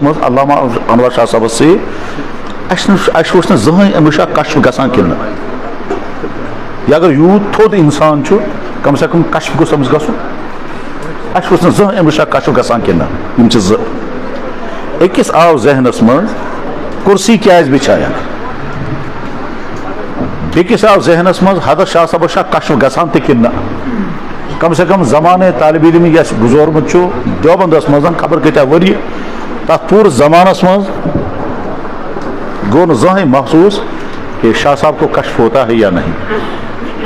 علامہ انور شاہ صاحب سے وچ زہن امشا کشف گژھان کِنہٕ یا اگر یوت تھوٚد انسان چھُ کم سے کم کشف گوٚژھ أمِس گژھُن اَسہِ وٕچھ نہٕ زٕہٕنۍ امشا کشف گژھان کِنہٕ یِم چھِ زٕ أکِس آو ذہنس منٛز کُرسی کیازِ بچھایان بیٚکِس آو ذہنس منٛز حضرت شاہ صاحب چھا کشف گژھان تہِ کِنہٕ نہ کم سے کم زمانے طالب علم یس گزورمُت چھُ دیوبندس منٛز خبر کۭتیاہ ؤری تَتھ پوٗرٕ زمانس منٛز گوٚو نہٕ زٕہٕنۍ محسوٗس کہ شاہ صاحب کو کشف ہوتا ہے یا نہیں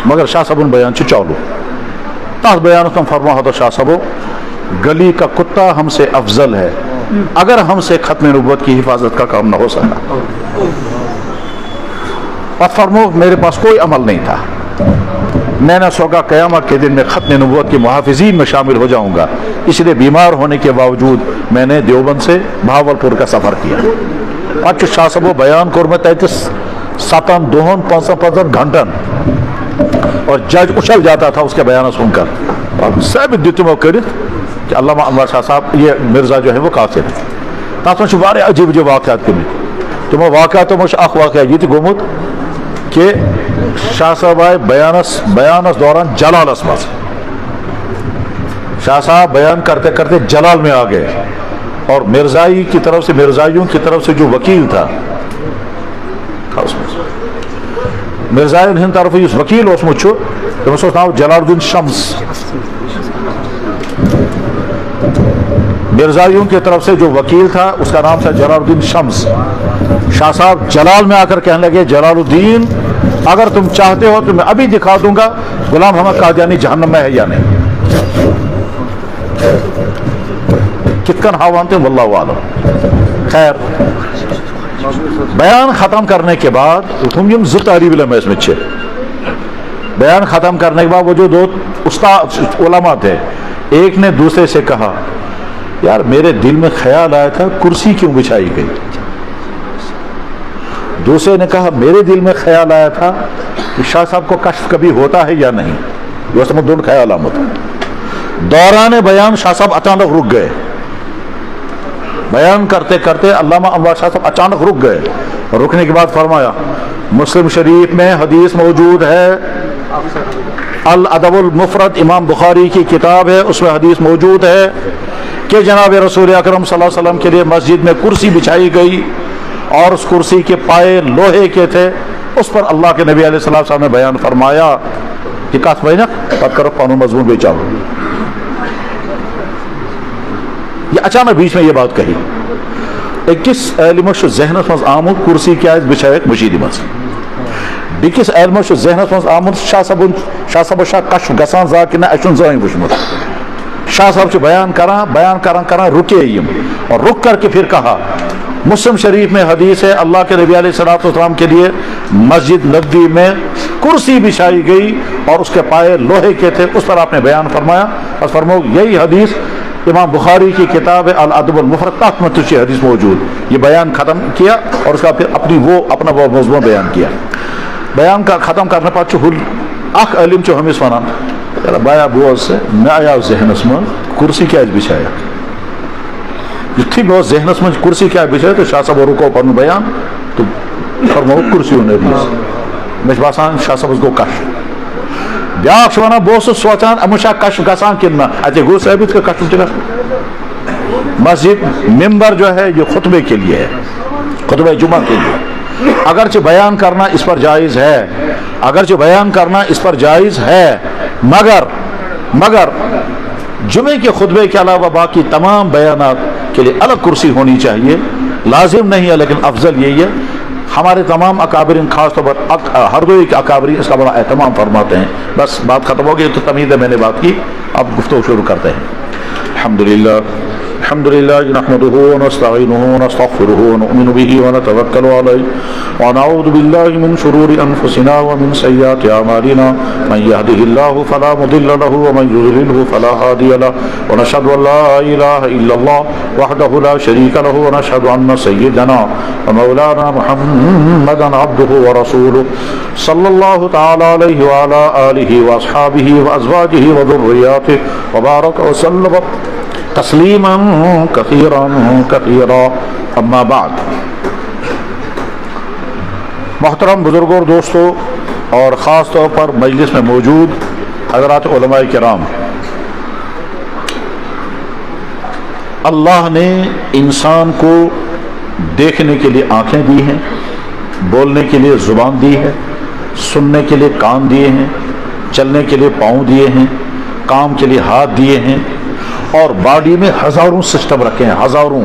مگر شاہ صاحب بیان چھُ چالو تَتھ بیانس منٛز فرماو حضرت شاہ صاحبو گلی کا کتا ہم سے افضل ہے اگر ہم سے ختم نبوت کی حفاظت کا کام نہ ہو سکا پتہ فرمو میرے پاس کوئی عمل نہیں تھا میں نے سوچا قیامت کے دن میں ختم نبوت کے محافظین میں شامل ہو جاؤں گا اس لیے بیمار ہونے کے باوجود میں نے دیوبند سے بہاولپور کا سفر کیا پتہ شاہ صاحب بیان کورمت تتس 7 دۄہن 55 گھنٹن اور جج اچھل جاتا تھا اس کے بیان سن کر سب دیت تمو کرت کہ علامہ انور شاہ صاحب یہ مرزا جو ہے وہ کافر ہے تک من واریاہ عجیب عجیب واقعات گمت تمو واقعاتو منٛز اخ واقعہ یہ گومت کہ شاہ صاحب آئے بیانس دوران جلالس مز شاہ صاحب بیان کرتے کرتے جلال میں آ گئے اور مرزائی کی طرف سے مرزائیوں کی طرف سے جو وکیل تھا اس میں مرزائن ہند طرف اس وکیل اوسمت چھُ تمس اوس ناو جلال الدین شمس مرزائیوں کی طرف سے جو وکیل تھا اس کا نام تھا جلال الدین شمس شاہ صاحب جلال میں آ کر کہنے لگے جلال الدین اگر تم چاہتے ہو تو میں ابھی دکھا دوں گا غلام محمد قادیانی جہنم میں ہے یا نہیں کتکن ہاوان تھے واللہ عالم خیر بیان ختم کرنے کے بعد تم یم زٕ طالب علم اس میں چھے بیان ختم کرنے کے بعد وہ جو دو استاد علماء تھے ایک نے دوسرے سے کہا یار میرے دل میں خیال آیا تھا کرسی کیوں بچھائی گئی دوسرے نے کہا میرے دل میں خیال آیا تھا کہ شاہ صاحب کو کشف کبھی ہوتا ہے یا نہیں یہ دونوں خیال آمد دوران بیان شاہ صاحب اچانک رک گئے بیان کرتے کرتے علامہ انور شاہ صاحب اچانک رک گئے اور رکنے کے بعد فرمایا مسلم شریف میں حدیث موجود ہے الادب المفرد امام بخاری کی کتاب ہے اس میں حدیث موجود ہے کہ جناب رسول اکرم صلی اللہ علیہ وسلم کے لیے مسجد میں کرسی بچھائی گئی اور اس کرسی کے پائے لوہے کے تھے اس پر اللہ کے نبی علیہ السلام نے بیان فرمایا کہ کات بھائی نا بات کرو پانو مضمون بیچاؤ یہ اچانک بیچ میں یہ بات کہی اکس علمس ذہنس مز آمت کرسی کیاز بچھائک مشید مز بیکس علمس ذہنس مز آمت شاہ صاحب شاہ کشف گژھان زا کہ نہ اچھن زہن وچھمت شاہ صاحب بیان کران رکے یم اور رک کر کے پھر کہا مسلم شریف میں حدیث ہے اللہ کے نبی علیہ الصلوۃ والسلام کے لیے مسجد نبوی میں کرسی بچھائی گئی اور اس کے پائے لوہے کے تھے اس پر آپ نے بیان فرمایا بس فرماؤ یہی حدیث امام بخاری کی کتاب ہے الادب المفرد تحت میں تجھے حدیث موجود یہ بیان ختم کیا اور اس کا پھر اپنا وہ موضوع بیان کیا بیان کا ختم کرنے پر چھل اخ علم چھو ہمیں ونان بایا بوز سے میں آیا ذہنس من کرسی کیا بچھایا یتھی میں ذہنس من کرسی کیا بچھایا تو شاہ صاحب رکو پن بیان تو فرمو کرسی میں باسان شاہ صاحب گو کشف بیاکھ ونان بہت سوچان امشا کشف گژھان کن نہ اتنے گو ثابت کہ کشف تہ مسجد ممبر جو ہے یہ خطبے کے لیے ہے خطبہ جمعہ کے لیے اگرچہ بیان کرنا اس پر جائز ہے اس پر جائز ہے مگر جمعے کے خطبے کے علاوہ باقی تمام بیانات کے لیے الگ کرسی ہونی چاہیے لازم نہیں ہے لیکن افضل یہی ہے ہمارے تمام اکابرین خاص طور پر ہردوئی کے اکابرین اس کا بڑا اہتمام فرماتے ہیں بس بات ختم ہو گئی تو تمید ہے میں نے بات کی اب گفتگو شروع کرتے ہیں الحمد لله نحمده ونستعينه ونستغفره ونؤمن به ونتوكل عليه ونعوذ بالله من شرور أنفسنا ومن سيئات أعمالنا من يهده الله فلا مضل له ومن يضلله فلا هادي له ونشهد أن لا إله إلا الله وحده لا شريك له ونشهد أن سيدنا ومولانا محمدا عبده ورسوله صلى الله تعالى عليه وعلى آله وأصحابه وأزواجه وذرياته وبارك وسلم تسلیما کثیرا کثیرا اما بعد. محترم بزرگوں اور دوستوں اور خاص طور پر مجلس میں موجود حضرات علماء کرام، اللہ نے انسان کو دیکھنے کے لیے آنکھیں دی ہیں، بولنے کے لیے زبان دی ہے، سننے کے لیے کان دیے ہیں، چلنے کے لیے پاؤں دیے ہیں، کام کے لیے ہاتھ دیے ہیں، اور باڈی میں ہزاروں سسٹم رکھے ہیں، ہزاروں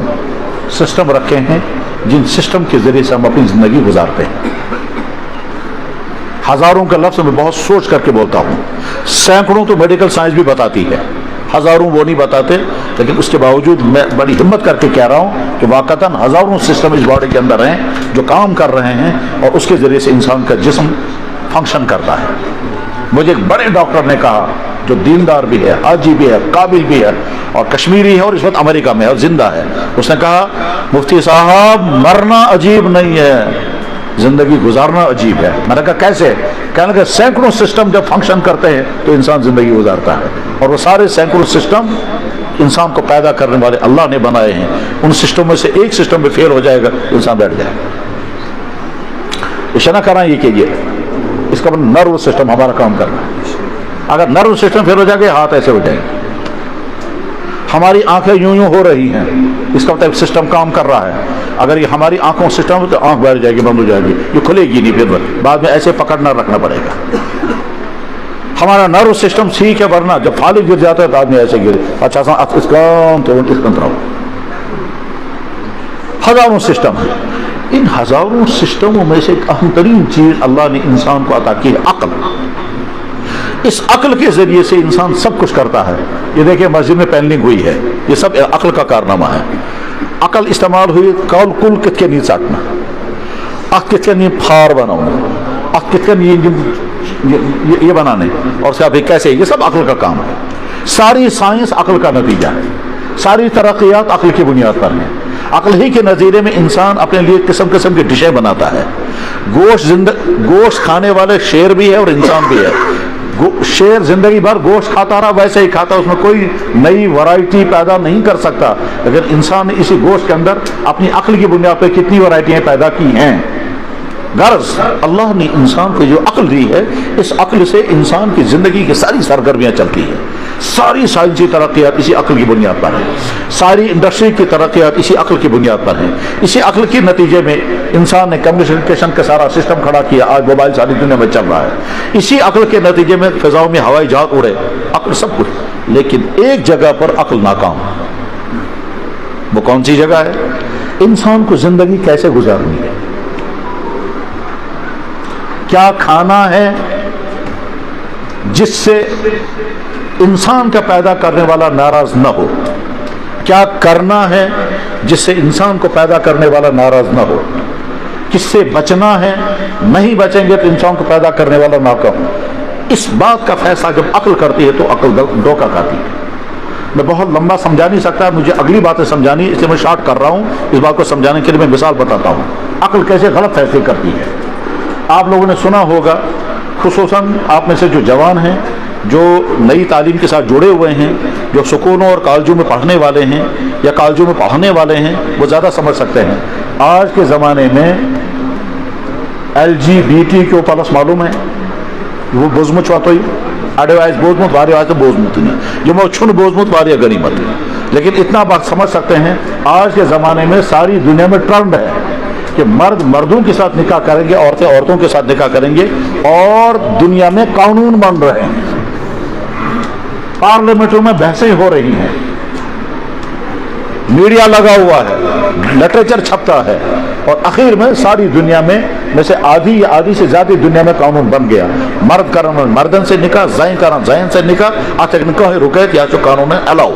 سسٹم رکھے ہیں جن سسٹم کے ذریعے سے ہم اپنی زندگی گزارتے ہیں. ہزاروں کا لفظ میں بہت سوچ کر کے بولتا ہوں. سینکڑوں تو میڈیکل سائنس بھی بتاتی ہے، ہزاروں وہ نہیں بتاتے، لیکن اس کے باوجود میں بڑی ہمت کر کے کہہ رہا ہوں کہ واقعتاً ہزاروں سسٹم اس باڈی کے اندر ہیں جو کام کر رہے ہیں اور اس کے ذریعے سے انسان کا جسم فنکشن کرتا ہے. مجھے ایک بڑے ڈاکٹر نے کہا جو دیندار بھی ہے، حاجی بھی ہے، قابل بھی ہے اور کشمیری ہے اور اس وقت امریکہ میں ہے اور زندہ ہے، اس نے کہا مفتی صاحب مرنا عجیب نہیں ہے، زندگی گزارنا عجیب ہے. میں نے کہا کیسے؟ کہنے لگا سینکڑوں سسٹم جب فنکشن کرتے ہیں تو انسان زندگی گزارتا ہے، اور وہ سارے سینکڑوں سسٹم انسان کو پیدا کرنے والے اللہ نے بنائے ہیں. ان سسٹم میں سے ایک سسٹم بھی فیل ہو جائے گا انسان بیٹھ جائے گا. اشارہ کر رہا ہے یہ کہ اس کا نرو سسٹم ہمارا کام کر رہا ہے. اگر نرو سسٹم فیل ہو جائے گا ہاتھ ایسے ہو جائیں گے. ہماری آنکھیں یوں یوں ہو رہی ہیں، اس کا مطلب سسٹم کام کر رہا ہے. اگر یہ ہماری آنکھوں سسٹم تو آنکھ بیٹھ جائے گی، بند ہو جائے گی، یہ کھلے گی نہیں، پھر بعد میں ایسے پکڑنا رکھنا پڑے گا. ہمارا نرو سسٹم ٹھیک ہے، ورنہ جب فالج گر جاتا ہے تو آدمی ایسے گرے. اچھا اس کام تو اس کا طرف ہزاروں سسٹم ہیں. ان ہزاروں سسٹموں میں سے ایک اہم ترین چیز اللہ نے انسان کو عطا کی ہے عقل. اس عقل کے ذریعے سے انسان سب کچھ کرتا ہے. یہ دیکھیں مسجد میں پینلنگ ہوئی ہے، یہ سب عقل کا کارنامہ ہے. عقل استعمال ہوئی کل کت کے نہیں چاٹنا، اک کت کے نہیں پھار بنانا، اک کت کے یہ بنانے، اور کیسے، یہ سب عقل کا کام ہے. ساری سائنس عقل کا نتیجہ ہے، ساری ترقیات عقل کی بنیاد پر ہیں. عقل ہی کے نظریے میں انسان اپنے لیے قسم قسم کی ڈشیں بناتا ہے. گوشت کھانے والے شیر بھی ہے اور انسان بھی ہے. شیر زندگی بھر گوشت کھاتا رہا، ویسے ہی کھاتا، اس میں کوئی نئی ورائٹی پیدا نہیں کر سکتا. لیکن انسان نے اسی گوشت کے اندر اپنی عقل کی بنیاد پہ کتنی ورائٹیاں پیدا کی ہیں. غرض اللہ نے انسان کو جو عقل دی ہے، اس عقل سے انسان کی زندگی کی ساری سرگرمیاں چلتی ہیں. ساری سائنسی ترقیات اسی عقل کی بنیاد پر ہیں، ساری انڈسٹری کی ترقیات اسی عقل کی بنیاد پر ہیں. اسی عقل کے نتیجے میں انسان نے کمیونیکیشن کا سارا سسٹم کھڑا کیا. آج موبائل ساری دنیا میں چل رہا ہے. اسی عقل کے نتیجے میں فضاؤں میں ہوائی جہاز اڑے. عقل سب کچھ، لیکن ایک جگہ پر عقل ناکام. وہ کون سی جگہ ہے؟ انسان کو زندگی کیسے گزارنی ہے، کیا کھانا ہے جس سے انسان کا پیدا کرنے والا ناراض نہ ہو، کیا کرنا ہے جس سے انسان کو پیدا کرنے والا ناراض نہ ہو، کس سے بچنا ہے، نہیں بچیں گے تو انسان کو پیدا کرنے والا ناکام. اس بات کا فیصلہ جب عقل کرتی ہے تو عقل دھوکہ کھاتی ہے. میں بہت لمبا سمجھا نہیں سکتا، مجھے اگلی باتیں سمجھانی، اس لیے میں شارٹ کر رہا ہوں. اس بات کو سمجھانے کے لیے میں مثال بتاتا ہوں عقل کیسے غلط فیصلے کرتی ہے. آپ لوگوں نے سنا ہوگا، خصوصاً آپ میں سے جو جوان ہیں، جو نئی تعلیم کے ساتھ جڑے ہوئے ہیں، جو سکولوں اور کالجوں میں پڑھنے والے ہیں یا کالجوں میں پڑھنے والے ہیں، وہ زیادہ سمجھ سکتے ہیں. آج کے زمانے میں LGBTQ پلس معلوم ہے، وہ بوزمت چوتوئی اڑے آئے بوزمت وارے آئے تو بوزمت نہیں، یہ وہ چھن بوزمت وارے غنیمت. لیکن اتنا بات سمجھ سکتے ہیں آج کے زمانے میں ساری دنیا میں ٹرینڈ ہے کہ مرد مردوں کے ساتھ نکاح کریں گے، عورتیں عورتوں کے ساتھ نکاح کریں گے، اور دنیا میں قانون بن رہے ہیں، پارلیمنٹوں میں بحثیں ہو رہی ہیں، میڈیا لگا ہوا ہے، لٹریچر چھپتا ہے، اور آخر میں ساری دنیا میں سے آدھی یا آدھی سے زیادہ دنیا میں قانون بن گیا. مرد کرنا مردن سے نکاح، زائن کرنا زائن سے نکاح، آج تک نکاح رکیت یا جو قانون ہے الاؤ.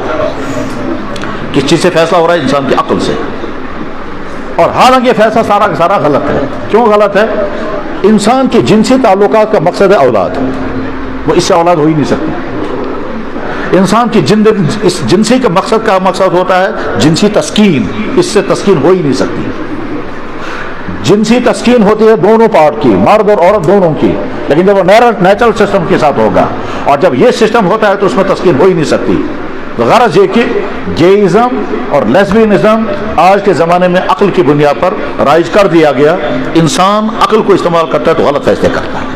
کس چیز سے فیصلہ ہو رہا ہے؟ انسان کی عقل سے. اور حالانکہ یہ فیصلہ سارا کا سارا غلط ہے. کیوں غلط ہے؟ انسان کے جنسی تعلقات کا مقصد ہے اولاد، وہ اس سے اولاد ہو ہی نہیں سکتی. انسان کی اس جنسی کا مقصد ہوتا ہے جنسی تسکین، اس سے تسکین ہو ہی نہیں سکتی. جنسی تسکین ہوتی ہے دونوں پارٹ کی، مرد اور عورت دونوں کی، لیکن جب وہ نیچرل سسٹم کے ساتھ ہوگا، اور جب یہ سسٹم ہوتا ہے تو اس میں تسکین ہو ہی نہیں سکتی. غرض یہ کہ गेइज्म और लेस्बियनिज्म आज के ज़माने में अक्ल की बुनियाद पर राइज कर दिया गया। इंसान अक्ल को इस्तेमाल करता है तो गलत फैसले करता है।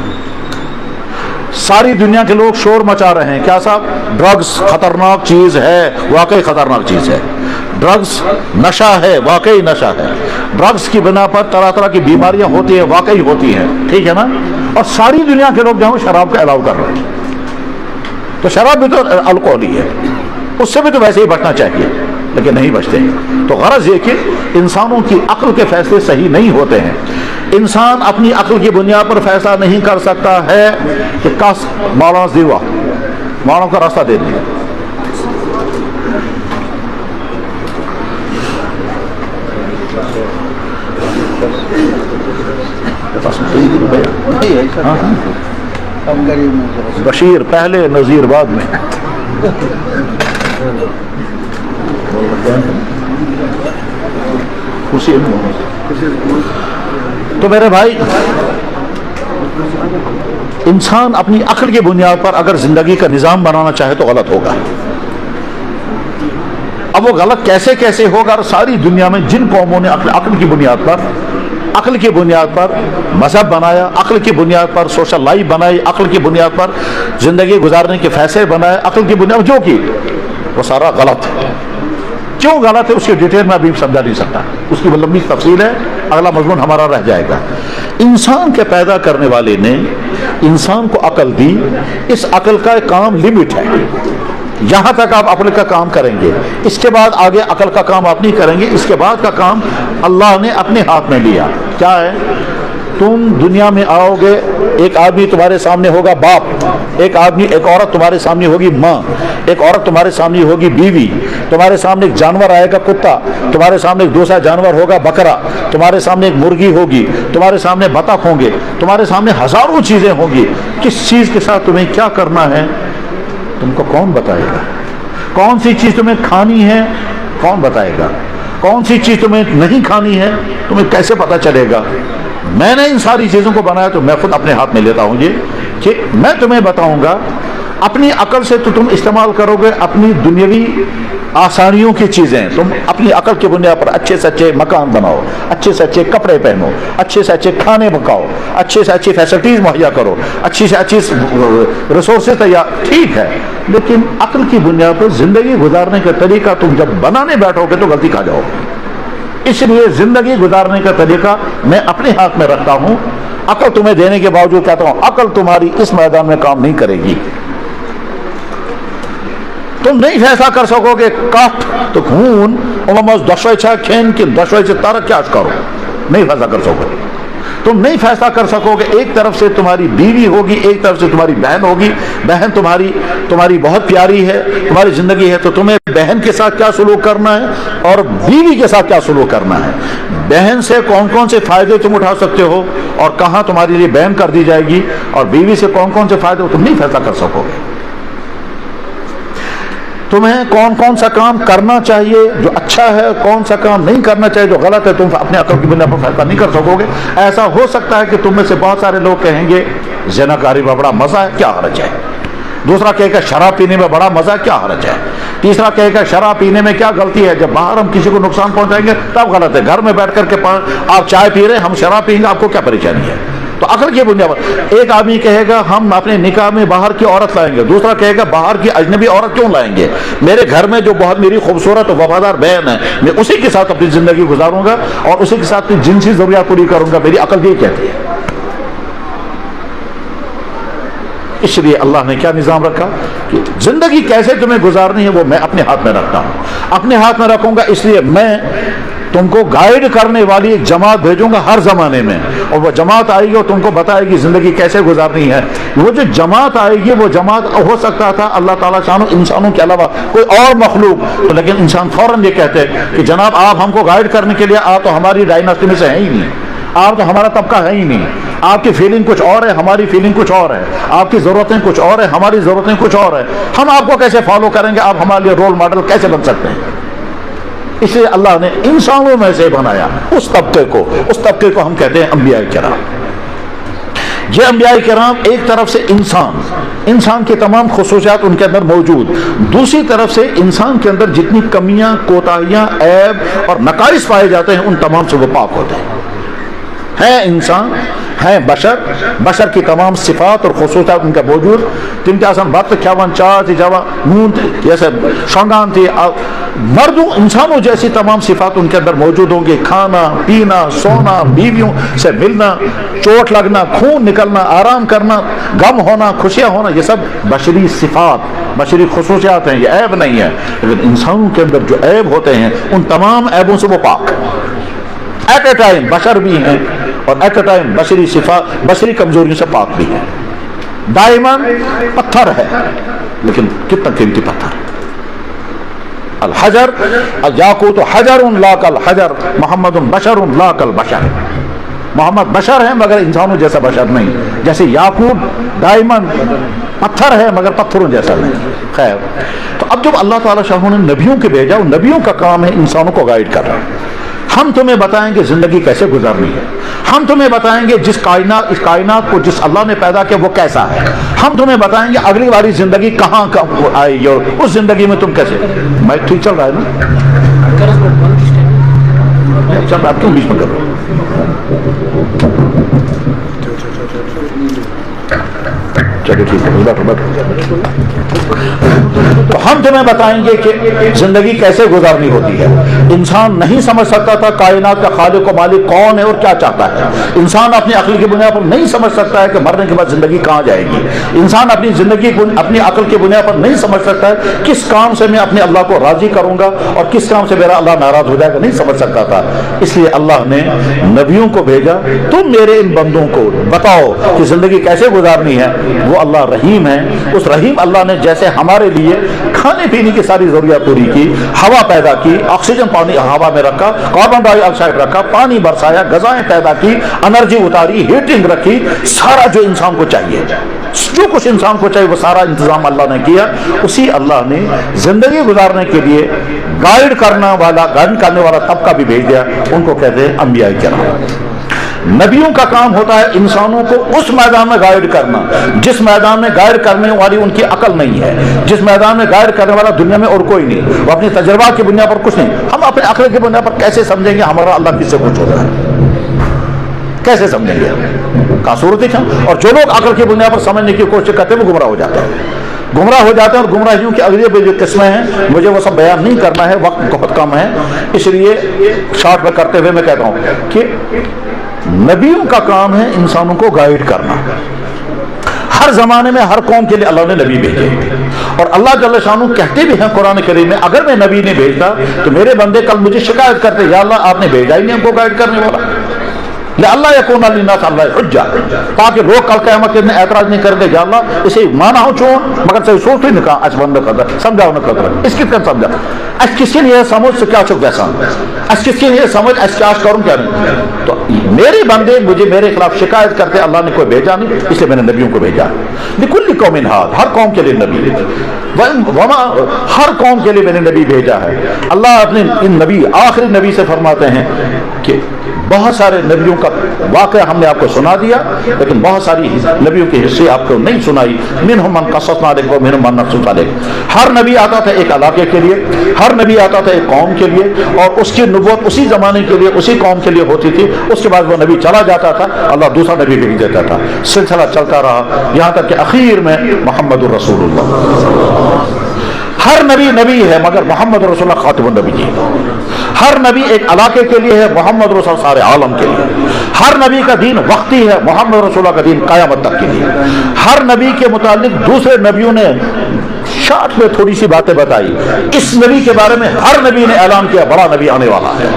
सारी दुनिया के लोग शोर मचा रहे हैं, क्या साहब, ड्रग्स खतरनाक चीज़ है, वाकई खतरनाक चीज़ है। ड्रग्स नशा है, वाकई नशा है। ड्रग्स की बिना पर तरह तरह की बीमारियां होती हैं, वाकई होती हैं, ठीक है ना। और सारी दुनिया के लोग जो है शराब का अलाउ कर रहे हैं, तो शराब भी तो अल्कोहल ही है, उससे भी तो वैसे ही बचना चाहिए, लेकिन नहीं बचते। तो गरज ये कि इंसानों की अक्ल के फैसले सही नहीं होते हैं। इंसान अपनी अक्ल की बुनियाद पर फैसला नहीं कर सकता है कि कस मौलाना दीवा मौलाना का रास्ता दे दिया। बशीर पहले, नजीर बाद में। तो मेरे भाई, इंसान अपनी अक्ल की बुनियाद पर अगर जिंदगी का निजाम बनाना चाहे तो गलत होगा। अब वो गलत कैसे कैसे होगा? और सारी दुनिया में जिन कौमों ने अक्ल की बुनियाद पर मजहब बनाया, अक्ल की बुनियाद पर सोशल लाइफ बनाई, अक्ल की बुनियाद पर जिंदगी गुजारने के फैसले बनाए, अक्ल की बुनियाद जो की, वो सारा गलत है। क्यों गलत है उसकी डिटेल में अभी समझा नहीं सकता, उसकी लंबी तफसील है, अगला मजमून हमारा रह जाएगा। इंसान के पैदा करने वाले ने इंसान को अकल दी, इस अकल का काम लिमिट है, यहां तक आप अकल का काम करेंगे, इसके बाद आगे अकल का काम आप नहीं करेंगे। इसके बाद का काम अल्लाह ने अपने हाथ में लिया। क्या है? तुम दुनिया में आओगे, एक आदमी तुम्हारे सामने होगा बाप, एक औरत तुम्हारे सामने होगी माँ, एक औरत तुम्हारे सामने होगी बीवी, तुम्हारे सामने एक जानवर आएगा कुत्ता, तुम्हारे सामने एक दूसरा जानवर होगा बकरा, तुम्हारे सामने एक मुर्गी होगी, तुम्हारे सामने बतख होंगे, तुम्हारे सामने हजारों चीजें होंगी। किस चीज के साथ तुम्हें क्या करना है तुमको कौन बताएगा? कौन सी चीज तुम्हें खानी है कौन बताएगा? कौन सी चीज तुम्हें नहीं खानी है तुम्हें कैसे पता चलेगा? मैंने इन सारी चीजों को बनाया तो मैं खुद अपने हाथ में लेता हूं ये कि मैं तुम्हें बताऊंगा। अपनी अकल से तो तुम इस्तेमाल करोगे अपनी दुनियावी आसानियों की चीजें, तुम अपनी अकल की बुनियाद पर अच्छे से अच्छे मकान बनाओ, अच्छे से अच्छे कपड़े पहनो, अच्छे से अच्छे खाने पकाओ, अच्छे से अच्छी फैसिलिटीज मुहैया करो, अच्छी से अच्छी रिसोर्सेज तैयार, ठीक है। लेकिन अकल की बुनियाद पर जिंदगी गुजारने का तरीका तुम जब बनाने बैठोगे तो गलती खा जाओगे। इसलिए जिंदगी गुजारने का तरीका मैं अपने हाथ में रखता हूं। अकल तुम्हें देने के बावजूद कहता हूं अकल तुम्हारी इस मैदान में काम नहीं करेगी। तुम नहीं फैसला कर सकोगे काट तो खून दशा खेन की दशा तारक क्या करो, नहीं फैसला कर सकोगे। तुम नहीं फैसला कर सकोगे, एक तरफ से तुम्हारी बीवी होगी, एक तरफ से तुम्हारी बहन होगी, बहन तुम्हारी बहुत प्यारी है, तुम्हारी जिंदगी है, तो तुम्हें बहन के साथ क्या सलूक करना है और बीवी के साथ क्या सलूक करना है, बहन से कौन कौन से फायदे तुम उठा सकते हो और कहां तुम्हारे लिए बैन कर दी जाएगी, और बीवी से कौन कौन से फायदे तुम नहीं फैसला कर सकोगे। तुम्हें कौन कौन सा काम करना चाहिए जो अच्छा है, कौन सा काम नहीं करना चाहिए जो गलत है, तुम अपने अकल की बुनियाद पर फैसला नहीं कर सकोगे। ऐसा हो सकता है कि तुम में से बहुत सारे लोग कहेंगे ज़िनाकारी में बड़ा मजा है, क्या हर्ज है। दूसरा कहेगा शराब पीने में बड़ा मजा है, क्या हर्ज है। तीसरा कहेगा शराब पीने में क्या गलती है, जब बाहर हम किसी को नुकसान पहुंचाएंगे तब गलत है। घर में बैठ करके आप चाय पी रहे, हम शराब पियेंगे, आपको क्या परेशानी है। तो अकल की बुनियाद पर एक आदमी कहेगा हम अपने निकाह में बाहर की औरत लाएंगे, दूसरा कहेगा बाहर की अजनबी औरत क्यों लाएंगे, मेरे घर में जो बहुत मेरी खूबसूरत और वफादार बहन है मैं उसी के साथ अपनी जिंदगी गुजारूंगा और उसी के साथ अपनी जिनसी जरूरियात पूरी करूंगा। मेरी अकल ये कहती है। इसलिए अल्लाह ने क्या निजाम रखा कि जिंदगी कैसे तुम्हें गुजारनी है वो मैं अपने हाथ में रखता हूं, अपने हाथ में रखूंगा। इसलिए मैं तुमको गाइड करने वाली एक जमात भेजूंगा हर जमाने में, और वो जमात आएगी और तुमको बताएगी जिंदगी कैसे गुजारनी है। वो जो जमात आएगी वो जमात हो सकता था अल्लाह ताला शानो इंसानों के अलावा कोई और मखलूक, तो लेकिन इंसान फौरन ये कहते हैं कि जनाब आप हमको गाइड करने के लिए, आप तो हमारी डायनास्टी में से है ही नहीं, आप तो हमारा तबका है ही नहीं, आपकी फीलिंग कुछ और है, हमारी फीलिंग कुछ और है, आपकी जरूरतें कुछ और है, हमारी जरूरतें कुछ और है, हम आपको कैसे फॉलो करेंगे, आप हमारे लिए रोल मॉडल कैसे बन सकते हैं। इसलिए अल्लाह ने इंसानों में से बनाया उस तबके को हम कहते हैं अंबिया किराम। ये अंबिया किराम एक तरफ से इंसान इंसान के तमाम खसूसियात उनके अंदर मौजूद, दूसरी तरफ से इंसान के अंदर जितनी कमियां, कोताहियां, ऐब और नकाइस पाए जाते हैं उन तमाम से वो पाक होते हैं। इंसान है बशर की तमाम सिफात और खसूसियात उनका मौजूद। तिम ते आसान बत खावन, चाह थी जवा, नून जैसे शंगान थी, मर्दों इंसानों जैसी तमाम सिफात उनके अंदर मौजूद होंगे। खाना पीना, सोना, बीवियों से मिलना, चोट लगना, खून निकलना, आराम करना, गम होना, खुशियां होना, ये सब बशरी सिफात, बशरी खसूसियात हैं, ये ऐब नहीं है। लेकिन इंसानों के अंदर जो ऐब होते हैं उन तमाम ऐबों से वो पाक, एट ए टाइम बशर भी हैं और एट ए टाइम बशरी सिफात, बशरी कमजोरियों से पाक भी है। दाइमन पत्थर है, लेकिन कितना कीमती पत्थर, अल हजर अल याकूत हजरुन ला कल हजर, मोहम्मदुन बशरुन ला कल बशर। मोहम्मद बशर है मगर इंसानों जैसा बशर नहीं, जैसे याकूत डायमंड पत्थर है मगर पत्थरों जैसा नहीं। खैर, तो अब जब अल्लाह ताला शाह ने नबियों के भेजा, नबियों का काम है इंसानों को गाइड करना। हम तुम्हें बताएंगे जिंदगी कैसे गुजारनी है, हम तुम्हें बताएंगे इस कायनात को जिस अल्लाह ने पैदा किया वो कैसा है, हम तुम्हें बताएंगे अगली वाली जिंदगी कहाँ आएगी और उस जिंदगी में तुम कैसे। मैं ठीक चल रहा है ना, चल रहा, क्यों बीच में कर रहा हूं? चलो ठीक है, बैठो। तो हम तुम्हें बताएंगे कि जिंदगी कैसे गुजारनी होती है। इंसान नहीं समझ सकता था कायनात का खालिक और मालिक कौन है और क्या चाहता है। इंसान अपनी अक्ल की बुनियाद पर नहीं समझ सकता है कि मरने के बाद जिंदगी कहाँ जाएगी। इंसान अपनी जिंदगी को अपनी अक्ल की बुनियाद पर नहीं समझ सकता है किस काम से मैं अपने अल्लाह को राजी करूंगा और किस काम से मेरा अल्लाह नाराज हो जाएगा, नहीं समझ सकता था। इसलिए अल्लाह ने नबियों को भेजा, तुम मेरे इन बंदों को बताओ कि जिंदगी कैसे गुजारनी है। वो अल्लाह रहीम है। उस रहीम अल्लाह ने जैसे हमारे लिए खाने पीने की सारी जरूरियात पूरी की, हवा पैदा की, ऑक्सीजन पानी हवा में रखा, कार्बन डाइऑक्साइड रखा, पानी बरसाया, गजाएं पैदा की, एनर्जी उतारी, हीटिंग रखी, सारा जो इंसान को चाहिए, जो कुछ इंसान को चाहिए वो सारा इंतजाम अल्लाह ने किया। उसी अल्लाह ने जिंदगी गुजारने के लिए गाइड करने वाला तबका भी भेज दिया, उनको कहते हैं अंबिया किराम। नबियों का काम होता है इंसानों को उस मैदान में गाइड करना जिस मैदान में गाइड करने वाली उनकी अकल नहीं है, जिस मैदान में गाइड करने वाला दुनिया में और कोई नहीं। वो अपनी तजर्बा की बुनियाद पर कुछ नहीं। हम अपने अकल की बुनियाद पर कैसे समझेंगे हमारा अल्लाह किससे कुछ होता है, कैसे समझेंगे? का सूरत है। और जो लोग अकल की बुनियाद पर समझने की कोशिश करते हैं वो गुमराह हो जाते हैं, गुमराह हो जाते हैं। और गुमराहियों की अगली जो किस्में हैं मुझे वो सब बयान नहीं करना है, वक्त बहुत कम है, इसलिए शॉर्ट में करते हुए मैं कहता हूं कि नबियों का काम है इंसानों को गाइड करना। हर जमाने में हर कौम के लिए अल्लाह ने नबी भेजे और अल्लाह जल्ल शानू कहते भी हैं कुरान करीम में, अगर मैं नबी नहीं भेजता तो मेरे बंदे कल मुझे शिकायत करते, या अल्लाह आपने भेजा ही नहीं हमको गाइड करने वाला। अल्लाह यकून लिन्नास अलैहि हुज्जा, ताकि लोग कल क़यामत के दिन ऐतराज नहीं करेंगे, या अल्लाह इसे माना हो चो मगर सही सोच नहीं कहा अच बंद कर समझाओ न कर इसकी कर समझा अच किसके लिए समझ से क्या चुक वैसा अच किसके लिए समझ अच क्या करूं क्या नहीं। तो मेरे बंदे मुझे मेरे खिलाफ शिकायत करते, अल्लाह ने कोई भेजा नहीं, इसलिए मैंने नबियों को भेजा। लिकुल्लि कौमिन हाद, हर कौम के लिए नबी, वमा हर कौम के लिए मैंने नबी भेजा है। अल्लाह अपने इन नबी आखिरी नबी से फरमाते हैं कि बहुत सारे नबियों का वाक़या हमने आपको सुना दिया, लेकिन बहुत सारी नबियों के हिस्से आपको नहीं सुनाई। मिनहुम मन क़ससना अलैक व मिनहुम मन नक़्सुस अलैक। हर नबी आता था एक इलाके के लिए, हर नबी आता था एक कौम के लिए, और उसकी नबूवत उसी ज़माने के लिए उसी कौम के लिए होती थी। उसके बाद वो नबी चला जाता था, अल्लाह दूसरा नबी भेज देता था, सिलसिला चलता रहा यहाँ तक कि आखिर में मोहम्मदुर रसूलुल्लाह। हर नबी नबी है मगर मोहम्मद रसूलुल्लाह खातिमुन नबी। हर नबी एक इलाके के लिए है, मोहम्मद रसूलुल्लाह सारे आलम के लिए। हर नबी का दीन वक्ती है, मोहम्मद रसूलुल्लाह का दीन क़यामत तक के लिए। हर नबी के मुतालिक दूसरे नबियों ने शॉर्ट में थोड़ी सी बातें बताई। इस नबी के बारे में हर नबी ने ऐलान किया बड़ा नबी आने वाला है।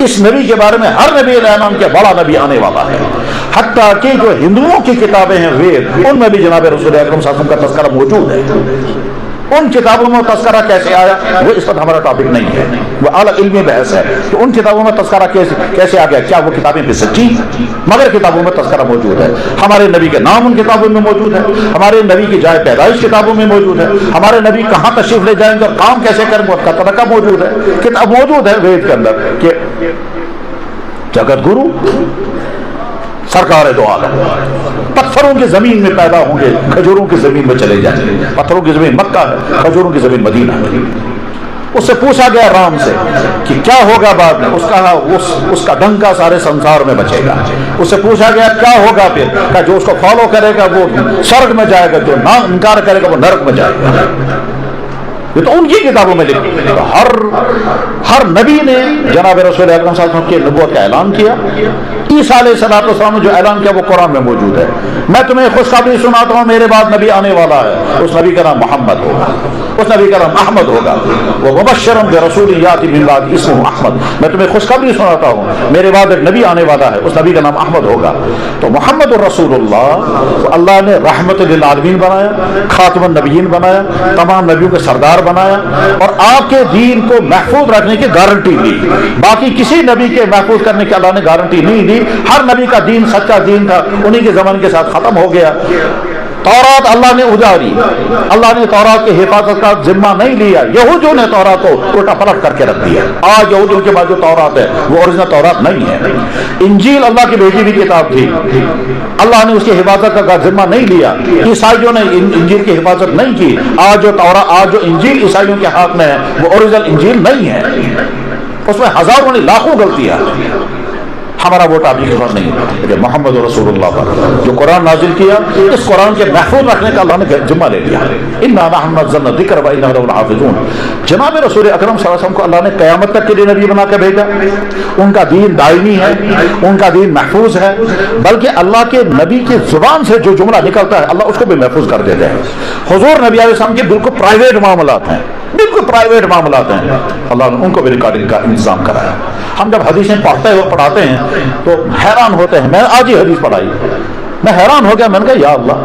इस नबी के बारे में हर नबी ने ऐलान किया बड़ा नबी आने वाला है। हत्ता कि जो हिंदुओं की किताबें हैं वेद, उनमें भी जनाब रसूल अकरम सल्लल्लाहु अलैहि वसल्लम का तज़किरा मौजूद है। उन किताबों में तज़किरा कैसे आया वो इस पर हमारा टॉपिक नहीं है, वो अलग इल्मी बहस है कि उन किताबों में तज़किरा कैसे आ गया, क्या वो किताबें भी सच्ची, मगर किताबों में तज़किरा मौजूद है। हमारे नबी के नाम उन किताबों में मौजूद है, हमारे नबी की जाए पैदाइश किताबों में मौजूद है, हमारे नबी कहाँ तशरीफ ले जाएंगे और काम कैसे करेंगे उसका तरीका मौजूद है, किताब मौजूद है वेद के अंदर कि जगत गुरु सरकार दो आलम, पत्थरों की जमीन में पैदा होंगे, खजूरों की जमीन में चले जाएंगे। पत्थरों की जमीन मक्का है, खजूरों की जमीन मदीना है। उससे पूछा गया राम से कि क्या होगा बाद में, उसका डंका सारे संसार में बचेगा। उससे पूछा गया क्या होगा फिर, क्या जो उसको फॉलो करेगा वो स्वर्ग में जाएगा, जो ना इनकार करेगा वो नरक में जाएगा। ये तो उनकी किताबों में लिखी। तो हर नबी ने जनाब रसूल अकरम सल्लल्लाहु अलैहि वसल्लम की नबूवत का ऐलान किया। ईसा अलैहिस्सलाम ने जो ऐलान किया वो कुरान में मौजूद है। मैं तुम्हें खुशखबरी सुनाता हूँ, मेरे बाद नबी आने वाला है, उस नबी का नाम मोहम्मद होगा, उस नबी का नाम अहमद होगा। वो मुबश्शिरन बिरसूल याती मिन बाद इस्मुहु अहमद, मैं तुम्हें खुशखबरी सुनाता हूँ, मेरे बाद एक नबी आने वाला है, उस नबी का नाम अहमद होगा। तो मोहम्मद रसूलुल्लाह अल्लाह ने रहमत लिल आलमीन बनाया, खातिमुन नबिय्यीन बनाया, तमाम नबियों के सरदार बनाया और आपके दीन को महफूज रखने की गारंटी दी। बाकी किसी नबी के महफूज करने की अल्लाह ने गारंटी नहीं दी। हर नबी का दीन सच्चा दीन था, उन्हीं के ज़माने के साथ खत्म हो गया। तौरात अल्लाह ने उजारी, अल्लाह ने तौरात की हिफाजत का जिम्मा नहीं लिया। यहूदियों ने तौरात को उल्टा पलट करके रख दिया। आज यहूदियों के बाद जो तौरात है वो ओरिजिनल तौरात नहीं है। इंजील अल्लाह की भेजी हुई किताब थी, अल्लाह ने उसकी हिफाजत का जिम्मा नहीं लिया। ईसाइयों ने इंजील की हिफाजत नहीं की। आज जो इंजील ईसाइयों के हाथ में है वो ओरिजिनल इंजील नहीं है, उसमें हजारों नहीं लाखों गलतियां। हमारा वोट आपकी खबर नहीं, लेकिन मोहम्मद रसूलुल्लाह पर जो कुरान नाजिल किया, इस कुरान के महफूज रखने का अल्लाह ने जिम्मा ले लिया। इन्ना नहनु नज़्ज़लना ज़िक्र व इन्ना लहु लहाफ़िज़ून। जनाब रसूल अकरम सल्लल्लाहु अलैहि वसल्लम को अल्लाह ने क़यामत तक के लिए नबी बना के भेजा। उनका दीन दायमी है, उनका दीन महफूज है, बल्कि अल्लाह के नबी की जुबान से जो जुमला निकलता है अल्लाह उसको भी महफूज कर देते हैं। हुज़ूर नबी अलैहि सल्लम के बिल्कुल प्राइवेट मामलात हैं, बिल्कुल प्राइवेट मामलात हैं, अल्लाह ने उनको भी रिकॉर्डिंग का इंतजाम कराया। हम जब हदीसें पढ़ाते हैं तो हैरान होते हैं। मैं आज ही हदीस पढ़ाई, मैं हैरान हो गया। मैंने कहा या अल्लाह,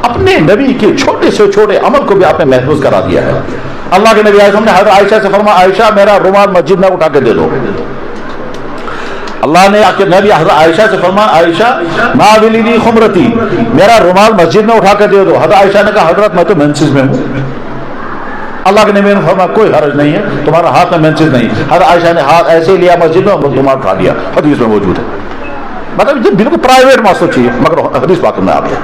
अपने नबी के छोटे से छोटे अमल को भी आपने महफूज करा दिया है। अल्लाह के नबी ने हज़रत आयशा से फरमाया, आयशा मेरा रुमाल मस्जिद में उठा के दे दो। अल्लाह ने आपके नबी हज़रत आयशा से फरमाया, आयशा नाविली खुमरती, मेरा रुमाल मस्जिद में उठा के दे दो। हज़रत आयशा ने कहा हज़रत मैं तो मेंसेस में हूँ। अल्लाह के नबी ने फरमाया कोई हर्ज नहीं है, तुम्हारा हाथ में मेंसेस नहीं। हर आयशा ने हाथ ऐसे ही लिया मस्जिद में और रुमाल उठा लिया, हदीस में मौजूद है। मतलब ये बिल्कुल प्राइवेट मासूम चाहिए, मगर हदीस पाक में आ गया।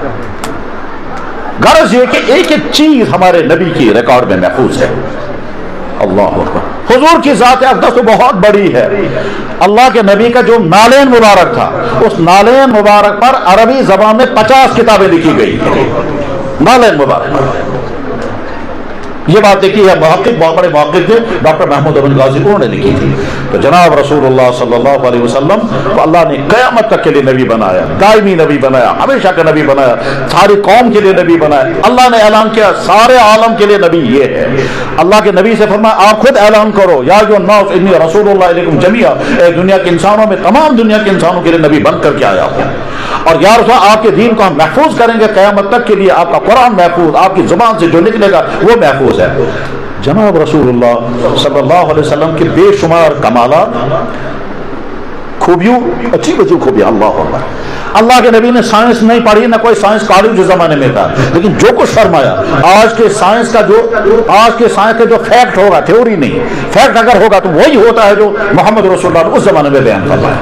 गरज ये कि एक एक चीज हमारे नबी की रिकॉर्ड में महफूज है। अल्लाह अकबर। हुजूर की ज़ात अक़दस तो बहुत बड़ी है। अल्लाह के नबी का जो नालेन मुबारक था, उस नालेन मुबारक पर अरबी जबान में 50 किताबें लिखी गई। नालेन मुबारक, ये बात देखी है मुहक्किक, बहुत बड़े मुहक्किक थे डॉक्टर महमूद अबन गाजी, उन्होंने लिखी थी। तो जनाब रसूलुल्लाह सल्लल्लाहु अलैहि वसल्लम को अल्लाह ने क़यामत तक के लिए नबी बनाया, दायमी नबी बनाया, हमेशा का नबी बनाया, सारी कौम के लिए नबी बनाया। अल्लाह ने ऐलान किया सारे आलम के लिए नबी ये है। अल्लाह के नबी से फरमाया आप खुद ऐलान करो, या जो नास इन्नी रसूलुल्लाह इलैकुम जमीआ, दुनिया के इंसानों में तमाम दुनिया के इंसानों के लिए नबी बन करके आया हूँ। और या रसूल आपके दीन को हम महफूज करेंगे क़यामत तक के लिए। आपका कुरान महफूज, आपकी जुबान से जो निकलेगा वो महफूज है। जनाब रसूलुल्लाह सल्लल्लाहु अलैहि वसल्लम के बेशुमार कमालात, खूबियों, अजीब अजीब खूबियां। अल्लाह के नबी ने साइंस नहीं पढ़ी, ना कोई साइंस कॉलेज उस जमाने में था, लेकिन जो कुछ फरमाया आज के साइंस का जो फैक्ट होगा, थ्योरी नहीं, फैक्ट अगर होगा तो वही होता है जो मोहम्मद रसूलुल्लाह ने उस जमाने में बयान फरमाया।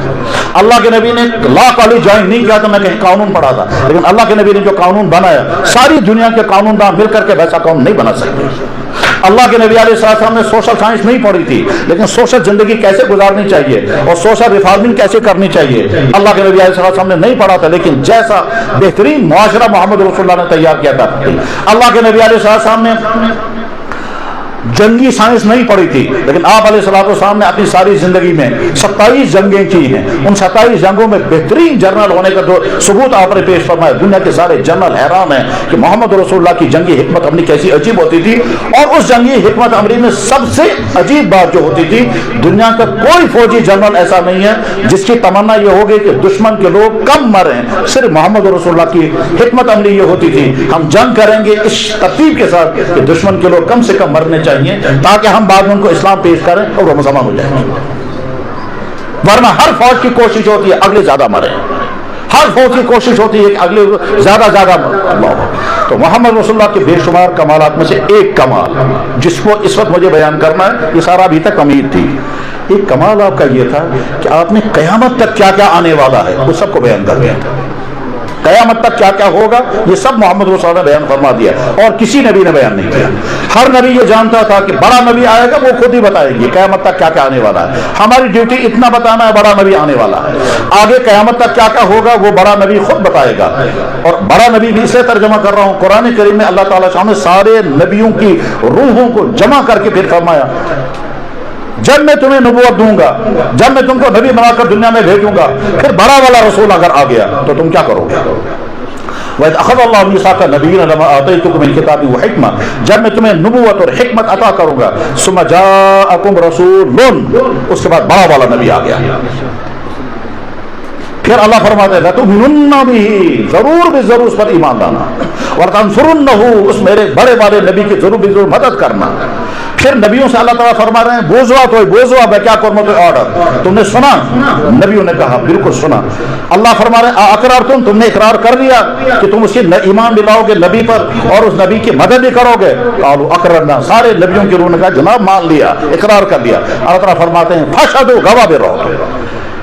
अल्लाह के नबी ने लॉ कॉलेज ज्वाइन नहीं किया था, मैं कहीं कानून पढ़ा था, लेकिन अल्लाह के नबी ने जो कानून बनाया, सारी दुनिया के कानूनदान मिलकर के वैसा कानून नहीं बना सकते। अल्लाह के नबी अलैहिस्सलाम ने सोशल साइंस नहीं पढ़ी थी, लेकिन सोशल जिंदगी कैसे गुजारनी चाहिए और सोशल रिफॉर्मिंग कैसे करनी चाहिए अल्लाह के नबी अलैहिस्सलाम ने नहीं पढ़ा था, लेकिन जैसा बेहतरीन मुआशरा मोहम्मद रसूलुल्लाह ने तैयार किया था। अल्लाह के नबी अलैहिस्सलाम ने जंगी साइंस नहीं पढ़ी थी, लेकिन आप अलैहिस्सलाम ने अपनी सारी जिंदगी में 27 जंगें की हैं। उन 27 जंगों में बेहतरीन जनरल होने का जो सबूत आपने पेश फरमाया, दुनिया के सारे जनरल हैरान हैं कि मोहम्मद रसूलुल्लाह की जंगी हिकमत अमली कैसी अजीब होती थी। और उस जंगी हिकमत अमली में सबसे अजीब बात जो होती थी, दुनिया का कोई फौजी जनरल ऐसा नहीं है जिसकी तमन्ना ये होगी कि दुश्मन के लोग कम मरें। सिर्फ मोहम्मद रसूलुल्लाह की हिकमत अमली ये होती थी, हम जंग करेंगे इस तरतीब के साथ कि दुश्मन के लोग कम से कम मरने चाहिए, ताकि हम बाद में उनको इस्लाम पेश करें और वो मुसलमान हो जाए। वरना हर फौज की कोशिश होती है अगले ज्यादा मरे, हर फौज की कोशिश होती है कि अगले ज्यादा तो मोहम्मद रसूलुल्लाह के बेशुमार कमालात में से एक कमाल जिसको इस वक्त मुझे बयान करना है, ये सारा अभी तक अमीर थी, ایک کمال آپ کا یہ تھا کہ آپ نے قیامت تک کیا کیا آنے والا ہے وہ سب کو بیان کر دیا تھا. قیامت تک کیا کیا ہوگا یہ سب محمد رسول اللہ نے بیان فرما دیا, اور کسی نبی نے بیان نہیں کیا. ہر نبی یہ جانتا تھا کہ بڑا نبی آئے گا, وہ خود ہی بتائے گی قیامت تک کیا کیا آنے والا ہے. ہماری ڈیوٹی اتنا بتانا ہے بڑا نبی آنے والا ہے, آگے قیامت تک کیا کیا ہوگا وہ بڑا نبی خود بتائے گا. اور بڑا نبی بھی اسے ترجمہ کر رہا ہوں, قرآن کریم میں اللہ تعالیٰ نے سارے نبیوں کی روحوں کو جمع کر کے پھر فرمایا جب میں تمہیں نبوت دوں گا, جب میں تم کو نبی بنا کر دنیا میں بھیجوں گا, پھر بڑا والا رسول اگر آ گیا تو تم کیا کرو گے؟ وَإِذْ أَخَذَ اللَّهُ مِيثَاقَ النَّبِيِّينَ لَمَا آتَيْتُكُم مِّن كِتَابٍ وَحِكْمَةٍ, جب میں تمہیں نبوت اور حکمت عطا کروں گا, ثُمَّ جَاءَكُمْ رَسُولٌ, اس کے بعد بڑا والا نبی آ گیا. پھر اللہ فرماتے ہیں لَتُؤْمِنُنَّ بِهِ, ضرور بھی ضرور اس پر ایمان لانا, وَلَتَنصُرُنَّهُ, اس میرے بڑے والے نبی کی ضرور بھی ضرور مدد کرنا. پھر نبیوں سے اللہ تعالیٰ فرما رہے ہیں بوزوا تو بوزوا میں کیا کروں تو آرڈر, تم نے سنا؟ نبیوں نے کہا بالکل سنا. اللہ فرما رہے ہیں اقرار تم نے اقرار کر لیا کہ تم اس کی ایمان دلاؤ گے نبی پر اور اس نبی کی مدد بھی کرو گے؟ قالوا اقررنا, سارے نبیوں کی روح نے کہا جناب مان لیا, اقرار کر لیا. اللہ تعالیٰ فرماتے ہیں فاشهدوا, گواہ بھی رہو.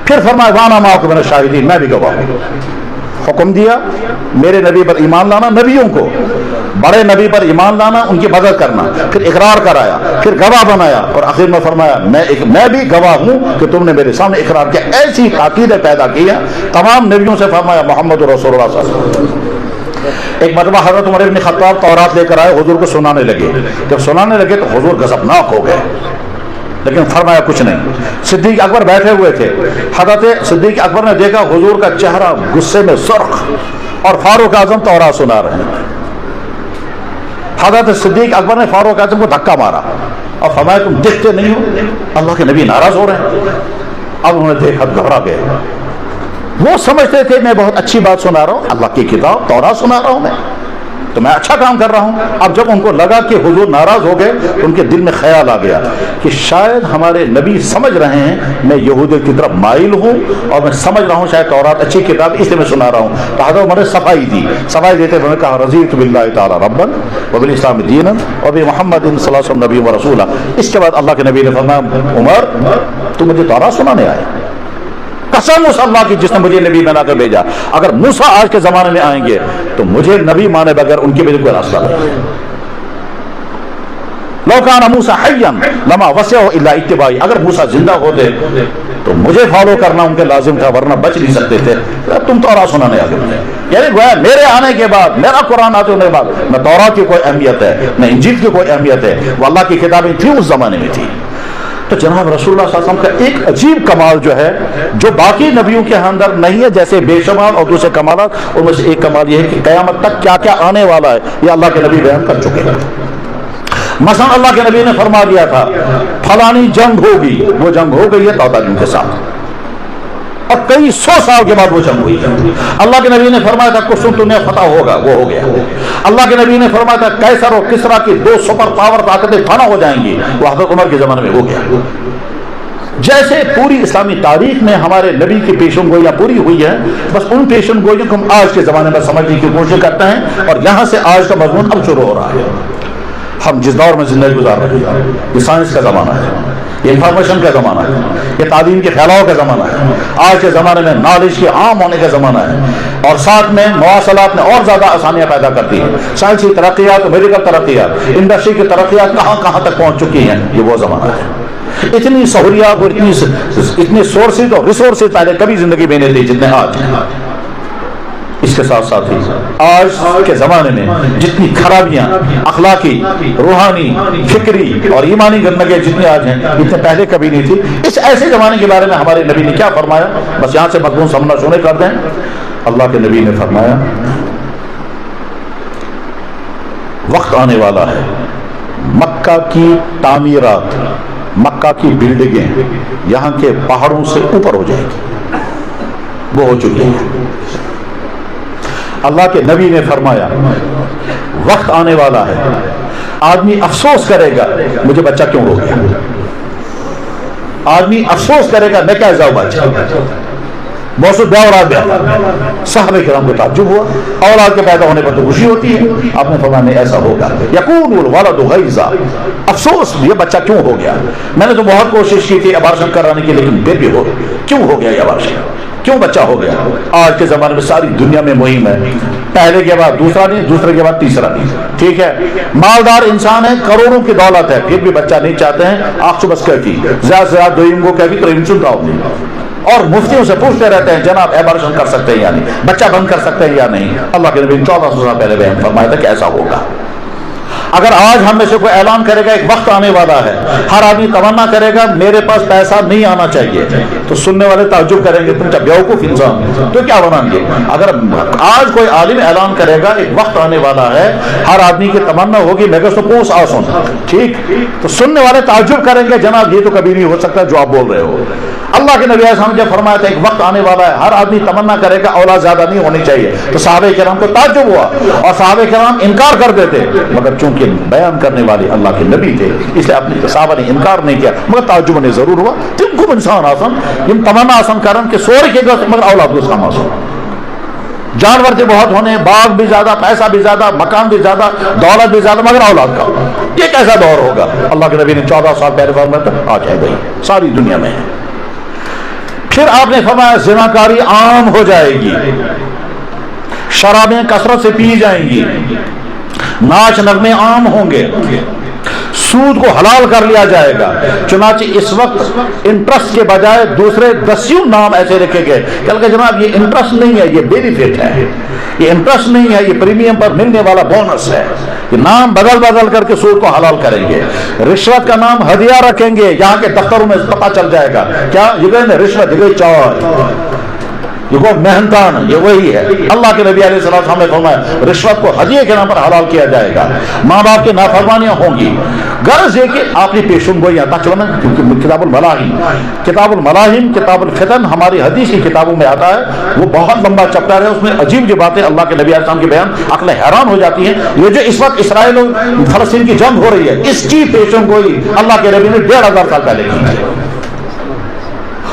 پھر فرمایا وانا معکم من الشاہدین, میں بھی گواہ ہوں. حکم دیا میرے نبی پر ایمان لانا, نبیوں کو بڑے نبی پر ایمان لانا, ان کی مدد کرنا, پھر اقرار کرایا, پھر گواہ بنایا, اور آخر میں فرمایا میں بھی گواہ ہوں کہ تم نے میرے سامنے اقرار کیا. ایسی عقیدے پیدا کیا تمام نبیوں سے. فرمایا محمد رسول اللہ صلی اللہ علیہ وسلم. ایک مرتبہ حضرت عمر بن خطاب تورات لے کر آئے, حضور کو سنانے لگے. جب سنانے لگے تو حضور غضبناک ہو گئے, لیکن فرمایا کچھ نہیں. صدیق اکبر بیٹھے ہوئے تھے, حضرت صدیق اکبر نے دیکھا حضور کا چہرہ غصے میں سرخ, اور فاروق اعظم تورات سنا رہے ہیں. حضرت صدیق اکبر نے فاروق اعظم کو دھکا مارا اور فرمایا تم دیکھتے نہیں ہو اللہ کے نبی ناراض ہو رہے ہیں. اب انہوں نے دیکھا گھبرا گئے. وہ سمجھتے تھے میں بہت اچھی بات سنا رہا ہوں, اللہ کی کتاب تورات سنا رہا ہوں میں, تو میں اچھا کام کر رہا ہوں. اب جب ان کو لگا کہ حضور ناراض ہو گئے تو ان کے دل میں خیال آ گیا کہ شاید ہمارے نبی سمجھ رہے ہیں میں یہودیت کی طرف مائل ہوں, اور میں سمجھ رہا ہوں شاید تورات اچھی کتاب اس لیے میں سنا رہا ہوں. تو حضرت عمر نے صفائی دی. صفائی دیتے ہوئے کہا رضیت باللہ تعالی ربا وبالاسلام دینا وبمحمد صلی اللہ علیہ وسلم نبی و رسولا. اس کے بعد اللہ کے نبی نے فرمایا عمر تو مجھے تورات سنانے آئے, قسم اس اللہ کی جس نے مجھے نبی بنا کر بھیجا, اگر موسیٰ آج کے زمانے میں آئیں گے تو مجھے نبی مانے بغیر ان کے بھی کوئی راستہ نہیں. لو کان موسیٰ حیا لما وسعہ الا اتباعی, اگر موسیٰ زندہ ہوتے تو مجھے فالو کرنا ان کے لازم تھا, ورنہ بچ نہیں سکتے تھے. تم تورات سنانے آ گئے, یعنی گویا میرے آنے کے بعد, میرا قرآن آتے ہونے کے بعد نہ تورات کی کوئی اہمیت ہے نہ انجیل کی کوئی اہمیت ہے. وہ اللہ کی کتابیں تھیں اس زمانے میں تھی. تو جناب رسول اللہ صلی اللہ علیہ وسلم کا ایک عجیب کمال جو ہے جو باقی نبیوں کے اندر نہیں ہے, جیسے بے شمار اور دوسرے کمالات, ان میں سے ایک کمال یہ ہے کہ قیامت تک کیا کیا آنے والا ہے یہ اللہ کے نبی بیان کر چکے ہیں. مثلا اللہ کے نبی نے فرما دیا تھا فلانی جنگ ہوگی, وہ جنگ ہو گئی ہے توداجوں کے ساتھ, اور کئی 100 سال کے بعد وہ جنگ ہوئی. اللہ کے نبی نے فرمایا تھا کچھ تمہیں فتح ہوگا, وہ ہو گیا. اللہ کے نبی نے فرمایا تھا قیصر اور کسریٰ کی 2 سپر پاور طاقتیں فنا ہو جائیں گی, وہ حضرت عمر کے زمانے میں ہو گیا. جیسے پوری اسلامی تاریخ میں ہمارے نبی کی پیشن گوئیاں پوری ہوئی ہے, بس ان پیشن گوئیوں کو ہم آج کے زمانے میں سمجھنے کی کوشش کرتے ہیں, اور یہاں سے آج کا مضمون اب شروع ہو رہا ہے. ہم جس دور میں زندگی گزار رہے ہیں یہ سائنس کا زمانہ ہے, یہ انفارمیشن کا زمانہ ہے, یہ تعلیم کے پھیلاؤ کا زمانہ ہے. آج کے زمانے میں نالج کے عام ہونے کا زمانہ ہے, اور ساتھ میں مواصلات میں اور زیادہ آسانیاں پیدا کرتی ہیں. سائنسی ترقیات, میڈیکل ترقیات, انڈسٹری کی ترقیات کہاں تک پہنچ چکی ہیں, یہ وہ زمانہ ہے. اتنی سہولیات اور اتنی سورسز اور ریسورسز پہلے کبھی زندگی میں نہیں تھی جتنے آج ہیں. اس کے ساتھ ساتھ ہی آج کے زمانے میں جتنی خرابیاں اخلاقی, روحانی, فکری اور ایمانی گندگیاں جتنی آج ہیں اتنے پہلے کبھی نہیں تھی. اس ایسے زمانے کے بارے میں ہمارے نبی نے کیا فرمایا, بس یہاں سے مضمون سمجھنا شروع کر دیں. اللہ کے نبی نے فرمایا وقت آنے والا ہے مکہ کی تعمیرات, مکہ کی بلڈنگیں یہاں کے پہاڑوں سے اوپر ہو جائیں گی, وہ ہو چکی ہیں. اللہ کے نبی نے فرمایا وقت آنے والا ہے آدمی افسوس کرے گا مجھے بچہ کیوں ہو گیا, آدمی افسوس کرے گا میں کیا جاؤں بچہ. बहुत से औलाद भी। साहबे किराम को ताज्जुब हुआ, औलाद के पैदा होने पर तो खुशी होती है, आपने फरमाया ऐसा होगा, यकूनुल वलदु गैज़ा, अफसोस ये बच्चा क्यों हो गया, मैंने तो बहुत कोशिश की थी अबार्शन कराने की, लेकिन फिर भी क्यों हो गया ये अबार्शन, क्यों बच्चा हो गया। आज के जमाने में सारी दुनिया में मुहिम है, पहले के बाद दूसरा नहीं, दूसरे के बाद तीसरा नहीं, ठीक है। मालदार इंसान है, करोड़ों की दौलत है, फिर भी बच्चा नहीं चाहते हैं। आंख बस कहती ज्यादा से ज्यादा दोइम को कहती तो सुनता हूँ, और मुफ्तियों से पूछते रहते हैं जनाब एबार्शन कर सकते हैं या नहीं, बच्चा बंद कर सकते हैं या नहीं। अल्लाह के नबी 1400 साल पहले बयान फरमाया था कि ऐसा होगा। अगर आज हम में से कोई ऐलान करेगा एक वक्त आने वाला है, हर आदमी तमन्ना करेगा मेरे पास पैसा नहीं आना चाहिए, तो सुनने वाले ताज्जुब करेंगे तुम क्या बेवकूफ इंसान, तो क्या बनाएंगे। अगर आज कोई आलिम ऐलान करेगा एक वक्त आने वाला है, हर आदमी की तमन्ना होगी मैं तो पोस आ सुन, ठीक, तो सुनने वाले ताज्जुब करेंगे जनाब ये तो कभी नहीं हो सकता जो आप बोल रहे हो। अल्लाह के नबी ने जब फरमाया था एक वक्त आने वाला है, हर आदमी तमन्ना करेगा औलाद ज्यादा नहीं होनी चाहिए, तो सहाबे किराम को ताज्जुब हुआ और सहाबे किराम इनकार कर देते, मगर चूंकि बयान करने वाले अल्लाह के नबी थे इसलिए अपने सहाबा ने इनकार नहीं किया, मगर ताज्जुब ने जरूर हुआ। तिनको इंसान आसन इन तमन्ना आसन कारण के सोर के मगर औलाद को काम आसन, जानवर के बहुत होने, बाग भी ज्यादा, पैसा भी ज्यादा, मकान भी ज्यादा, दौलत भी ज्यादा, मगर औलाद का ये कैसा दौर होगा। अल्लाह के नबी ने 14 साल पहले फरमाया आ जाए भाई सारी दुनिया में। फिर आपने फरमाया ज़िनाकारी आम हो जाएगी, शराबें कसरत से पी जाएंगी, नाच नगमे आम होंगे, सूद को हलाल कर लिया जाएगा। चुनांचे इस वक्त इंटरेस्ट के बजाय दूसरे 10 नाम ऐसे रखे गए, कल जनाब ये इंटरेस्ट नहीं है, ये बेनिफिट है, ये इंटरेस्ट नहीं है, ये प्रीमियम पर मिलने वाला बोनस है। ये नाम बदल बदल करके सूद को हलाल करेंगे। रिश्वत का नाम हदिया रखेंगे, यहाँ के दफ्तरों में पता चल जाएगा क्या ये गए रिश्वत, ये चाय, ये मेहनतान, ये वही है। अल्लाह के नबी अलैहि सलाम ने फरमाया रिश्वत को हदिये के नाम पर हलाल किया जाएगा। माँ बाप की नाफरमानियां होंगी। गर्ज है कि आपकी पेशुन गोई आता चलो ना, क्योंकि किताबुल मलाहिम किताबुल फितन हमारी हदीस की किताबों में आता है, वो बहुत लंबा चैप्टर है, उसमें अजीब जी बातें अल्लाह के नबी अलैहि सलाम के बयान अक्ल हैरान हो जाती है। ये जो इस वक्त इसराइल और फलस्तीन की जंग हो रही है, इसकी पेशुन गोई अल्लाह के नबी ने 1500 साल पहले की है।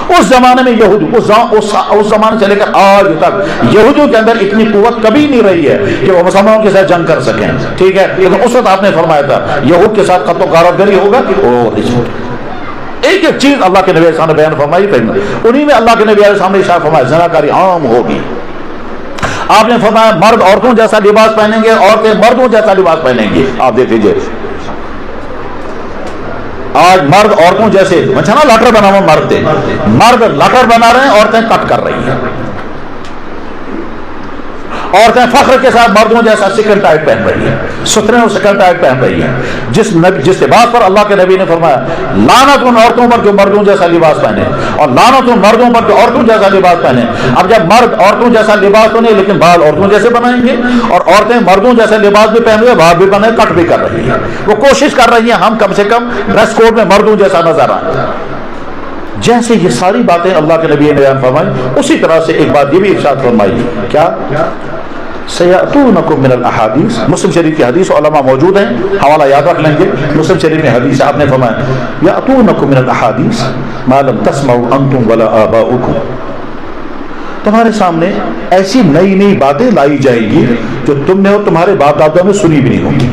उस जमाने में यहूदी उस जमाने से लेकर आज तक यहूदियों के अंदर इतनी कुव्वत कभी नहीं रही है कि वो मुसलमानों के साथ जंग कर सकें, ठीक है। लेकिन उस वक्त आपने फरमाया था यहूद के साथ खत्म कारतगरी होगा। एक एक चीज अल्लाह के नबी ने बयान फरमाई, उन्हीं में अल्लाह के नबी सामने इशारा फरमाया ज़िनाकारी आम होगी। आपने फरमाया मर्द औरतों जैसा लिबास पहनेंगे, औरतें मर्दों जैसा लिबास पहनेंगी। आप देख लीजिए आज मर्द औरतों जैसे ना लटर बना हुआ मर्द थे, मर्द लटर बना रहे हैं, औरतें कट कर रही हैं। औरतें फख्र के साथ मर्दों जैसा सिकन टाइट पहन रही है, सुथरे और सिकन टाइट पहन रही है। जिस लिबास पर अल्लाह के नबी ने फरमाया लानत उन औरतों पर जो मर्दों जैसा लिबास पहने, और लानत उन मर्दों पर जो औरतों जैसा लिबास पहने। अब जब मर्द औरतों जैसा लिबास तो नहीं, लेकिन बाल औरतों जैसे बनाएंगे, और औरतें मर्दों जैसा लिबास भी पहन रही है, बाल भी बने, कट भी कर रही है। वो कोशिश कर रही है हम कम से कम ड्रेस कोड में मर्दों जैसा नजर आए। जैसे ये सारी बातें अल्लाह के नबी ने बयान फरमाई, उसी तरह से एक बात ये भी इरशाद फरमाई, क्या सयअतूनकुम मिनल अहादीस, मुस्लिम शरीफ की हदीस उलमा मौजूद हैं, हवाला याद रख लेंगे। मुस्लिम शरीफ में हदीस आपने फरमाया यअतूनकुम मिनल अहादीस मा लम तस्माउ अंतुम वला आबाउकुम, तुम्हारे सामने ऐसी नई नई बातें लाई जाएंगी जो तुमने और तुम्हारे बाप दादा में सुनी भी नहीं होंगी।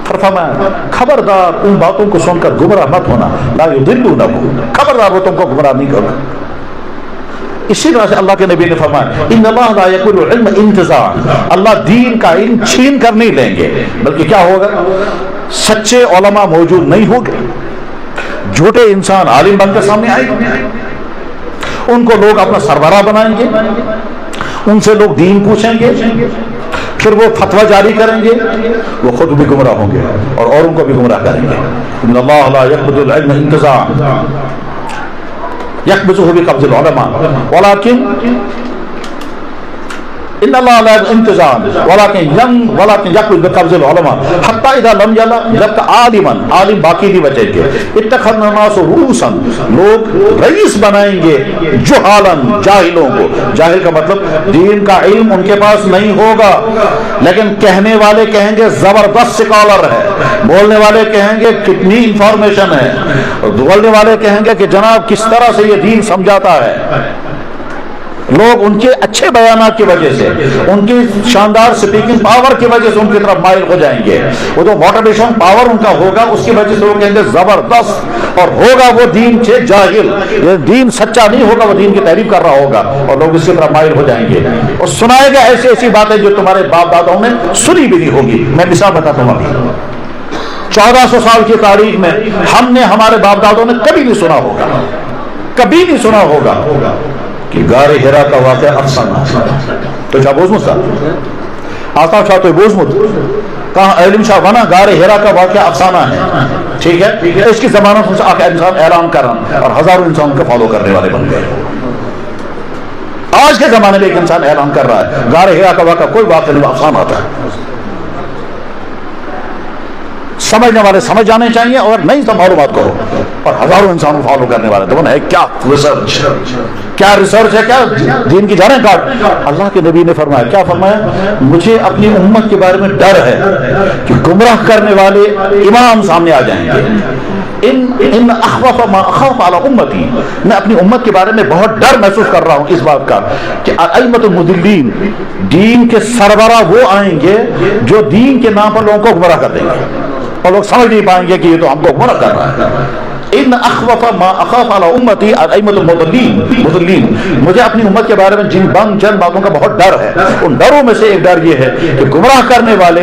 फरमाया खबरदार उन बातों को सुनकर गुमराह मत होना, ला युदिल्लूनकुम, खबरदार वो तुमको गुमराह नहीं करना। इसी तरह से अल्लाह के नबी ने फरमाया इन्नल्लाह ला यकुलु इल्म इंतज़ाम, अल्लाह दीन का इल्म छीन कर नहीं लेंगे, बल्कि क्या होगा सच्चे उलमा मौजूद नहीं होंगे, झूठे इंसान आलिम बनकर सामने आएंगे, उनको लोग अपना सरबराह बनाएंगे, उनसे लोग दीन पूछेंगे, फिर वो फतवा जारी करेंगे, वो खुद भी गुमराह होंगे और औरों को भी गुमराह करेंगे। इन्नल्लाह ला यक़बिज़ुल इल्म इंतज़ाम यक़बिज़ुहु बिक़ब्ज़िल उलमा वलाकिन इन्नल्लाह ला इंतज़ाम वलाकिन यक़बिज़ु बिक़ब्ज़िल उलमा हत्ता इज़ा लम यबक़ आलिमन, आलिम बाकी नहीं बचेंगे। इत्तख़ज़ना नास रूसन, लोग रईस बनाएंगे जुहालन, जाहिलों को। जाहिल का मतलब दीन का इल्म उनके पास नहीं होगा, लेकिन कहने वाले कहेंगे जबरदस्त स्कॉलर है, बोलने वाले कहेंगे कितनी इंफॉर्मेशन है, और बोलने वाले कहेंगे कि जनाब किस तरह से ये दीन समझाता है। लोग उनके अच्छे बयानात की वजह से, उनकी शानदार स्पीकिंग पावर की वजह से उनकी तरफ माइल हो जाएंगे। वो जो मोटिवेशन पावर उनका होगा उसकी वजह से वो कहेंगे जबरदस्त, और होगा वो दीन से जाहिल, ये दीन सच्चा नहीं होगा, वो दीन की तारीफ कर रहा होगा और लोग इसकी तरफ माइल हो जाएंगे और सुनाएगा ऐसी ऐसी बातें जो तुम्हारे बाप दादाओं ने सुनी भी नहीं होगी। मैं मिसाल बताता हूँ, अभी 1400 साल की तारीख में हमने हमारे बाप दादाओं ने कभी नहीं सुना होगा, कभी नहीं सुना होगा कि गारे हिरा का वाक़या अफसाना तो क्या बोझ मुझ आताफ शाह तो बोझ मुझ कहा इल्म शाह बना गारे हिरा का वाक़या अफसाना है, ठीक है। इसकी जमानत से आके इंसान ऐलान कर रहा और हजारों इंसान को फॉलो करने वाले बन गए। आज के जमाने में एक इंसान ऐलान कर रहा है गारे हिरा का वाक़या कोई वाक़या नहीं, अफसाना था। समझने वाले समझ जाने चाहिए और नहीं तो मालूमात करो, और हजारों इंसान को फॉलो करने वाले तो है क्या रिसर्च, क्या रिसर्च है, क्या दीन की जाने काट। अल्लाह के नबी ने फरमाया, क्या फरमाया, मुझे अपनी उम्मत के बारे में डर है कि गुमराह करने वाले इमाम सामने आ जाएंगे। इन अखवाफ मा अखाफ अला उम्मती, मैं अपनी उम्मत के बारे में बहुत डर महसूस कर रहा हूँ इस बात का कि अइम्मतुल मुदिल्लीन, दीन के सरबरा वो आएंगे जो दीन के नाम पर लोगों को गुमराह कर देंगे और लोग समझ नहीं पाएंगे कि ये तो हमको गुमराह कर रहा है। इन अखवाफ मा अखाफ अला उम्मती अइम्मतुल मुदिल्लीन, मुझे अपनी उम्मत के बारे में जिन चंद बातों का बहुत डर है, उन डरों में से एक डर ये है कि गुमराह करने वाले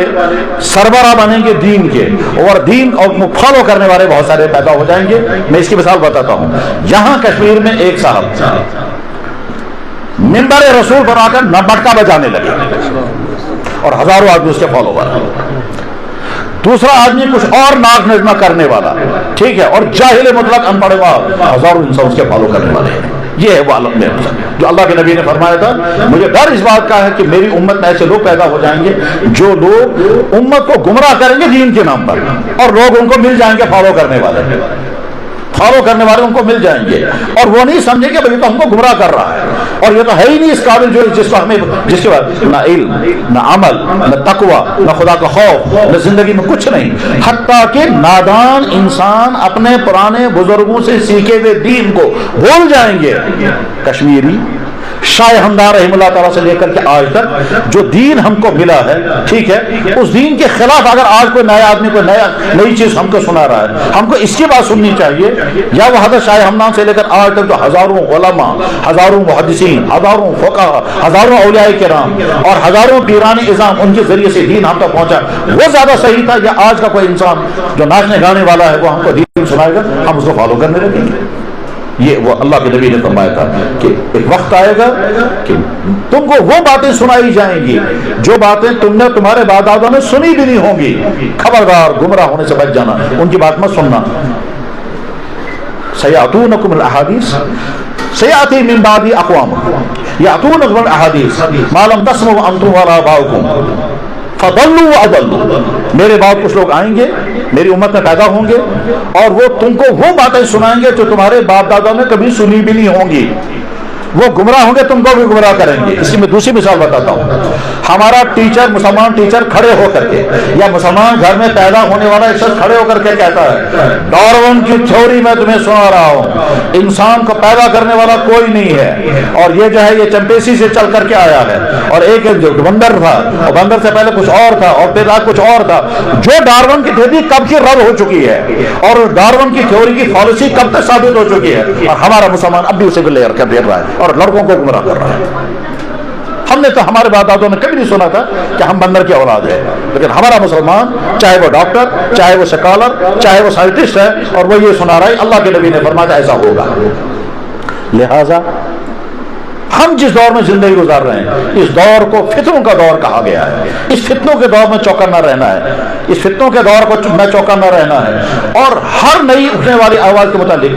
सरबरा बनेंगे दीन के, और दीन और फॉलो करने वाले बहुत सारे पैदा हो जाएंगे। मैं इसकी मिसाल बताता हूँ। यहाँ कश्मीर में एक साहब मिंबर रसूल पर आकर मटका बजाने लगे और हजारों आदमी उसके फॉलोवर। दूसरा आदमी कुछ और नाक नजमा करने वाला, ठीक है, और जाहिल मुतलक अनपढ़ हजारों इंसान उसके फॉलो करने वाले हैं। ये है वो आलम में जो अल्लाह के नबी ने फरमाया था, मुझे डर इस बात का है कि मेरी उम्मत में ऐसे लोग पैदा हो जाएंगे जो लोग उम्मत को गुमराह करेंगे दीन के नाम पर, और लोग उनको मिल जाएंगे फॉलो करने वाले उनको मिल जाएंगे, और वो नहीं समझेंगे भाई तो हमको गुमराह कर रहा है और ये तो है ही नहीं इस काबिल जो जिसको हमें, जिसके बाद ना इल्म, ना अमल, ना तकवा, ना खुदा का खौफ, ना जिंदगी में कुछ नहीं। हत्ता कि नादान इंसान अपने पुराने बुजुर्गों से सीखे हुए दीन को भूल जाएंगे। कश्मीरी शाह हमदान रहमतुल्लाह तआला से लेकर के आज तक जो दीन हमको मिला है, ठीक है, उस दीन के खिलाफ अगर आज कोई नया आदमी कोई नई चीज हमको सुना रहा है, हमको इसकी बात सुननी चाहिए। या वो हज़रत शाह हमदान से लेकर आज तक जो हजारों उलमा, हजारों मुहद्दिसीन, हजारों फुक़हा, हजारों औलिया किराम और हजारों पीरान इज़ाम उनके जरिए से दीन हम तक पहुंचा, वो ज्यादा सही था। या आज का कोई इंसान जो नाचने गाने वाला है वो हमको दीन सुनाएगा, हम उसको फॉलो करने लगेंगे। ये वो अल्लाह के नबी ने फरमाया था कि एक वक्त आएगा कि तुमको वो बातें सुनाई जाएंगी जो बातें तुमने तुम्हारे बाप दादा ने सुनी भी नहीं होंगी। खबरदार, गुमराह होने से बच जाना, उनकी बात मत सुनना। सयातूनकुम अल-अहादीस सयाती मिन बादी अक़वाम यातूनकुम अल-अहादीस मा लम तस्मऊ अंतुम वला आबाउकुम फदल्लू अदल्लू। मेरे बाद कुछ लोग आएंगे, मेरी उम्मत में पैदा होंगे और वो तुमको वो बातें सुनाएंगे जो तुम्हारे बाप दादा ने कभी सुनी भी नहीं होंगी। वो गुमराह होंगे, तुमको भी गुमराह करेंगे। इसकी मैं दूसरी मिसाल बताता हूँ। हमारा टीचर, मुसलमान टीचर खड़े होकर के, या मुसलमान घर में पैदा होने वाला एक शख्स खड़े होकर के कहता है, डार्विन की थ्योरी मैं तुम्हें सुना रहा हूँ, इंसान को पैदा करने वाला कोई नहीं है, और ये जो है ये चंपेसी से चल करके आया है, और एक जो बंदर था और बंदर से पहले कुछ और था और फिर कुछ और था। जो डार्विन की थ्योरी कब की रद्द हो चुकी है और डार्विन की थ्योरी की पॉलिसी कब तक साबित हो चुकी है, और हमारा मुसलमान अब भी उसे लेकर कर दे रहा है और लड़कों को गुमराह कर रहा है। हमने तो हमारे बाप दादों ने कभी नहीं सुना था कि हम बंदर की औलाद है, लेकिन हमारा मुसलमान, चाहे वो डॉक्टर, चाहे वो स्कॉलर, चाहे वो साइंटिस्ट है, और वो ये सुना रहा है अल्लाह के नबी ने फरमाया ऐसा होगा। लिहाजा हम जिस दौर में जिंदगी गुजार रहे हैं, इस दौर को फितनों का दौर कहा गया है। इस फितनों के दौर में चौकन्ना रहना है, इस फितनों के दौर को में चौकन्ना रहना है। और हर नई उठने वाली आवाज के मुताबिक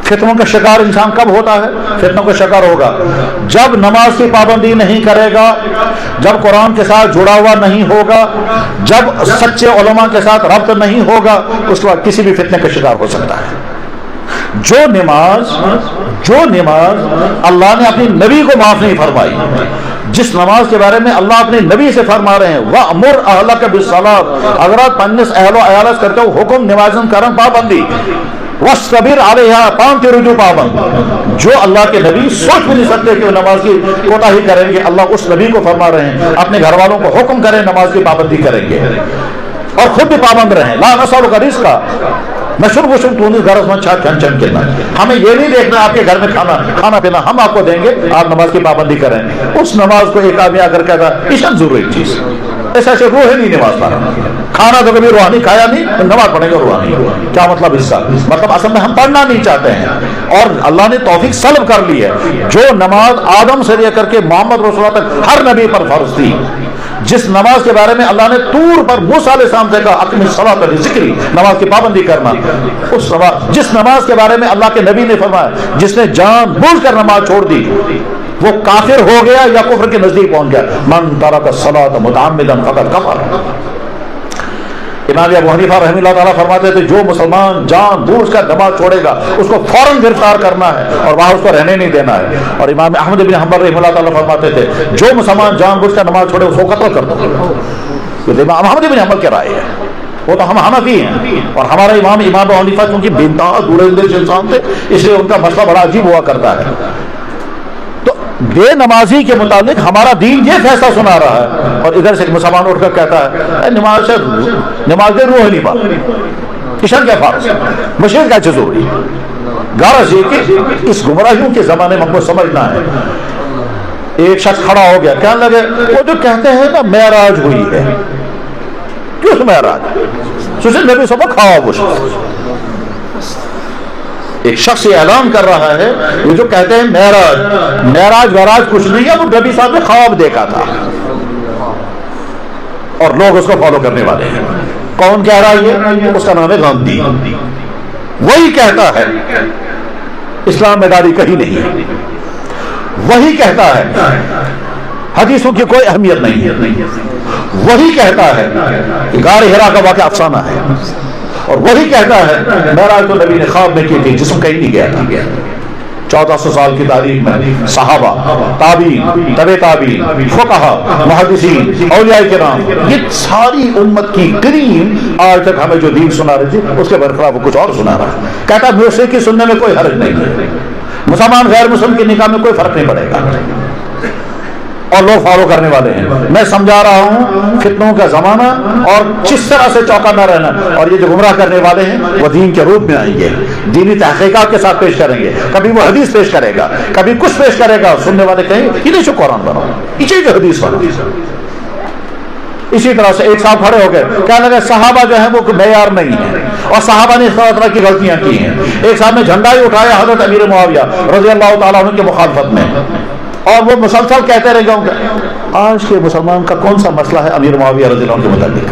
फितनों का शिकार इंसान कब होता है? फितनों का शिकार होगा जब नमाज की पाबंदी नहीं करेगा, जब कुरान के साथ जुड़ा हुआ नहीं होगा, जब सच्चे उलमा के साथ रब्त नहीं होगा, उसके बाद किसी भी फितने का शिकार हो सकता है। जो नमाज अल्लाह ने अपनी नबी को माफ नहीं फरमाई, जिस नमाज के बारे में अल्लाह अपने नबी से फरमा रहे हैं, वअमुर अहलक बिस्सलात, अगर आप पन्निस अहलो अयालत करते हो हुक्म नमाजन करम पाबंदी, वस्ताबिर अलैहा, पांच रुजू पाबंद। जो अल्लाह के नबी सोच भी नहीं सकते कि वो नमाज की कोताही करेंगे, अल्लाह उस नबी को फरमा रहे हैं अपने घर वालों को हुक्म करें नमाज की पाबंदी करेंगे और खुद भी पाबंद रहें। ला नसअलुका रिज़्क़ा नशुर वशुर तूने गरज में छा छन छन करना। हमें ये नहीं देखना आपके घर में खाना पीना हम आपको देंगे, आप नमाज की पाबंदी करें। उस नमाज को एक आदमी आकर कहता इशन जरूरी चीज, ऐसा रूह नहीं नमाज पढ़ा। खाना तो कभी रूहानी खाया नहीं, नमाज पढ़ेगा रूहानी। क्या मतलब इसका? मतलब असल में हम पढ़ना नहीं चाहते हैं और अल्लाह ने तौफीक सल्ब कर ली है। जो नमाज आदम से लेकर के मोहम्मद रसूलुल्लाह तक हर नबी पर फर्ज थी, जिस नमाज के बारे में अल्लाह ने तूर पर मूसा अलैहिस्सलाम से कहा अक़िमिस सलात लिज़िक्री, नमाज की पाबंदी करना, उस नमाज जिस नमाज के बारे में अल्लाह के नबी ने फरमाया जिसने जानबूझकर नमाज छोड़ दी वो काफिर हो गया या कुफ्र के नजदीक पहुंच गया। मन तरक सलात मुतअम्मिदन फक़द कफ़र। इमाम अबू हनीफा रहमतुल्लाह तआला फरमाते थे जो मुसलमान जानबूझकर नमाज छोड़ेगा उसको फौरन गिरफ्तार करना है और वहां उसको रहने नहीं देना है। और इमाम अहमद इब्न हंबल रहमतुल्लाह तआला फरमाते थे जो मुसलमान जानबूझकर नमाज छोड़े उसको कत्ल कर दो। ये इमाम अहमद इब्न हंबल की राय है। वो तो हम हनफी हैं और हमारा इमाम अबू हनीफा क्योंकि बेइंतहा दूरंदेश इंसान थे इसलिए उनका मसला बड़ा अजीब हुआ करता है। तो बेनमाजी के मुतालिक हमारा दीन ये फैसला सुना रहा है और इधर से एक मुसलमान उठकर कहता है नमाज दे रूह नहीं बात किशन क्या फारस मशीद क्या जरूरी। गारज ये कि इस गुमराहियों के जमाने में हमको समझना है। एक शख्स खड़ा हो गया कहने लगे वो जो कहते हैं ना मेराज हुई है, क्यों मेराज नबी सब खाओ। एक शख्स ऐलान कर रहा है ये जो कहते हैं मेराज वराज कुछ नहीं है, वो नबी साहब ने ख्वाब देखा था और लोग उसको फॉलो करने वाले हैं। कौन कह रहा है? उसका नाम है गांधी। वही कहता है इस्लाम में दाढ़ी कहीं नहीं है, वही कहता है हदीसों की कोई अहमियत नहीं है, वही कहता है कि गारे हिरा का वाक़या अफसाना है और वही कहता है मेराज तो नबी ने ख्वाब में की थी, जिस्म कहीं नहीं गया था। 1400 साल की तारीख में सहाबा, ताबीन, तबे ताबीन, फुक़हा, मुहद्दिसीन, औलिया किराम, ये सारी उम्मत की करीम आज तक हमें जो दीन सुना रही थी उसके बरखलाफ वो कुछ और सुना रहा है। कहता है मौसीकी सुनने में कोई हर्ज नहीं है, मुसलमान गैर मुस्लिम के निकाह में कोई फर्क नहीं पड़ेगा और लोग फॉलो करने वाले हैं। मैं समझा रहा हूं फितनों का जमाना और जिस तरह से चौंका न रहना। और ये जो गुमराह करने वाले हैं वो दीन के रूप में आएंगे, दीनी तहकीकात के साथ पेश करेंगे। कभी वो हदीस पेश करेगा, कभी कुछ पेश करेगा, सुनने वाले कहेंगे इन्हें जो कुरान बनाओ, इसी जो हदीस बनाओ। इसी तरह से एक साहब खड़े हो गए क्या लगे सहाबा जो है वो मेयार नहीं है और सहाबा ने इस तरह की गलतियां की हैं। एक साहब ने झंडा ही उठाया हजरत अमीर मुआविया रज़ी अल्लाह ताला अन्हु के मुखालफत में और वो मुसलसल कहते रह गए। आज के मुसलमान का कौन सा मसला है अमीर मुआविया रज़ी अल्लाह के मुताबिक?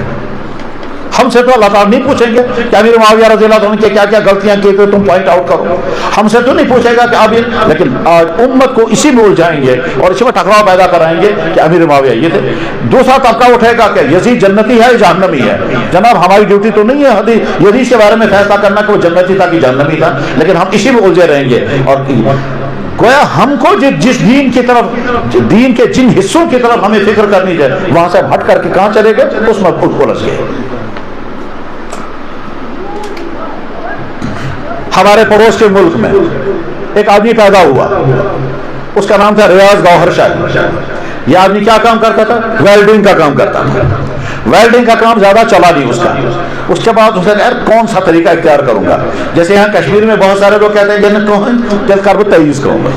हमसे तो अल्लाह ताला नहीं पूछेंगे कि अमीर मुआविया रज़ी अल्लाह अन्हु के क्या क्या गलतियां की थी तुम पॉइंट आउट करो। हमसे तो नहीं पूछेगा कि अमीर, लेकिन आज उम्मत को इसी में उलझाएंगे और इसी में टकराव पैदा कराएंगे कि अमीर मुआविया ये थे। दूसरा तबका उठेगा कि यजीद जन्नती है जहन्नमी है। जनाब हमारी ड्यूटी तो नहीं है यजीद के बारे में फैसला करना कि वो जन्नती था कि जहन्नमी था, लेकिन हम इसी में उलझे रहेंगे। और गोया हमको जिस दीन की तरफ, दीन के जिन हिस्सों की तरफ हमें फिक्र करनी चाहिए वहां से हट करके कहां चले गए, उसमें खुद उलझ गए। हमारे पड़ोस के मुल्क में एक आदमी पैदा हुआ, उसका नाम था रियाज गौहर शाह। यह आदमी क्या काम करता था? वेल्डिंग का काम करता था। वेल्डिंग का काम ज्यादा चला नहीं उसका। उसके बाद उसने कहा कौन सा तरीका इख्तियार करूंगा। जैसे यहाँ कश्मीर में बहुत सारे लोग कहते हैं जन्नत कौन जल कर तईज करूंगा,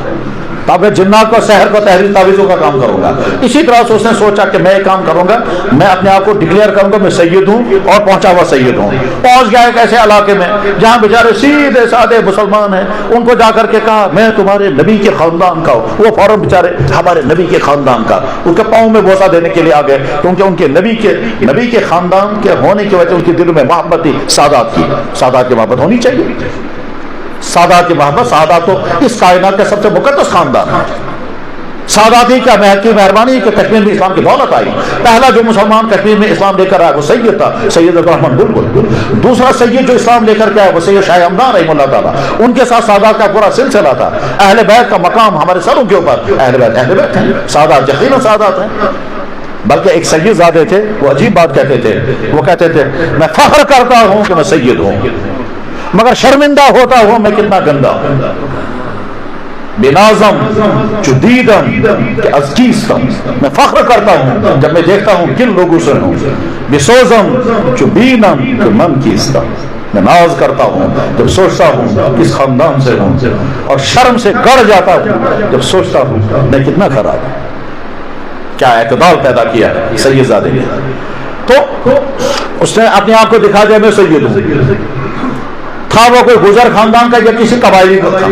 तब मैं जिन्नात को शहर को तहरीर तावीज़ों का काम करूंगा। इसी तरह से उसने सोचा कि मैं एक काम करूंगा, मैं अपने आप को डिक्लेयर करूंगा मैं सैयद हूं और पहुंचा हुआ सैयद हूं। पहुंच गया एक ऐसे इलाके में जहां बेचारे सीधे साधे मुसलमान हैं, उनको जाकर के कहा मैं तुम्हारे नबी के खानदान का हूं। वो फौरन बेचारे हमारे नबी के खानदान का, उसके पाँव में बोसा देने के लिए आ गए क्योंकि उनके नबी के खानदान के होने की वजह उनके दिल में मोहब्बत थी। सादात की मोहब्बत होनी चाहिए। सादात की मोहब्बत, सादात तो इस कायनात का सबसे मुकद्दस खानदान है। सादात ही का महक की मेहरबानी कि कश्मीर में इस्लाम की दौलत आई। पहला जो मुसलमान कश्मीर में इस्लाम लेकर आया वो सैयद था, सैयद अब्दुर्रहमान बुलबुल। दूसरा सैयद जो इस्लाम लेकर के आया वो सैयद शाह हमदान रहमतुल्लाह ताला। उनके साथ सादात का पूरा सिलसिला था। अहले बैत का मकाम हमारे सरों के ऊपर, अहले बैत हैं, सादात यकीनन सादात हैं। बल्कि एक सैयद ज़ादे थे, वो अजीब बात कहते थे। वो कहते थे मैं फख्र करता हूं कि मैं सैयद हूं मगर शर्मिंदा होता हूं मैं कितना गंदा हूं, बेनाज़म जुदीदम के अज़कीज़तम, मैं फख्र करता हूं जब मैं देखता हूं किन लोगों से हूं, बेसोज़म जुबीनम के मन कीज़तम, मैं नाज करता हूं जब सोचता हूं किस खानदान से हूं, और शर्म से गड़ जाता हूं जब सोचता हूं मैं कितना खराब हूं। क्या एतदाल पैदा किया है सैयदजादे ने। तो उसने अपने आप को दिखा दिया मैं सैयद हूं। था वो कोई गुजर खानदान का या किसी कबायली का था,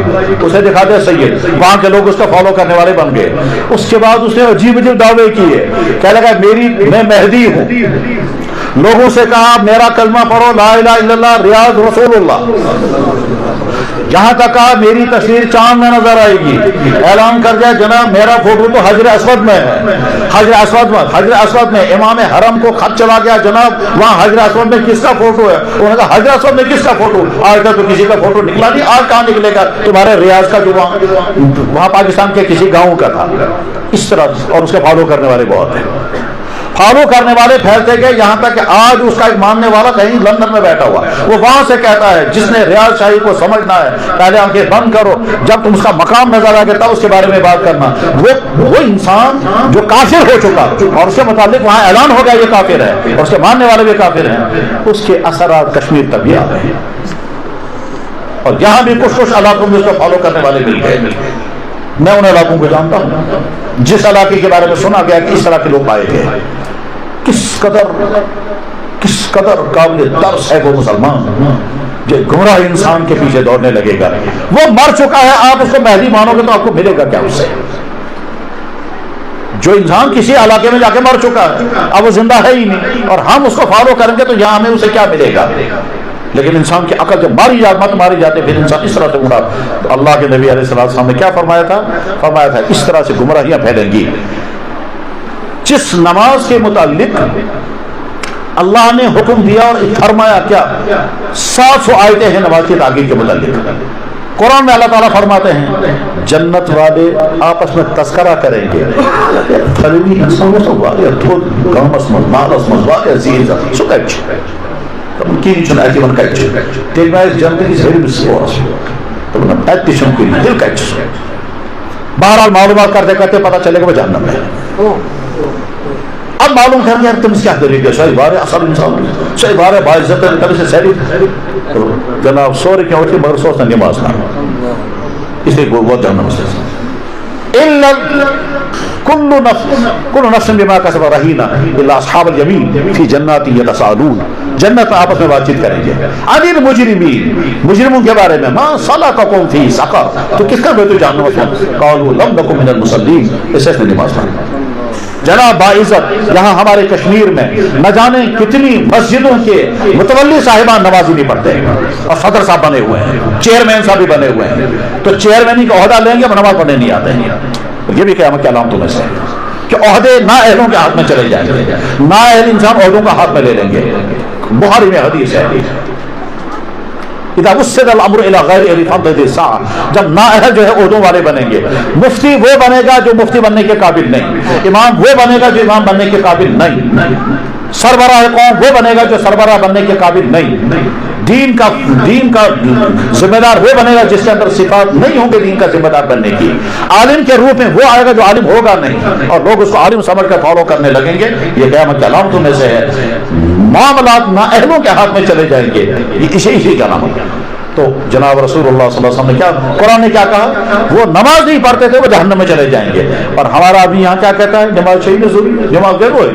उसे दिखा दिया सैयद, वहां के लोग उसका फॉलो करने वाले बन गए। उसके बाद उसने अजीब अजीब दावे किए, कह लगा मैं मेहदी हूं, लोगों से कहा मेरा कलमा पढ़ो ला इलाहा इल्लल्लाह रियाज रसूलुल्लाह, यहां तक कहा मेरी तस्वीर चांद में नजर आएगी, ऐलान कर दिया जनाब मेरा फोटो तो हजर अस्वद में है, हजर अस्वद में इमाम हरम को खत चला गया जनाब वहां हजर अस्वद में किसका फोटो है, उन्होंने कहा हजर अस्वद में किसका फोटो, आज तक तो किसी का फोटो निकला नहीं, आज कहां निकलेगा, तुम्हारे रियाज का जो वहां पाकिस्तान के किसी गांव का था। इस तरह, और उसके फॉलो करने वाले बहुत हैं, फॉलो करने वाले फैलते गए, यहां तक कि आज उसका एक मानने वाला कहीं लंदन में बैठा हुआ, वो वहां से कहता है जिसने रियाज शाही को समझना है पहले आंखें बंद करो, जब तुम उसका मकाम नजर आ गया तब उसके बारे में बात करना। वो इंसान जो काफिर हो चुका और उसके मुताबिक वहां ऐलान हो गया ये काफिर है और उसके मानने वाले भी काफिर हैं, उसके असरात कश्मीर तक भी आ गए और यहां भी कुछ इलाकों में उसको फॉलो करने वाले मिल गए। मैं उन इलाकों को जानता हूं जिस इलाके के बारे में सुना गया कि इस तरह के लोग पाए गए। किस कदर काबिल दर्स है वो मुसलमान जो गुमराह इंसान के पीछे दौड़ने लगेगा। वो मर चुका है, आप उसको मेहदी मानोगे तो आपको मिलेगा क्या उससे? जो इंसान किसी इलाके में जाके मर चुका है अब वो जिंदा है ही नहीं और हम उसको फॉलो करेंगे तो यहां हमें उसे क्या मिलेगा? लेकिन इंसान की अकल जब मारी जाते फिर इंसान इस तरह से उड़ा। तो अल्लाह के नबी अलैहिस्सलाम ने क्या फरमाया था इस तरह से गुमराहियां फैलेंगी। जिस नमाज के मुतालिक अल्लाह ने हुक्म दिया और फरमाया, क्या 700 आयतें हैं नमाज की ताकीद के मुतालिक। कुरान में अल्लाह ताला फरमाते हैं जन्नत वाले आपस में तस्करा करेंगे, बहरहाल मालूमात करते करते पता चलेगा वो जहन्नम में। अब मालूम कर यार तुम क्या करेंगे, सही बार असल इंसान सही बार है बाइज्जत कभी से सैरी जनाब सो रहे क्या उठे मगर सोचता नमाज ना, इसलिए वो जहन्नम से कुल्लु नफ्सिन बिमा कसबत रहीना इल्ला अस्हाबुल यमीन फी जन्नातिन यतसालून। जन्नत में आपस में बातचीत करेंगे। अनिल मुजरिमीन, मुजरिमों के बारे में, मा सलककुम फी सक़र, तो किसका बेतु जहन्नम में? क़ालू लम नकुम मिनल मुसल्लीन, इससे नमाज पढ़ी। जनाब बाइज़्ज़त यहाँ हमारे कश्मीर में न जाने कितनी मस्जिदों के मुतवल्ली साहिबान नमाजी नहीं पढ़ते और सदर साहब बने हुए हैं, चेयरमैन साहब भी बने हुए हैं, तो चेयरमैन का ओहदा लेंगे और नमाज पढ़ने नहीं आते हैं। ये भी क़यामत की अलामतों में से कि ओहदे ना अहलों के हाथ में चले जाएंगे, ना अहल इंसान ओहदों का हाथ में ले लेंगे। बुखारी में हदीस है जब नाअहल जो है ओहदों वाले बनेंगे, मुफ्ती वो बनेगा जो मुफ्ती बनने के काबिल नहीं, इमाम वो बनेगा जो इमाम बनने के काबिल नहीं, सरबराह कौम वो बनेगा जो सरबराह बनने के काबिल नहीं, दीन का जिम्मेदार वो बनेगा जिसके अंदर सिफात नहीं होंगे दीन का जिम्मेदार बनने की, आलिम के रूप में वो आएगा जो आलिम होगा नहीं और लोग उसको आलिम समझ कर फॉलो करने लगेंगे। ये क़यामत की अलामतों में से है। मामलात नाअहलों के हाथ में चले जाएंगे, इसी का नाम है। तो जनाब रसूलुल्लाह सल्लल्लाहु अलैहि वसल्लम ने क्या, कुरान ने क्या कहा? वो नमाज नहीं पढ़ते थे वो जहन्नम में चले जाएंगे। और हमारा अभी यहाँ क्या कहता है? नमाज चाहिए जरूरी, नमाज जरूर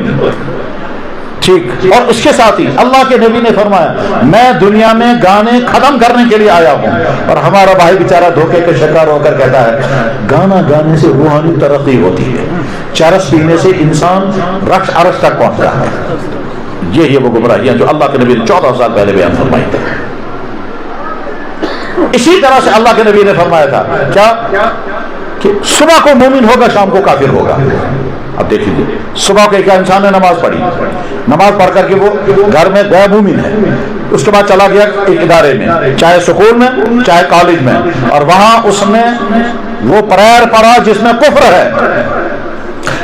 ठीक। और उसके साथ ही अल्लाह के नबी ने फरमाया मैं दुनिया में गाने खत्म करने के लिए आया हूँ। और हमारा भाई बेचारा धोखे के शिकार होकर कहता है गाना गाने से रूहानी तरक्की होती है, चरस पीने से इंसान रक्स अरस तक पहुंचता है। ये वो गुमराहियां जो अल्लाह के नबी ने 14 साल पहले बयान फरमाई थी। इसी तरह से अल्लाह के नबी ने फरमाया था क्या कि सुबह को मोमिन होगा शाम को काफिर होगा। अब देख लीजिए सुबह को क्या इंसान ने नमाज पढ़ी, नमाज पढ़ करके वो घर में गया मोमिन है, उसके बाद चला गया एक इदारे में, चाहे स्कूल में चाहे कॉलेज में, और वहां उसने वो प्रेयर पढ़ा जिसमें कुफ्र है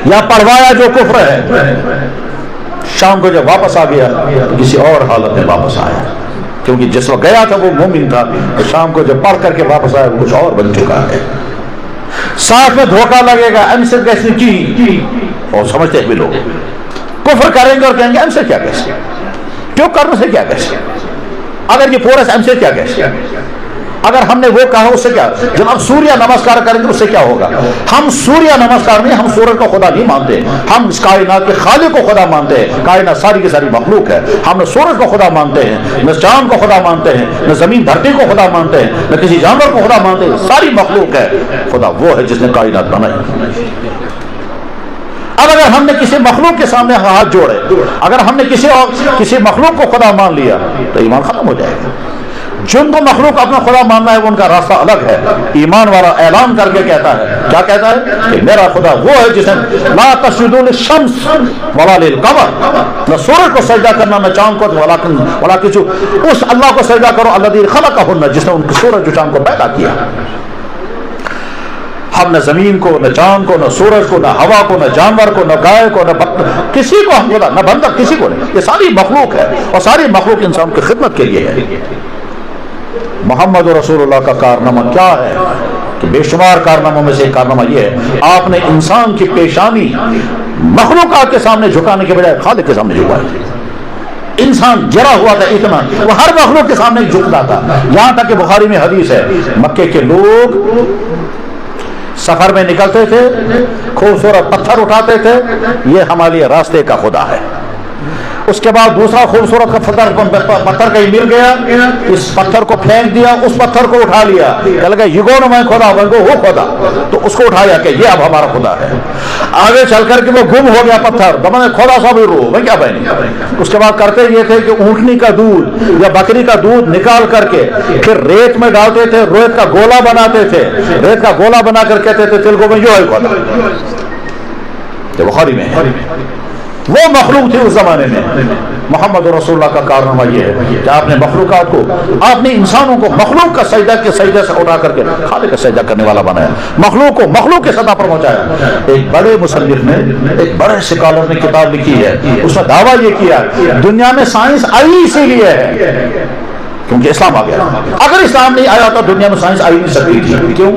या पढ़वाया जो कुफ्र है। शाम को जब वापस आ गया तो किसी और हालत में वापस आया, क्योंकि जिस वक्त गया था वो मोमिन था, तो शाम को जब पढ़ करके वापस आया वो कुछ और बन चुका है। साथ में धोखा लगेगा, हमसे कैसे की, और समझते हैं भी लोग कुफ्र करेंगे और कहेंगे हमसे क्या कैसे, क्यों करने से क्या कैसे, अगर ये पूरा हमसे क्या कैसे, अगर हमने वो कहा उससे क्या, जब हम सूर्य नमस्कार करेंगे उससे क्या होगा। हम सूर्य नमस्कार नहीं, हम सूरज को खुदा नहीं मानते, हम इस कायनात के खालिक को खुदा मानते हैं। कायनात सारी की सारी मखलूक है, हम न सूरज को खुदा मानते हैं, न चांद को खुदा मानते हैं, न जमीन धरती को खुदा मानते हैं, न किसी जानवर को खुदा मानते हैं। सारी मखलूक है, खुदा वो है जिसने कायनात बनाई। अब अगर हमने किसी मखलूक के सामने हाथ जोड़े, अगर हमने किसी मखलूक को खुदा मान लिया तो ईमान खत्म हो जाएगा। जिनको मखलूक अपना खुदा मानना है वो उनका रास्ता अलग है। ईमान वाला ऐलान करके कहता है, क्या कहता है कि मेरा खुदा वो है जिसने ला तस्जुदू लिश्शम्स वला लिलकमर, न सूरज को सजदा करना न चांद को, वलाकिन उस अल्लाह को सजदा करो अल्लज़ी खलक़हुन्ना, जिसने उन सूरज चांद को पैदा किया। हम न जमीन को, न चांद को, न सूरज को, न हवा को, न जानवर को, न गाय को, न किसी को हम खुदा, न बंदर, किसी को नहीं। ये सारी मखलूक है और सारी मखलूक इंसान की खिदमत के लिए है। मोहम्मद रसूलुल्लाह का कारनामा क्या है कि बेशुमार कारनामों में से एक कारनामा यह है, आपने इंसान की पेशानी मखलूकात के सामने झुकाने के बजाय खालिक के सामने झुकाई। इंसान गिरा हुआ था इतना, वो हर मखलूक के सामने झुकता था। यहां तक कि बुखारी में हदीस है, मक्के के लोग सफर में निकलते थे, खूबसूरत पत्थर उठाते थे, ये हमारे लिए रास्ते का खुदा है। उसके बाद दूसरा खूबसूरत का पत्थर कहीं मिल गया, इस पत्थर को फेंक दिया, उस पत्थर को उठा लिया, कह लगा ये कौन, मैं खुदा बनको वो खुदा, तो उसको उठाया कि ये अब हमारा खुदा है। आगे चल करके वो गुम हो गया पत्थर, तो मैंने खुदा सा भी रो मैं क्या बने। उसके बाद करते ये थे कि ऊँटनी का दूध या बकरी का दूध निकाल करके फिर रेत में डालते थे, रेत का गोला बनाते थे, रेत का गोला बना कर कहते थे तिल को मैं जो है खुदा। बुखारी में है, वो मखलूक थी उस जमाने में। मोहम्मद रसूलुल्लाह का कारनामा ये है कि आपने मखलूकात को, आपने इंसानों को मखलूक का सजदा के सजदे से उठा करके खालिक का सजदा करने वाला बनाया, मखलूक को मखलूक के सतह पर पहुंचाया। एक बड़े मुसन्निफ ने, एक बड़े स्कॉलर ने किताब लिखी है, उसमें दावा ये किया दुनिया में साइंस आई इसीलिए है क्योंकि इस्लाम आ गया। अगर इस्लाम नहीं आया तो दुनिया में साइंस आ ही नहीं सकती थी। क्यों?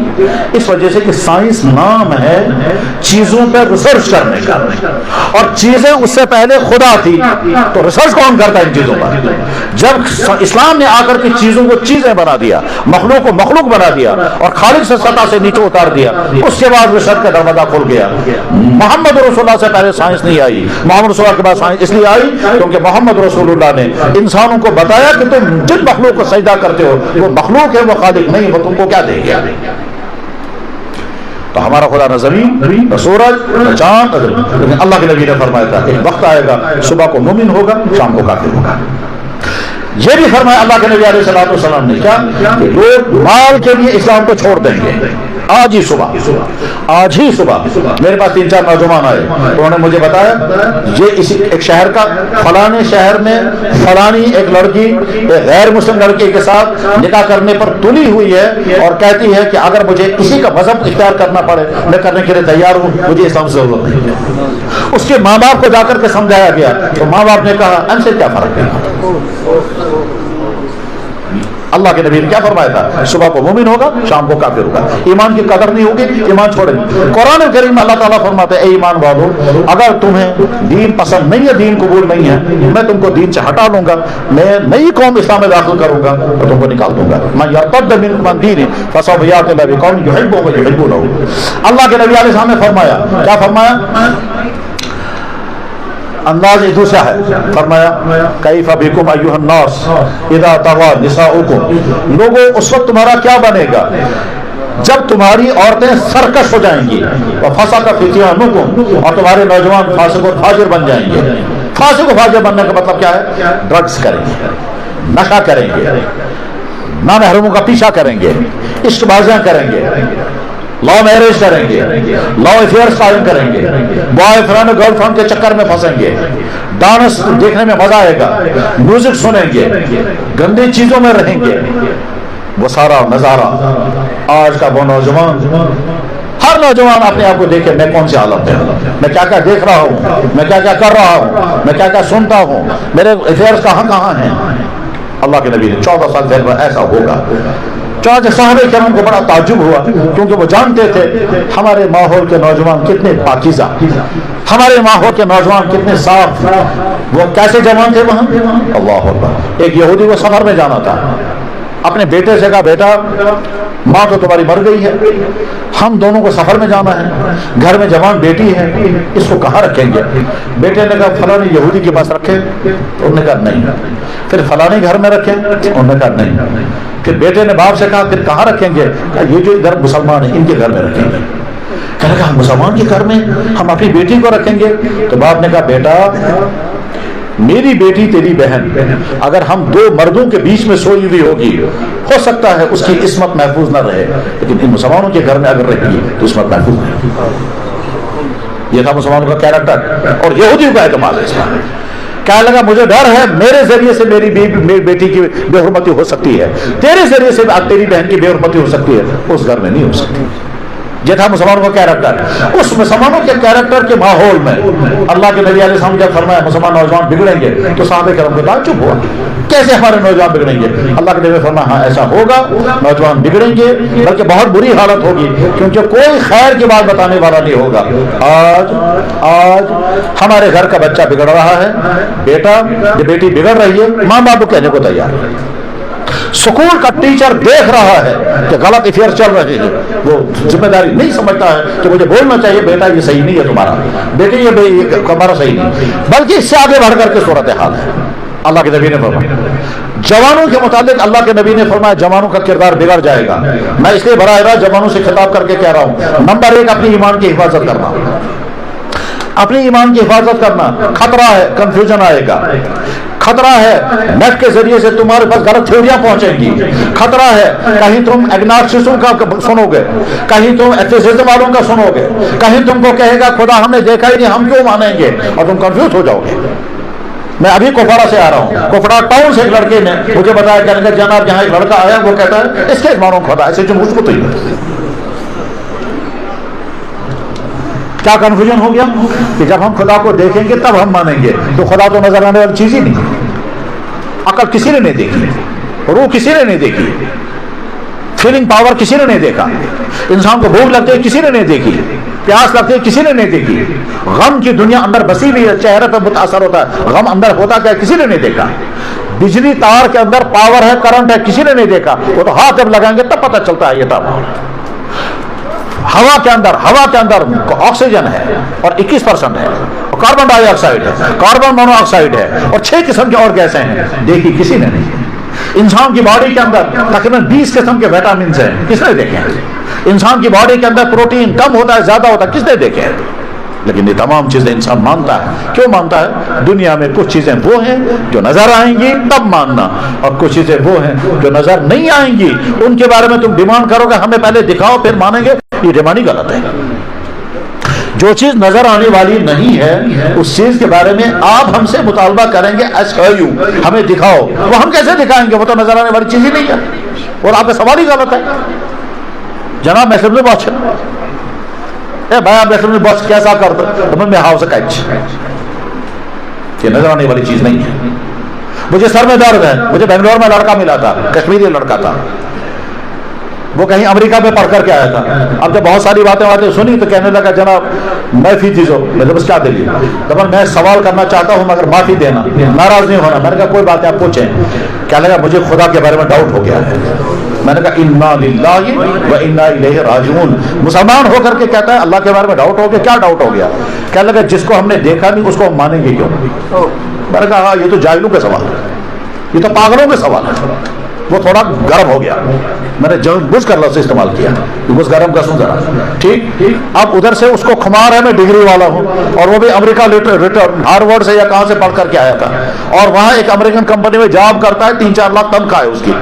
इस वजह से कि साइंस नाम है चीजों पर रिसर्च करने का, और चीजें उससे पहले खुदा थी, तो रिसर्च कौन करता है इन चीजों पर? जब इस्लाम ने आकर के चीजों को चीजें बना दिया, मखलूक को मखलूक बना दिया और खालिक से सतह से नीचे उतार दिया, उसके बाद रिसर्च का दरवाजा खुल गया। मोहम्मद रसूलुल्लाह से पहले साइंस नहीं आई, मोहम्मद रसूलुल्लाह के बाद साइंस इसलिए आई क्योंकि मोहम्मद रसूलुल्लाह ने इंसानों को बताया कि तुम जिन मखलूक को सजदा करते हो वो मखलूक है, वो खालिक नहीं, वो तुमको क्या देंगे। तो हमारा खुदा न जमीन, न सूरज, न चांद, लेकिन अल्लाह के नबी ने फरमाया था एक वक्त आएगा सुबह को मोमिन होगा, शाम को काफिर होगा। ये भी फरमाया अल्लाह के नबी अलैहिस्सलातु वस्सलाम ने क्या, कि लोग माल के लिए इस्लाम को छोड़ देंगे। आज ही सुबह मेरे पास 3-4 नौजवान आए, उन्होंने मुझे बताया ये इसी एक शहर का फलाने शहर में फलानी एक लड़की एक गैर मुस्लिम लड़के के साथ निकाह करने पर तुली हुई है और कहती है कि अगर मुझे किसी का मजहब इख्तियार करना पड़े मैं करने के लिए तैयार हूँ, मुझे इस्लाम से जरूरत नहीं है। उसके माँ बाप को जाकर के समझाया गया तो माँ बाप ने कहा हमसे क्या फर्क है। अल्लाह के नबी ने क्या फरमाया था, सुबह को मोमिन होगा, शाम को काफिर होगा। ईमान की कदर नहीं होगी, ईमान छोड़ेंगे। कुरान करीम में अल्लाह ताला फरमाते हैं, ए ईमान वालों, अगर तुम्हें दीन पसंद नहीं है, दीन कबूल नहीं है, मैं तुमको दीन से हटा लूंगा, मैं नई कौम इस्लाम में दाखिल करूंगा तो तुमको निकाल दूंगा। मैं यर्तद मिनकुम अन दीनिही फसौफ याति अल्लाहु बिकौमिन युहिब्बुहुम व युहिब्बूनहु। अल्लाह के नबी अलैहि सलाम ने फरमाया, क्या फरमाया, अंदाज दूसरा है, फरमाया कैफ बिकुम अय्युहन नास इदा तवा निसाउकुम, लोगों उस वक्त तुम्हारा क्या बनेगा जब तुम्हारी औरतें सरकश हो जाएंगी, और फसा का फित्यानुकुम, और तुम्हारे नौजवान फासिक और फाजिर बन जाएंगे। फासिक और फाजिर बनने का मतलब क्या है, ड्रग्स करेंगे, नशा करेंगे, नामहरमों का पीछा करेंगे, इश्कबाजियां करेंगे, लॉ मैरिज करेंगे, लॉ अफेयर्स कायम करेंगे, बॉयफ्रेंड गर्लफ्रेंड के चक्कर में फंसेंगे, डांस देखने में मजा आएगा, म्यूजिक सुनेंगे, गंदी चीजों में रहेंगे। वो सारा नजारा आज का वो नौजवान, हर नौजवान अपने आप को देखे मैं कौन सी हालत है, मैं क्या क्या देख रहा हूँ, मैं क्या क्या कर रहा हूँ, मैं क्या क्या सुनता हूँ, मेरे अफेयर्स कहाँ कहाँ हैं। अल्लाह के नबी ने 14 साल जहन में ऐसा होगा। चुनांचे साहबे करम को बड़ा ताज्जुब हुआ, क्योंकि वो जानते थे हमारे माहौल के नौजवान कितने पाकीज़ा, हमारे माहौल के नौजवान कितने साफ। वो कैसे जवान थे वहाँ? अल्लाह अकबर। एक यहूदी को सफर में जाना था, अपने बेटे से कहा, बेटा माँ तो तुम्हारी मर गई है, हम दोनों को सफर में जाना है, घर में जवान बेटी है, इसको कहाँ रखेंगे? बेटे ने कहा फलानी यहूदी के पास रखे। उन्होंने कहा नहीं। फिर फलानी घर में रखे। उन्होंने कहा नहीं। फिर बेटे ने बाप से कहा फिर कहाँ रखेंगे? कहा ये जो इधर मुसलमान है इनके घर में रखेंगे। कहने लगा मुसलमान के घर में हम अपनी बेटी को रखेंगे? तो बाप ने कहा बेटा मेरी बेटी तेरी बहन अगर हम दो मर्दों के बीच में सोई हुई होगी, हो सकता है उसकी इस्मत महफूज न रहे, लेकिन इन मुसलमानों के घर में अगर रहेगी तो इस्मत महफूज नहीं। ये था मुसलमानों का कैरेक्टर और यहूदियों का एतमाद है इसमें। क्या लगा मुझे डर है मेरे जरिए से मेरी बेटी की बेहुरमती हो सकती है, तेरे जरिए से तेरी बहन की बेहुरमती हो सकती है, उस घर में नहीं हो सकती। ये था मुसलमानों का कैरेक्टर। उस मुसलमानों के कैरेक्टर के माहौल में अल्लाह के नबी अलैहि सलाम ने फरमाया मुसलमान नौजवान बिगड़ेंगे, तो साहबे करम के बाद चुप हुआ, कैसे हमारे नौजवान बिगड़ेंगे? अल्लाह के नबी ने फरमाया हाँ ऐसा होगा, नौजवान बिगड़ेंगे, बल्कि बहुत बुरी हालत होगी, क्योंकि कोई खैर की बात बताने वाला नहीं होगा। आज हमारे घर का बच्चा बिगड़ रहा है, बेटा ये बेटी बिगड़ रही है, माँ बाप कहने को तैयार है। स्कूल का टीचर देख रहा है कि गलत अफेयर चल रहे हैं, वो जिम्मेदारी नहीं समझता है कि मुझे बोलना चाहिए बेटा ये सही नहीं है तुम्हारा, बेटे ये हमारा सही नहीं, बल्कि इससे आगे बढ़ करके सूरत हाल है। अल्लाह के नबी ने फरमाया जवानों के मुताबिक, अल्लाह के नबी ने फरमाया जवानों का किरदार बिगड़ जाएगा। मैं इसलिए बराह रास्त जवानों से खिताब करके कह रहा हूँ, नंबर 1 अपनी ईमान की हिफाजत करना, अपनी ईमान की हिफाजत करना। खतरा है कंफ्यूजन आएगा, खतरा है नेट के जरिए से तुम्हारे पास गलत थ्योरियां पहुंचेंगी, खतरा है कहीं तुम एग्नोस्टिक्सों का सुनोगे, कहीं तुम एथिसिज्म वालों का सुनोगे, कहीं तुमको कहेगा खुदा हमने देखा ही नहीं हम क्यों मानेंगे, और तुम कंफ्यूज हो जाओगे। मैं अभी कुपवाड़ा से आ रहा हूँ, कुपवाड़ा टाउन से एक लड़के ने मुझे बताया, कहने लगा जनाब यहाँ एक लड़का आया, वो कहता है इसके मानो खुदा, ऐसे जो मुझको तो ही क्या कन्फ्यूजन हो गया कि जब हम खुदा को देखेंगे तब हम मानेंगे, तो खुदा तो नजर आने वाली चीज ही नहीं। अकल किसी ने नहीं देखी, रूह किसी ने नहीं देखी, फीलिंग पावर किसी ने नहीं देखा, इंसान को भूख लगती है किसी ने नहीं देखी, प्यास लगती है किसी ने नहीं देखी, गम की दुनिया अंदर बसी हुई है, चेहरे पर मुतासर होता है, गम अंदर होता क्या किसी ने नहीं देखा, बिजली तार के अंदर पावर है करंट है किसी ने नहीं देखा, वो तो हाथ जब लगाएंगे तब पता चलता है ये तब। हवा के अंदर ऑक्सीजन है और 21% है, और कार्बन डाइऑक्साइड है, कार्बन मोनोऑक्साइड है, और 6 किस्म के और गैसें हैं, देखी किसी ने नहीं। इंसान की बॉडी के अंदर तकरीबन 20 किस्म के विटामिन हैं, किसने देखे? इंसान की बॉडी के अंदर प्रोटीन कम होता है ज्यादा होता है, किसने देखे? लेकिन ये तमाम चीजें इंसान मानता है। क्यों मानता है? दुनिया में कुछ चीजें वो हैं जो नजर आएंगी तब मानना, और कुछ चीजें वो हैं जो नजर नहीं आएंगी उनके बारे में तुम डिमांड करोगे हमें पहले दिखाओ फिर मानेंगे, ये डिमांड ही गलत है। जो चीज नजर आने वाली नहीं है उस चीज के बारे में आप हमसे मुतालबा करेंगे हमें दिखाओ, वो हम कैसे दिखाएंगे? वो तो नजर आने वाली चीज ही नहीं है, और आपका सवाल ही गलत है। जनाब मैं समझ बात भाई आप बस कैसा कर दो, मैं हाउ से ये नजर आने वाली चीज नहीं है। मुझे सर में दर्द है, मुझे बेंगलोर में लड़का मिला था, कश्मीरी लड़का था, वो कहीं अमेरिका में पढ़ करके आया था। अब जब बहुत सारी बातें सुनी तो कहने लगा जनाब मैं फी चीजो, मतलब बस क्या दिली, तब मैं सवाल करना चाहता हूँ मगर माफी देना, नाराज नहीं होना। मैंने कहा कोई बात है आप पूछें। क्या लगा मुझे खुदा के बारे में डाउट हो गया है। मैंने कहा इन्ना लिल्लाहि व इन्ना इलैहि राजिऊन। मुसलमान होकर के कहता है अल्लाह के बारे में डाउट हो गया। क्या डाउट हो गया? क्या लगा जिसको हमने देखा नहीं उसको हम मानेंगे क्यों? मैंने कहा हाँ ये तो जाहिलों के सवाल है, ये तो पागलों के सवाल है। वो थोड़ा गर्म हो गया, मैंने जानबूझ कर लफ्ज़ इस्तेमाल किया कि उस गर्म का सुन जरा ठीक। अब उधर से उसको खुमार है मैं डिग्री वाला हूँ, और वो भी अमेरिका हार्वर्ड से या कहाँ से पढ़ करके आया था, और वहाँ एक अमेरिकन कंपनी में जॉब करता है, 3-4 लाख तनख्वाह है उसकी,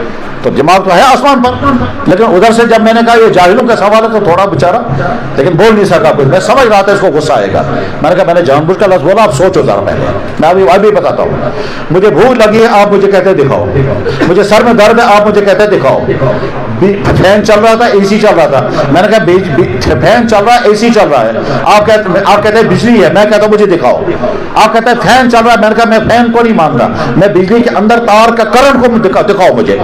तो दिमाग तो है आसमान पर। लेकिन उधर से जब मैंने कहा ये जाहिलों का सवाल है तो थोड़ा बेचारा लेकिन बोल नहीं सका कुछ। मैं समझ रहा था इसको गुस्सा आएगा। मैंने कहा मैंने जानबूझ का लफ्ज़ बोला, आप सोचो जरा पहले। मैं अभी बताता हूँ। मुझे भूख लगी है, आप मुझे कहते दिखाओ। मुझे सर में दर्द है, आप मुझे कहते दिखाओ। फैन चल रहा था, एसी चल रहा था, मैंने कहा फैन चल रहा है, एसी चल रहा है, आप कहते हैं बिजली है, मैं कहता हूँ मुझे दिखाओ। آپ کہتے ہیں فین چل رہا ہے، میں نے کہا میں فین کو نہیں مانتا، میں بجلی کے اندر تار کا کرنٹ کو دکھاؤ مجھے،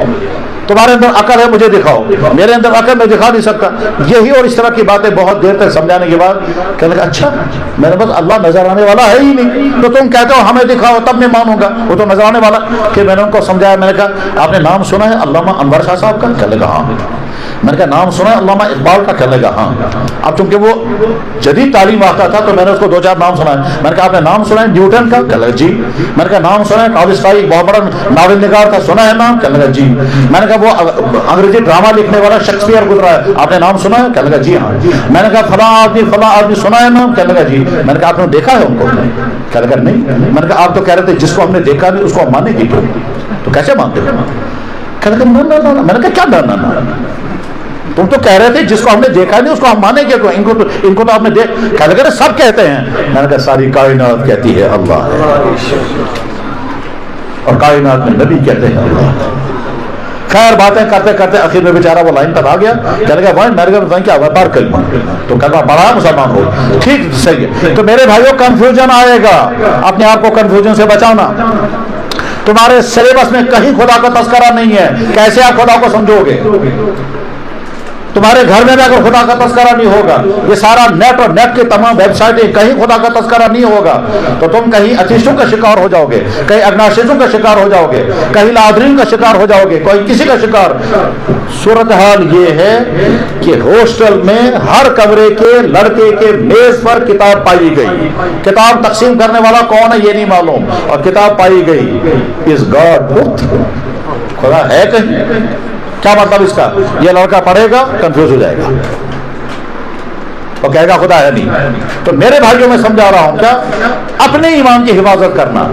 تمہارے اندر عقل ہے مجھے دکھاؤ، میرے اندر عقل میں دکھا نہیں سکتا. یہی اور اس طرح کی باتیں بہت دیر تک سمجھانے کے بعد کہنے لگا اچھا میں نے بس اللہ نظر آنے والا ہے ہی نہیں تو تم کہتے ہو ہمیں دکھاؤ تب میں مانوں گا، وہ تو نظر آنے والا. کہ میں نے ان کو سمجھایا، میں نے کہا آپ نے نام سنا ہے علامہ انور شاہ صاحب کا؟ کہنے لگا ہاں. میں نے کہا نام سنا ہے علامہ اقبال کا؟ کہنے لگا ہاں. اب چونکہ وہ جدید تعلیم یافتہ تھا تو میں نے اس کو 2-4 نام سنا ہے. میں نے کہا آپ نے نام سنا ہے نیوٹن کا؟ کہنے لگا جی. میں نے کہا نام سنا ہے ٹالسٹائی بہت بڑا ناول نگار تھا، سنا ہے نام؟ کہنے لگا جی. میں نے کہا وہ انگریزی ڈرامہ لکھنے والا شیکسپیئر گزرا ہے، آپ نے نام سنا ہے؟ کہنے لگا جی ہاں. میں نے کہا فلاں آدمی سنا ہے نام؟ کہنے لگا جی. میں نے کہا آپ نے دیکھا ہے ان کو؟ کہنے لگا نہیں. میں نے کہا آپ تو کہہ رہے تھے جس کو ہم نے دیکھا نہیں اس کو ہم مانے گی تو کیسے مانتے ہو؟ کہنے لگا نہ. میں نے کہا کیا نہ تم تو کہہ رہے تھے جس کو ہم نے دیکھا نہیں اس کو ہم مانیں گے، ان کو تو آپ نے کہنے لگا سب کہتے ہیں. میں نے کہا ساری کائنات کہتی ہے اللہ ہے اور کائنات میں نبی کہتے ہیں اللہ. خیر باتیں کرتے کرتے آخر میں بیچارہ وہ لائن تک آ گیا. کہنے لگا بھائی میرے گھر کیا ہوا بار کلمہ تو کہا بڑا مسلمان ہو. ٹھیک صحیح ہے. تو میرے بھائیوں کنفیوژن آئے گا، اپنے آپ کو کنفیوژن سے بچانا. تمہارے سلیبس میں کہیں خدا کا تذکرہ نہیں ہے، کیسے آپ خدا کو سمجھو گے؟ تمہارے گھر میں بھی اگر خدا کا تذکرہ نہیں ہوگا، یہ سارا نیٹ اور نیٹ کے تمام ویب سائٹیں کہیں خدا کا تذکرہ نہیں ہوگا تو تم کہیں اتیشوں کا شکار ہو جاؤ گے، کہیں اگناشیزوں کا شکار ہو جاؤ گے، کہیں لادرین کا شکار ہو جاؤ گے، کوئی کسی کا شکار. صورتحال یہ ہے کہ ہاسٹل میں ہر کمرے کے لڑکے کے میز پر کتاب پائی گئی. کتاب تقسیم کرنے والا کون ہے یہ نہیں معلوم، اور کتاب پائی گئی. از گاڈ بت؟ خدا ہے کہیں؟ کیا مطلب اس کا؟ یہ لڑکا پڑھے گا کنفیوز ہو جائے گا اور کہے گا خدا ہے نہیں. تو میرے بھائیوں میں سمجھا رہا ہوں کیا اپنے ایمان کی حفاظت کرنا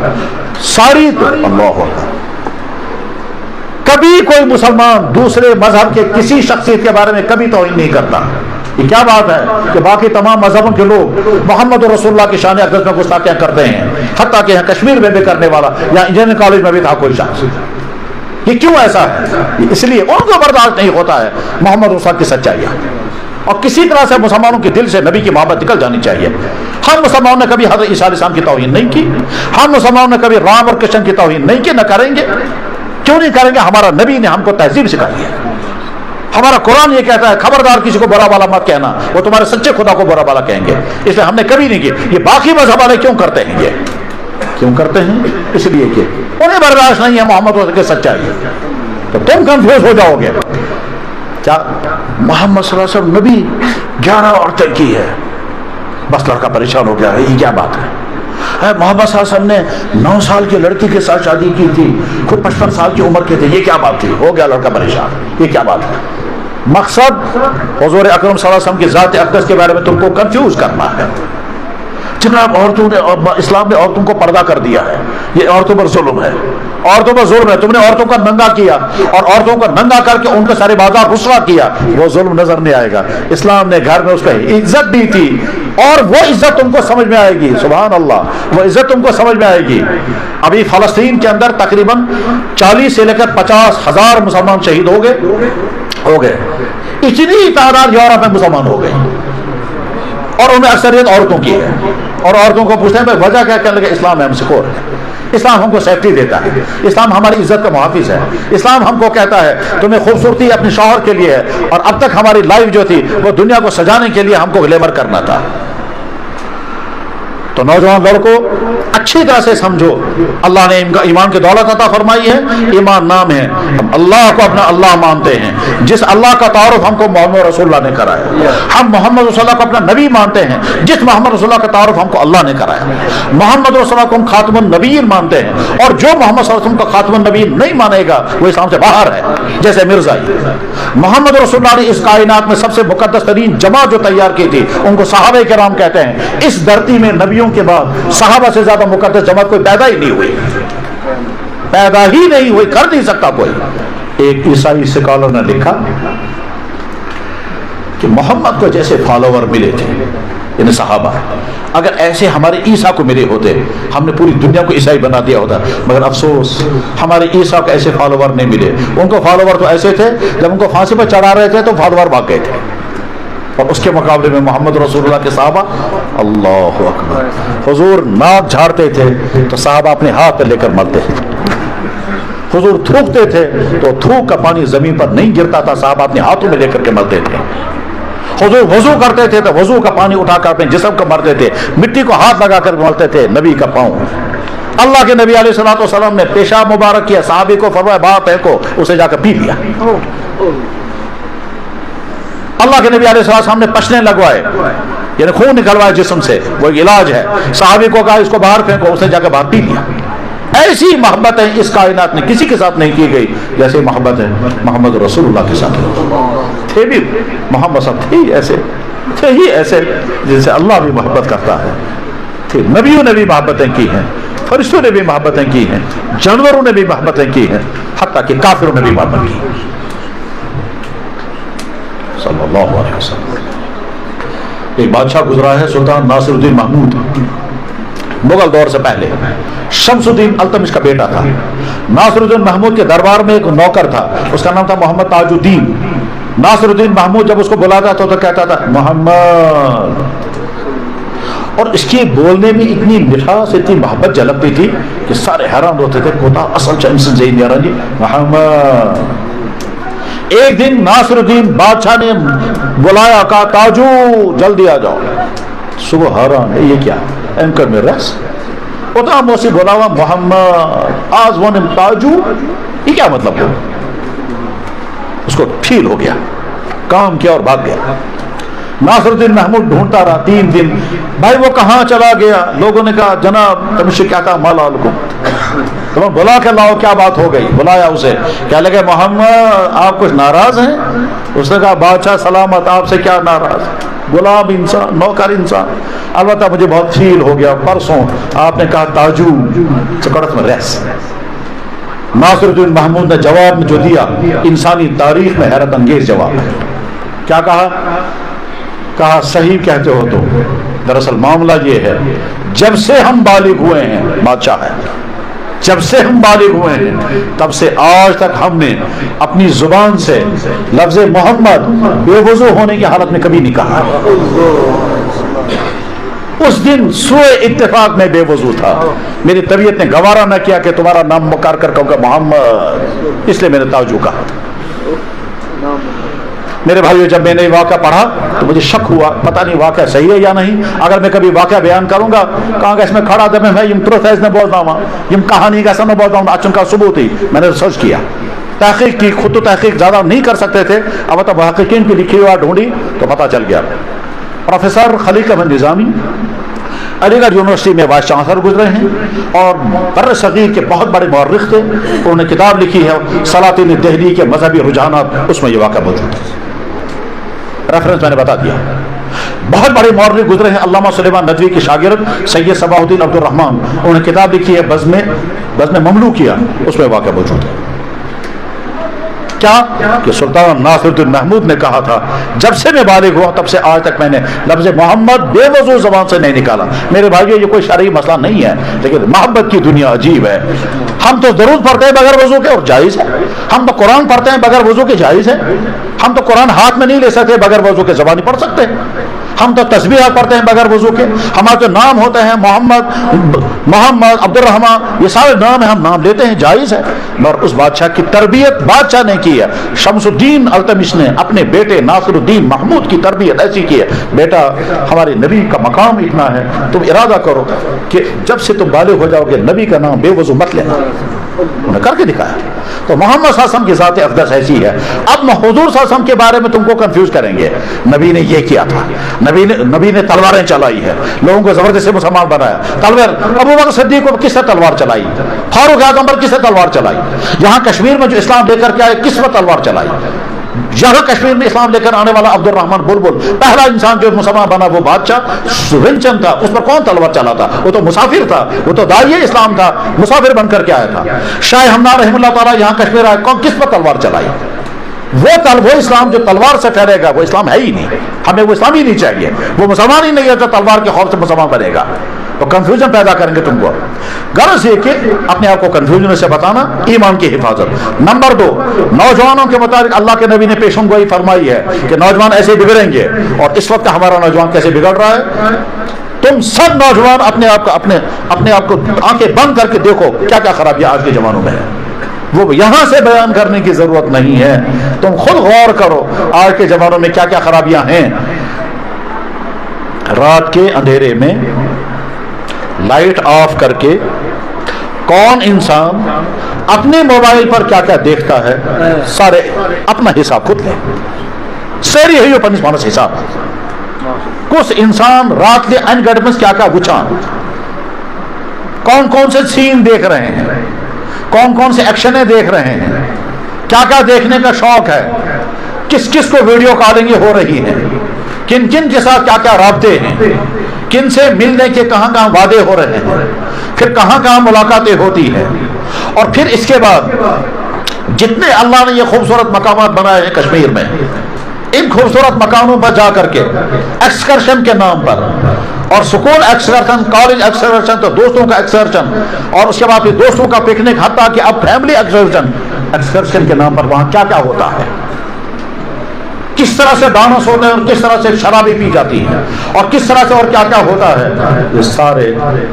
ساری. اللہ کبھی کوئی مسلمان دوسرے مذہب کے کسی شخصیت کے بارے میں کبھی توہین نہیں کرتا. یہ کیا بات ہے کہ باقی تمام مذہبوں کے لوگ محمد رسول اللہ کی شان اقدس میں گستاخیاں کرتے ہیں، حتیٰ کہ کشمیر میں بھی کرنے والا، یا انجینئرنگ کالج میں بھی تھا کوئی شخص. یہ کیوں ایسا ہے؟ اس لیے ان کو برداشت نہیں ہوتا ہے محمد رسول کی سچائیاں، اور کسی طرح سے مسلمانوں کے دل سے نبی کی محبت نکل جانی چاہیے. ہم مسلمانوں نے کبھی حضرت عیسیٰ علیہ السلام کی توہین نہیں کی، ہم مسلمانوں نے کبھی رام اور کرشن کی توہین نہیں کی، نہ کریں گے. کیوں نہیں کریں گے؟ ہمارا نبی نے ہم کو تہذیب سکھائی ہے. ہمارا قرآن یہ کہتا ہے خبردار کسی کو برا والا مت کہنا، وہ تمہارے سچے خدا کو برا والا کہیں گے. اس لیے ہم نے کبھی نہیں کی. یہ باقی مذہب والے کیوں کرتے ہیں؟ یہ کیوں کرتے ہیں؟ اس لیے کہ انہیں برداشت نہیں ہے محمد رسول کی سچائی. تو تم کنفیوز ہو جاؤ گے. کیا محمد صلی اللہ علیہ وسلم نبی 11 عورتیں کی ہے، بس لڑکا پریشان ہو گیا ہے. یہ کیا بات ہے؟ محمد صلی اللہ علیہ وسلم نے 9 سال کی لڑکی کے ساتھ شادی کی تھی، خود 55 سال کی عمر کے تھے. یہ کیا بات تھی؟ ہو گیا لڑکا پریشان. یہ کیا بات ہے؟ مقصد حضور اکرم صلی اللہ علیہ وسلم کی ذات اقدس کے بارے میں تم کو کنفیوز کرنا ہے. جناب عورتوں نے، اسلام نے عورتوں کو پردہ کر دیا ہے، یہ عورتوں پر ظلم ہے، عورتوں پر ظلم ہے. تم نے عورتوں کا ننگا کیا اور عورتوں کو ننگا کر کے ان کے سارے بازار رسوا کیا، وہ ظلم نظر نہیں آئے گا. اسلام نے گھر میں اس کا عزت دی تھی اور وہ عزت تم کو سمجھ میں آئے گی. سبحان اللہ، وہ عزت تم کو سمجھ میں آئے گی. ابھی فلسطین کے اندر تقریباً 40 سے لے کر 50 ہزار مسلمان شہید ہو گئے. اتنی تعداد یورپ میں مسلمان ہو گئے اور ان میں اکثریت عورتوں کی ہے. اور عورتوں کو پوچھتے ہیں بھائی وجہ کیا؟ کہنے لگے اسلام ہم سکور ہے، اسلام ہم کو سیفٹی دیتا ہے، اسلام ہماری عزت کا محافظ ہے، اسلام ہم کو کہتا ہے تمہیں خوبصورتی اپنے شوہر کے لیے ہے. اور اب تک ہماری لائف جو تھی وہ دنیا کو سجانے کے لیے ہم کو گلیمر کرنا تھا. تو نوجوان لڑکوں اچھی طرح سے سمجھو، اللہ نے ایمان کی دولت عطا فرمائی ہے. ایمان نام ہے، ہم اللہ کو اپنا اللہ مانتے ہیں. جس اللہ کا تعارف ہم کو محمد رسول اللہ نے کرایا. ہم محمد رسول اللہ کو اپنا نبی مانتے ہیں، جس محمد رسول اللہ کا تعارف ہم کو اللہ نے کرایا. محمد رسول اللہ کو ہم خاتم النبیین مانتے ہیں، اور جو محمد صلی اللہ علیہ وسلم کو خاتم النبیین نہیں مانے گا وہ اسلام سے باہر ہے. جیسے مرزائی، محمد رسول اللہ نے اس کائنات میں سب سے مقدس ترین جماعت جو تیار کی تھی ان کو صحابہ کرام کہتے ہیں. اس دھرتی میں نبیوں کے بعد صحابہ سے زیادہ مقدس جماعت کوئی پیدا ہی نہیں ہوئی، پیدا ہی نہیں ہوئی، کر نہیں سکتا کوئی. ایک عیسائی سکالر نے لکھا کہ محمد کو جیسے فالوور ملے تھے یعنی صحابہ، اگر ایسے ہمارے عیسیٰ کو ملے ہوتے ہم نے پوری دنیا کو عیسائی بنا دیا ہوتا. مگر افسوس ہمارے عیسیٰ کو ایسے فالوور نہیں ملے. ان کو فالوور تو ایسے تھے جب ان کو پھانسی پر چڑھا رہے تھے تو فالوور بھاگ گئے تھے، اور اس کے مقابلے میں محمد رسول اللہ کے صحابہ، اللہ اکبر، حضور ناک جھاڑتے تھے تو صحابہ اپنے ہاتھ پہ لے کر مرتے تھے، حضور تھوکتے تھے تو تھوک کا پانی زمین پر نہیں گرتا تھا، صحابہ اپنے ہاتھوں میں لے کر کے مرتے تھے، حضور وضو کرتے تھے تو وضو کا پانی اٹھا کر اپنے جسم کو مرتے تھے، مٹی کو ہاتھ لگا کر ملتے تھے نبی کا پاؤں۔ اللہ کے نبی علیہ الصلوۃ والسلام نے پیشاب مبارک کیا، صحابی کو فرمایا باپ ہے کو، اسے جا کر پی لیا۔ اللہ کے نبی علیہ السلام نے پشنے لگوائے، یعنی خون نکلوائے جسم سے، وہ ایک علاج ہے، صحابی کو کہا اس کو باہر پھینکو، اسے جا کر باہر پی لیا۔ ایسی محبتیں اس کائنات میں کسی کے ساتھ نہیں کی گئی جیسے محبت ہے محمد رسول اللہ کے ساتھ۔ تھے بھی محمد صاحب تھے ہی ایسے جن سے اللہ بھی محبت کرتا ہے، تھے نبیوں نے بھی محبتیں کی ہیں، فرشتوں نے بھی محبتیں کی ہیں، جانوروں نے بھی محبتیں کی ہیں، حتیٰ کہ کافروں نے بھی محبت کی صلی اللہ علیہ وسلم۔ ایک بادشاہ گزرا ہے سلطان ناصر الدین محمود، مغل دور سے پہلے، شمس الدین التمش کا بیٹا تھا۔ ناصر الدین محمود کے دربار میں ایک نوکر تھا، اس کا نام تھا محمد تاج الدین۔ ناصر الدین محمود جب اس کو بلاتا تھا تو کہتا تھا محمد، اور اس کے بولنے میں اتنی مٹھاس، اتنی محبت جھلکتی تھی کہ سارے حیران ہوتے تھے، کوتا اصل چنسن زین یارانی محمد۔ ایک دن ناصر الدین بادشاہ نے بلایا، کہا تاجو جلدی آ جاؤ۔ صبح حیران ہے یہ کیا اینکر میں رس ہوتا موسی بولا ہوا محمد آج ون تاجو، یہ کیا مطلب ہو؟ اس کو فیل ہو گیا، کام کیا اور بھاگ گیا۔ ناصر الدین محمود ڈھونڈتا رہا 3 دن، بھائی وہ کہاں چلا گیا؟ لوگوں نے کہا جناب تم سے کیا کہا مالا لکم، تمہیں بلا کے لاؤ، کیا بات ہو گئی؟ بلایا اسے، کہنے لگے محمد آپ کچھ ناراض ہیں؟ اس نے کہا بادشاہ سلامت، آپ سے کیا ناراض، غلام انسان، نوکر انسان، البتہ مجھے بہت فیل ہو گیا، پرسوں آپ نے کہا تاجو چکڑت میں ریس۔ ناصر الدین محمود نے جواب میں جو دیا انسانی تاریخ میں حیرت انگیز جواب ہے۔ کیا کہا صحیح کہتے ہو تو دراصل معاملہ یہ ہے، جب سے ہم بالغ ہوئے ہیں، بادشاہ ہے، جب سے ہم بالغ ہوئے ہیں تب سے آج تک ہم نے اپنی زبان سے لفظ محمد بے وضو ہونے کی حالت میں کبھی نہیں کہا۔ اس دن سوئے اتفاق میں بے وضو تھا، میری طبیعت نے گوارا نہ کیا کہ تمہارا نام مکار کر کہوں گا محمد، اس لیے میں نے تاجو کہا۔ میرے بھائیو جب میں نے واقعہ پڑھا تو مجھے شک ہوا، پتہ نہیں واقعہ صحیح ہے یا نہیں۔ اگر میں کبھی واقعہ بیان کروں گا کہاں گا اس میں کھڑا دے میں یم ترتھ ہے بولتا ہوں، یم کہانی کا سن بولتا ہوں، اچن کا ثبوت ہی میں نے ریسرچ کیا، تحقیق کی، خود تو تحقیق زیادہ نہیں کر سکتے تھے، اب تو محققین کی لکھی ہوا ڈھونڈی تو پتہ چل گیا۔ پروفیسر خلیق احمد نظامی علی گڑھ یونیورسٹی میں وائس چانسلر گزرے ہیں اور بر صغیر کے بہت بڑے مورخ تھے، انہوں نے کتاب لکھی ہے سلاطین دہلی کے مذہبی رجحانات، اس میں یہ واقعہ موجود ہے، ریفرنس میں نے بتا دیا۔ بہت بڑے مورخ گزرے ہیں، علامہ سلیمان ندوی کے شاگرد سید صباح الدین عبد الرحمن، انہوں نے کتاب لکھی ہے بزم مملوکیہ، اس میں واقعہ موجود ہے۔ کیا کہ سلطان ناصر الدین محمود نے کہا تھا جب سے میں بالغ ہوا تب سے آج تک میں نے لفظ محمد بے وضو زبان سے نہیں نکالا۔ میرے بھائیو یہ کوئی شرعی مسئلہ نہیں ہے، لیکن محبت کی دنیا عجیب ہے۔ ہم تو درود پڑھتے ہیں بغیر وضو کے اور جائز ہے، ہم تو قرآن پڑھتے ہیں بغیر وضو کے جائز ہے، ہم تو قرآن ہاتھ میں نہیں لے سکتے بغیر وضو کے، زبانی پڑھ سکتے ہیں، ہم تو تسبیحات پڑھتے ہیں بغیر وضو کے، ہمارے جو نام ہوتے ہیں محمد عبد الرحمن، یہ سارے نام ہیں، ہم نام لیتے ہیں، جائز ہے۔ اور اس بادشاہ کی تربیت بادشاہ نے کی ہے، شمس الدین التمش نے اپنے بیٹے ناصر الدین محمود کی تربیت ایسی کی ہے، بیٹا ہمارے نبی کا مقام اتنا ہے، تم ارادہ کرو کہ جب سے تم بالغ ہو جاؤ گے نبی کا نام بے وضو مت لینا۔ انہوں نے کر کے دکھایا۔ تو محمد صلی اللہ علیہ وسلم کی ذات اقدس ایسی ہے۔ اب حضور صلی اللہ علیہ وسلم کے بارے میں تم کو کنفیوز کریں گے، نبی نے یہ کیا تھا، نبی نے تلواریں چلائی ہے، لوگوں کو زبردستی مسلمان بنایا، تلوار ابو بکر صدیق کو کس نے تلوار چلائی، فاروق اعظم پر کس نے تلوار چلائی، یہاں کشمیر میں جو اسلام لے کر کے آئے کس نے تلوار چلائی، یہاں کشمیر میں اسلام لے کر آنے والا عبد الرحمن بلبل پہلا انسان جو مسلمان بنا وہ بادشاہ سوینچن تھا، اس پر کون تلوار چلا تھا؟ وہ تو مسافر تھا، وہ تو داعیہ اسلام تھا، مسافر بن کر کے آیا تھا۔ شاہ ہمدان رحمہ اللہ تعالیٰ یہاں کشمیر آئے، کون کس پر تلوار چلائی؟ وہ اسلام جو تلوار سے ٹھہرے گا وہ اسلام ہے ہی نہیں، ہمیں وہ اسلام ہی نہیں چاہیے، وہ مسلمان ہی نہیں ہے جو تلوار کے خوف سے مسلمان بنے گا۔ तो कंफ्यूजन पैदा करेंगे तुमको। गरज ये कि अपने आप को कंफ्यूजन से बताना, ईमान की हिफाजत। नंबर 2, नौजवानों के मुताबिक अल्लाह के नबी ने पेशन गोई फरमाई है कि नौजवान ऐसे बिगड़ेंगे, और इस वक्त हमारा नौजवान कैसे बिगड़ रहा है। तुम सब नौजवान अपने आप को आंखें बंद करके देखो क्या क्या खराबियां आज के जमानों में है। वो यहां से बयान करने की जरूरत नहीं है, तुम खुद गौर करो आज के जमानों में क्या क्या खराबियां हैं। रात के अंधेरे में लाइट ऑफ करके कौन इंसान अपने मोबाइल पर क्या क्या देखता है, सारे अपना हिसाब खुद ले। सारी है पन्नीस मानस हिसाब। कुछ इंसान रात के अनगढ़ में क्या क्या वुचान, कौन कौन से सीन देख रहे हैं, कौन कौन से एक्शनें देख रहे हैं, क्या क्या देखने का शौक है, किस किस को वीडियो कॉलिंग हो रही है, किन किन के साथ क्या क्या राब्ते हैं, किन से मिलने के कहां कहां वादे हो रहे हैं, फिर कहां कहां मुलाकातें होती हैं। और फिर इसके बाद जितने अल्लाह ने ये खूबसूरत मकामात बनाए हैं कश्मीर में, इन खूबसूरत मकानों पर जाकर के एक्सकर्शन के नाम पर, और स्कूल एक्सकर्शन, कॉलेज एक्सकर्शन, तो दोस्तों का एक्सकर्शन, और उसके बाद फिर दोस्तों का पिकनिक, हत्ता कि अब फैमिली एक्सकर्शन के नाम पर वहां क्या क्या होता है, किस तरह से डांस होते हैं और किस तरह से शराबी पी जाती है, और किस तरह से और क्या क्या होता है।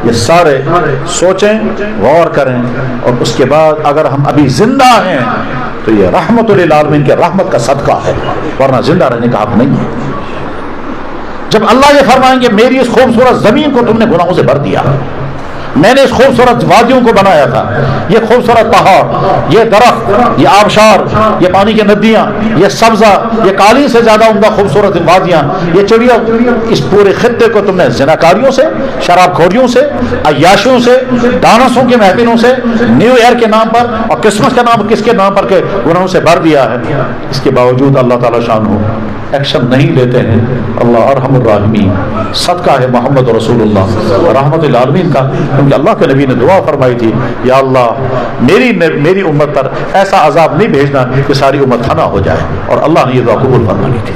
ये सारे सोचें, गौर करें, और उसके बाद अगर हम अभी जिंदा हैं तो ये रहमतुल आलमीन के रहमत का सदका है, वरना जिंदा रहने का हक नहीं है। जब अल्लाह ये फरमाएंगे मेरी इस खूबसूरत जमीन को तुमने गुनाहों से भर दिया, मैंने इस खूबसूरत वादियों को बनाया था, ये खूबसूरत पहाड़, ये दरख्त, ये आबशार, ये पानी की नदियां, ये सब्जा, ये कालीन से ज्यादा उम्दा खूबसूरत वादियां, ये चिड़िया, इस पूरे खित्ते को तुमने ज़िनाकारियों से, शराबखोरियों से, अय्याशियों से, डांसों की महफिलों से, न्यू ईयर के नाम पर और क्रिसमस के नाम, किसके नाम पर के गुनाहों से भर दिया है। इसके बावजूद अल्लाह ताला शान एक्शन नहीं लेते हैं। अल्लाह अरहमुर राहिमीन, सदका है मोहम्मद रसूलुल्लाह रहमतुल आलमीन का, क्योंकि अल्लाह के नबी ने दुआ फरमाई थी, या अल्लाह मेरी उम्मत पर ऐसा अजाब नहीं भेजना कि सारी उम्मत फना हो जाए, और अल्लाह ने ये दुआ कबूल फरमा ली थी।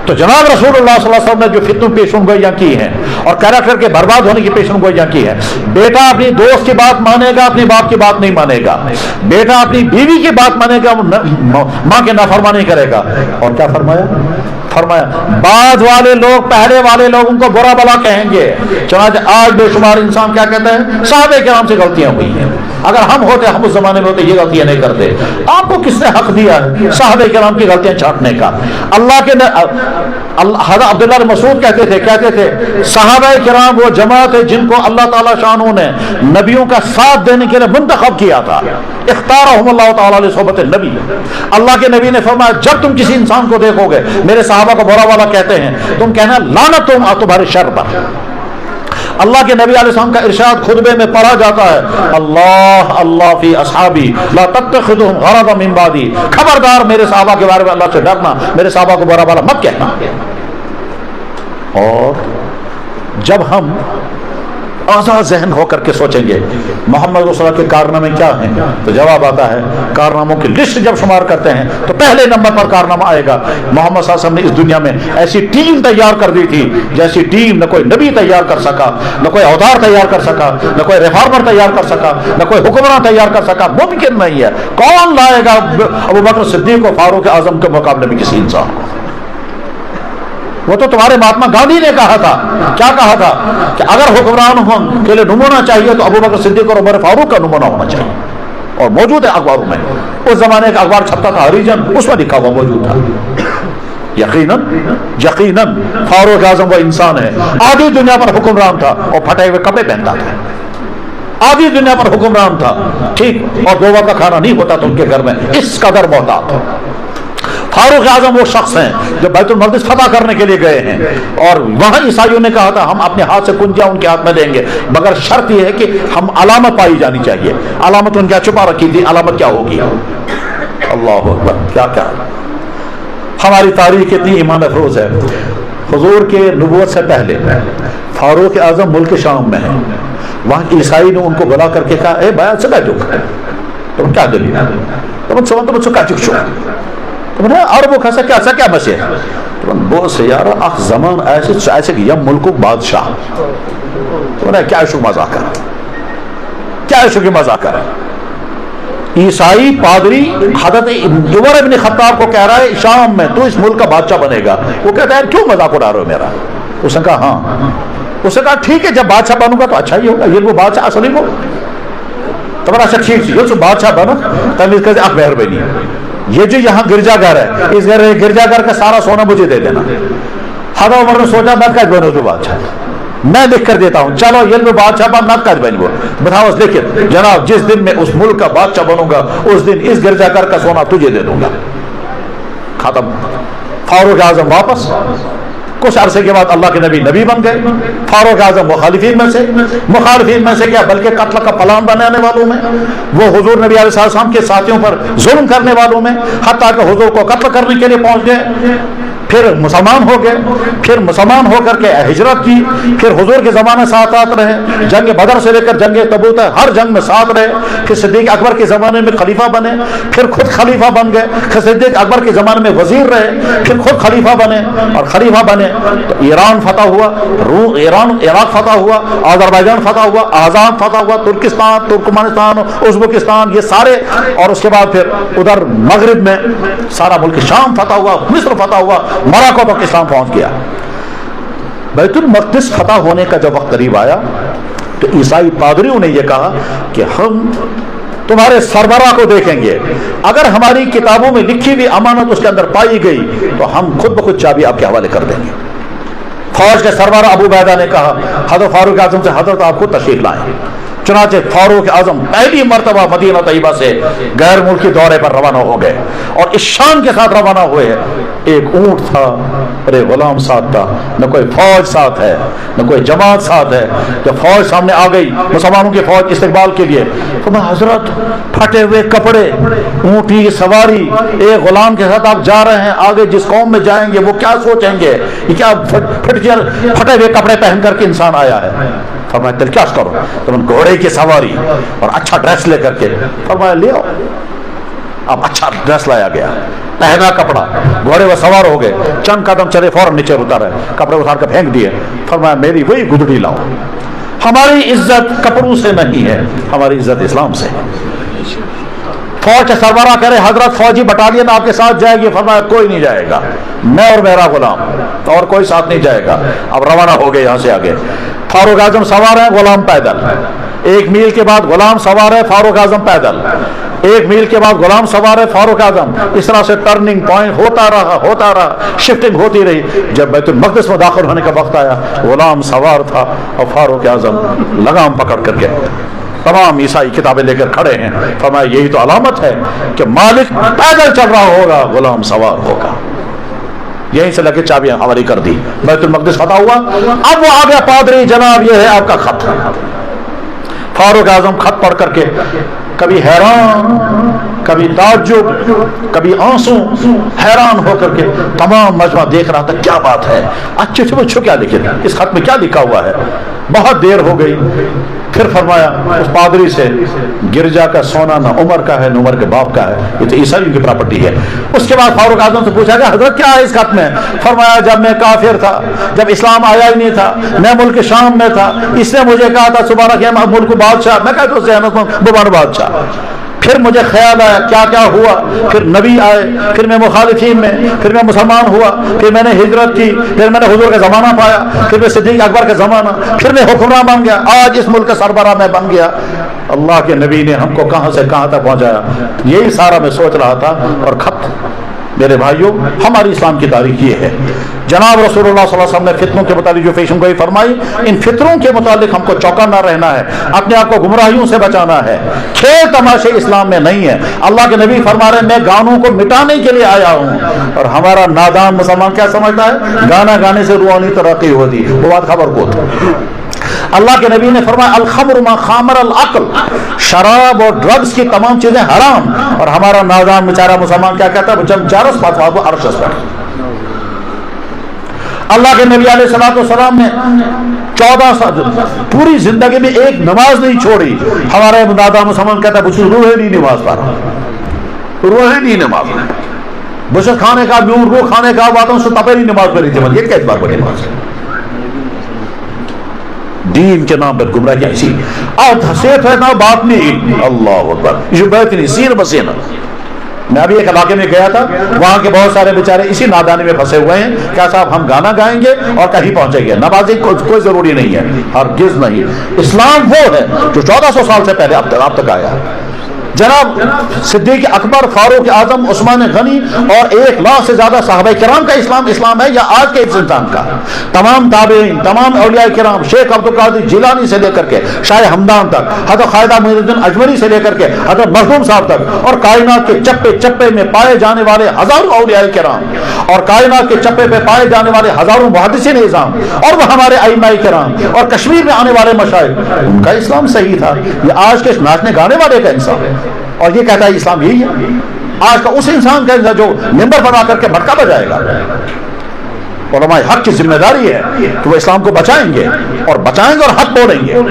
तो जनाब रसूलुल्लाह सल्लल्लाहु अलैहि वसल्लम ने जो फितनों पेशन गोइयां की हैं और कैरेक्टर के बर्बाद होने की पेशन गोइयां की है, बेटा अपनी दोस्त की बात मानेगा, अपने बाप की बात नहीं मानेगा, बेटा अपनी बीवी की बात मानेगा, माँ के नाफरमानी करेगा। और क्या फरमाया बाद वाले लोग, पहले वाले लोग उनको बुरा भला कहेंगे। चुनांचे आज बेशुमार इंसान क्या कहते हैं, साहबे किराम से गलतियां हुई हैं, अगर हम होते, हम उस जमाने में होते, ये गलतियां नहीं करते। आपको किसने हक दिया है साहबे किराम की गलतियां छांटने का? अल्लाह के हज़रत अब्दुल्लाह मसूद कहते थे सहाबा किराम वो जमात है जिनको अल्लाह ताला शानों ने नबियों का साथ देने के लिए मुंतखब किया था। इख्तारहुमुल्लाह ताला लिसहबत नबी। अल्लाह के नबी ने फरमाया जब तुम किसी इंसान को देखोगे, मेरे सहाबा को बुरा वाला कहते हैं, तुम कहना लानत तुम्हारे शर पर। अल्लाह के नबी अलैहिस्सलाम का इरशाद खुतबे में पढ़ा जाता है, अल्लाह अल्लाह फी अस्हाबी ला तत्तखिदुहुम गरदम मिन बादी। खबरदार मेरे सहाबा के बारे में अल्लाह से डरना, मेरे सहाबा को बुरा वाला मत कहना। और जब हम आज़ाद ज़हन होकर के सोचेंगे मोहम्मद रसूलुल्लाह सल्लल्लाहु अलैहि वसल्लम के कारनामे क्या हैं, तो जवाब आता है कारनामों की लिस्ट जब शुमार करते हैं तो पहले नंबर पर कारनामा आएगा मोहम्मद सल्लल्लाहु अलैहि वसल्लम ने इस दुनिया में ऐसी टीम तैयार कर दी थी जैसी टीम न कोई नबी तैयार कर सका, न कोई अवतार तैयार कर सका, न कोई रिफॉर्मर तैयार कर सका, न कोई हुक्मरान तैयार कर सका। मुमकिन नहीं है। कौन लाएगा अबू बकर सिद्दीक और फारूक आजम के मुकाबले में किसी इंसान को? वो तो तुम्हारे महात्मा गांधी ने कहा था, क्या कहा था कि अगर हुक्मरान के लिए नमूना चाहिए तो अबू बकर सिद्दीक और उमर फारूक का नमूना होना चाहिए। और मौजूद है अखबारों में, उस जमाने का अखबार छपता था हरिजन, उसमें लिखा हुआ मौजूद था। यकीनन फारूक आजम वो इंसान है, आधी दुनिया पर हुक्मरान था और फटे हुए कपड़े पहनता था, आधी दुनिया पर हुक्मरान था, ठीक, और दो वक्त का खाना नहीं होता था उनके घर में, इस कदर मोहतात था। फारूक आजम वो शख्स हैं जो बैतुल मक़दिस फतह करने के लिए गए हैं और वहां ईसाइयों ने कहा था हम अपने हाथ से कुंजियां उनके हाथ में देंगे, मगर शर्त यह है कि हम अलामत पाई जानी चाहिए। अलामत उनके छुपा रखी थी, अलामत क्या होगी? अल्लाह अकबर। क्या क्या हमारी तारीख कितनी ईमान अफरोज है। हुजूर के नबूवत से पहले फारूक आजम मुल्क शाम में है, वहां ईसाई ने उनको बुला करके कहा ए भाई चुका तुम क्या दलील तुम चुका चुक عربوں کا کیا مسئلہ ہے؟ بہت سے یار اخ زمان ایسے کہ یم ملکک بادشاہ کیا ایشو مزاق کر کیا ایشو کی مزاق کر عیسائی پادری حضرت عمر ابن خطاب کو کہہ رہا ہے شام میں تو اس ملک کا بادشاہ بنے گا. وہ کہتا ہے کیوں مذاق اڑا رہے ہو میرا؟ اس نے کہا ہاں. اس نے کہا ٹھیک ہے جب بادشاہ بنوں گا تو اچھا ہی ہوگا. یہ وہ بادشاہ اصلی کو تمہارا اچھا ٹھیک یہ تو بادشاہ بنا تم اس کا آپ مہربانی یہ جو یہاں گرجا گھر ہے اس گرجا گھر کا سارا سونا مجھے دے دینا. حضرت عمر نے سوچا نت کج بنو تو بادشاہ میں لکھ کر دیتا ہوں چلو یہ میں بادشاہ بن نت کج بنو بتاؤ لیکن جناب جس دن میں اس ملک کا بادشاہ بنوں گا اس دن اس گرجا گھر کا سونا تجھے دے دوں گا. ختم. فاروق اعظم واپس. کچھ عرصے کے بعد اللہ کے نبی بن گئے. فاروق اعظم مخالفین میں سے کیا بلکہ قتل کا پلان بنانے والوں میں وہ حضور نبی علیہ السلام کے ساتھیوں پر ظلم کرنے والوں میں حتیٰ کہ حضور کو قتل کرنے کے لیے پہنچ گئے. پھر مسلمان ہو گئے. پھر مسلمان ہو کر کے ہجرت کی. پھر حضور کے زمانے ساتھ رہے. جنگ بدر سے لے کر جنگ تبوک ہر جنگ میں ساتھ رہے. پھر صدیق اکبر کے زمانے میں خلیفہ بنے. پھر خود خلیفہ بن گئے. پھر صدیق اکبر کے زمانے میں وزیر رہے. پھر خود خلیفہ بنے. اور خلیفہ بنے تو ایران فتح ہوا. عراق فتح ہوا. آذربائیجان فتح ہوا. آزاد فتح ہوا. ترکستان ترکمانستان ازبکستان یہ سارے. اور اس کے بعد پھر ادھر مغرب میں سارا ملک شام فتح ہوا. مصر فتح ہوا. مراکو تک اسلام پہنچ گیا. بیت المقدس فتح ہونے کا جب وقت قریب آیا تو عیسائی پادریوں نے یہ کہا کہ ہم تمہارے سربراہ کو دیکھیں گے اگر ہماری کتابوں میں لکھی ہوئی امانت اس کے اندر پائی گئی تو ہم خود بخود چابی آپ کے حوالے کر دیں گے. فوج کے سربراہ ابو عبیدہ نے کہا حضرت فاروق اعظم سے حضرت آپ خود تشریف لائیں. چنانچہ فاروق اعظم پہلی مرتبہ مدینہ طیبہ سے غیر ملکی دورے پر روانہ ہو گئے اور اس شان کے ساتھ روانہ ہوئے. ایک اونٹ تھا اور ایک غلام ساتھ تھا. نہ کوئی فوج ساتھ ہے نہ کوئی جماعت ساتھ ہے. جب فوج سامنے آ گئی مسلمانوں کی فوج استقبال کے لیے تو میں حضرت پھٹے ہوئے کپڑے اونٹی کی سواری ایک غلام کے ساتھ آپ جا رہے ہیں آگے جس قوم میں جائیں گے وہ کیا سوچیں گے یہ کیا پھٹے ہوئے کپڑے پہن کر کے انسان آیا ہے. فرمایا تل کیا کرو تم گھوڑے کی سواری اور اچھا ڈریس لے کر کے. فرمایا لے آؤ. اب اچھا ڈریس لایا گیا پہنا کپڑا گھوڑے وہ سوار ہو گئے. چند قدم چلے فوراً نیچے اتارے کپڑے اتار کر پھینک دیے. فرمایا میری وہی گدڑی لاؤ. ہماری عزت کپڑوں سے نہیں ہے ہماری عزت اسلام سے. فوج کے سربراہ کرے حضرت فوجی بٹالین آپ کے ساتھ جائے گی. فرمایا کوئی نہیں جائے گا میں اور میرا غلام اور کوئی ساتھ نہیں جائے گا. اب روانہ ہو گئے یہاں سے آگے. فاروق اعظم سوار ہیں غلام پیدل. 1 میل کے بعد غلام سوار ہے فاروق اعظم پیدل. 1 میل کے بعد غلام سوار ہے فاروق اعظم. اس طرح سے ٹرننگ پوائنٹ ہوتا رہا شفٹنگ ہوتی رہی. جب بیت المقدس میں داخل ہونے کا وقت آیا غلام سوار تھا اور فاروق اعظم لگام پکڑ کر کے تمام عیسائی کتابیں لے کر کھڑے ہیں. فرمایا یہی تو علامت ہے کہ مالک پیدل چل رہا ہوگا غلام سوار ہوگا. یہیں سے لگے چابیاں حوالی کر دی. بیت المقدس فتح ہوا. اب وہ آ گیا پادری جناب یہ ہے آپ کا خط. فاروق اعظم خط پڑھ کر کے کبھی حیران کبھی تعجب کبھی آنسو حیران ہو کر کے تمام مجمع دیکھ رہا تھا کیا بات ہے. اچھے سے کیا لکھے اس خط میں کیا لکھا ہوا ہے. بہت دیر ہو گئی. پھر فرمایا اس پادری سے گرجا کا سونا نہ عمر کا ہے نہ عمر کے باپ کا ہے یہ تو عیسائیوں کی پراپرٹی ہے. اس کے بعد فاروق اعظم سے پوچھا گیا حضرت کیا ہے اس خط میں. فرمایا جب میں کافر تھا جب اسلام آیا ہی نہیں تھا میں ملک شام میں تھا اس نے مجھے کہا تھا صبح کہ ملک بادشاہ میں کہتا ہوں ذہن ببان بادشاہ. پھر مجھے خیال آیا کیا کیا ہوا. پھر نبی آئے پھر میں مخالفین میں پھر میں مسلمان ہوا پھر میں نے ہجرت کی پھر میں نے حضور کا زمانہ پایا پھر میں صدیق اکبر کا زمانہ پھر میں حکمراں بن گیا آج اس ملک کا سربراہ میں بن گیا. اللہ کے نبی نے ہم کو کہاں سے کہاں تک پہنچایا. یہی سارا میں سوچ رہا تھا. اور خط میرے بھائیوں ہماری اسلام کی تاریخ یہ ہے. جناب رسول اللہ صلی اللہ علیہ وسلم نے فتنوں کے متعلق جو پیشن گوئی فرمائی ان فطروں کے متعلق ہم کو چوکا نہ رہنا ہے. اپنے آپ کو گمراہیوں سے بچانا ہے. کھیل تماشے اسلام میں نہیں ہے. اللہ کے نبی فرما رہے ہیں میں گانوں کو مٹانے کے لیے آیا ہوں. اور ہمارا نادان مسلمان کیا سمجھتا ہے گانا گانے سے روحانی ترقی ہوتی وہ بات خبر کو تھی. اللہ کے نبی نے فرمایا الخمر ما خامر العقل شراب اور ڈرگز کی تمام چیزیں حرام. اور ہمارا نادان بیچارہ مسلمان کیا کہتا ہے جب چارس پاتوا وہ عرشس پر. اللہ کے نبی علیہ السلام نے 14 سال پوری زندگی میں ایک نماز نہیں چھوڑی. ہمارے نادان مسلمان کہتا ہے روحانی نماز پڑھ روحانی نماز بس کھانے کا میون رو کھانے کا باتوں سے تپری نماز پڑھی تھی یہ کیس بار پڑھی نماز دین کے نام پر گمراہی ایسی اور حسیت ہے نا بات نہیں. اللہ اکبر یہ بیت نہیں سین بسینہ. میں ابھی ایک علاقے میں گیا تھا, وہاں کے بہت سارے بیچارے اسی نادانی میں پھنسے ہوئے ہیں. کیا صاحب ہم گانا گائیں گے اور کہیں پہنچیں گے, نمازی کوئی ضروری نہیں ہے, ہرگز نہیں. اسلام وہ ہے جو 1400 سال سے پہلے اب تک آیا. جناب صدیق اکبر, فاروق اعظم, عثمان غنی اور 1 لاکھ سے زیادہ صحابہ کرام کا اسلام ہے یا آج کے اس انسان کا؟ تمام تابعین, تمام اولیاء کرام, شیخ عبد القادر جیلانی سے لے کر کے شاہ ہمدان تک, حضرت خواجہ معین الدین اجمری سے لے کر کے حضرت مرحوم صاحب تک, اور کائنات کے چپے چپے میں پائے جانے والے ہزاروں اولیاء کرام, اور کائنات کے چپے پہ پائے جانے والے ہزاروں محدثین اعظام, اور وہ ہمارے ائمہ کرام, اور کشمیر میں آنے والے مشائخ, ان کا اسلام صحیح تھا. یہ آج کے ناچنے گانے والے کا انسان ہے اور یہ کہتا ہے اسلام یہی ہے. آج کا اس انسان کا جو ممبر بنا کر کے بھٹکا بجائے گا. علماء حق کی ذمہ داری ہے کہ وہ اسلام کو بچائیں گے اور حق توڑیں گے.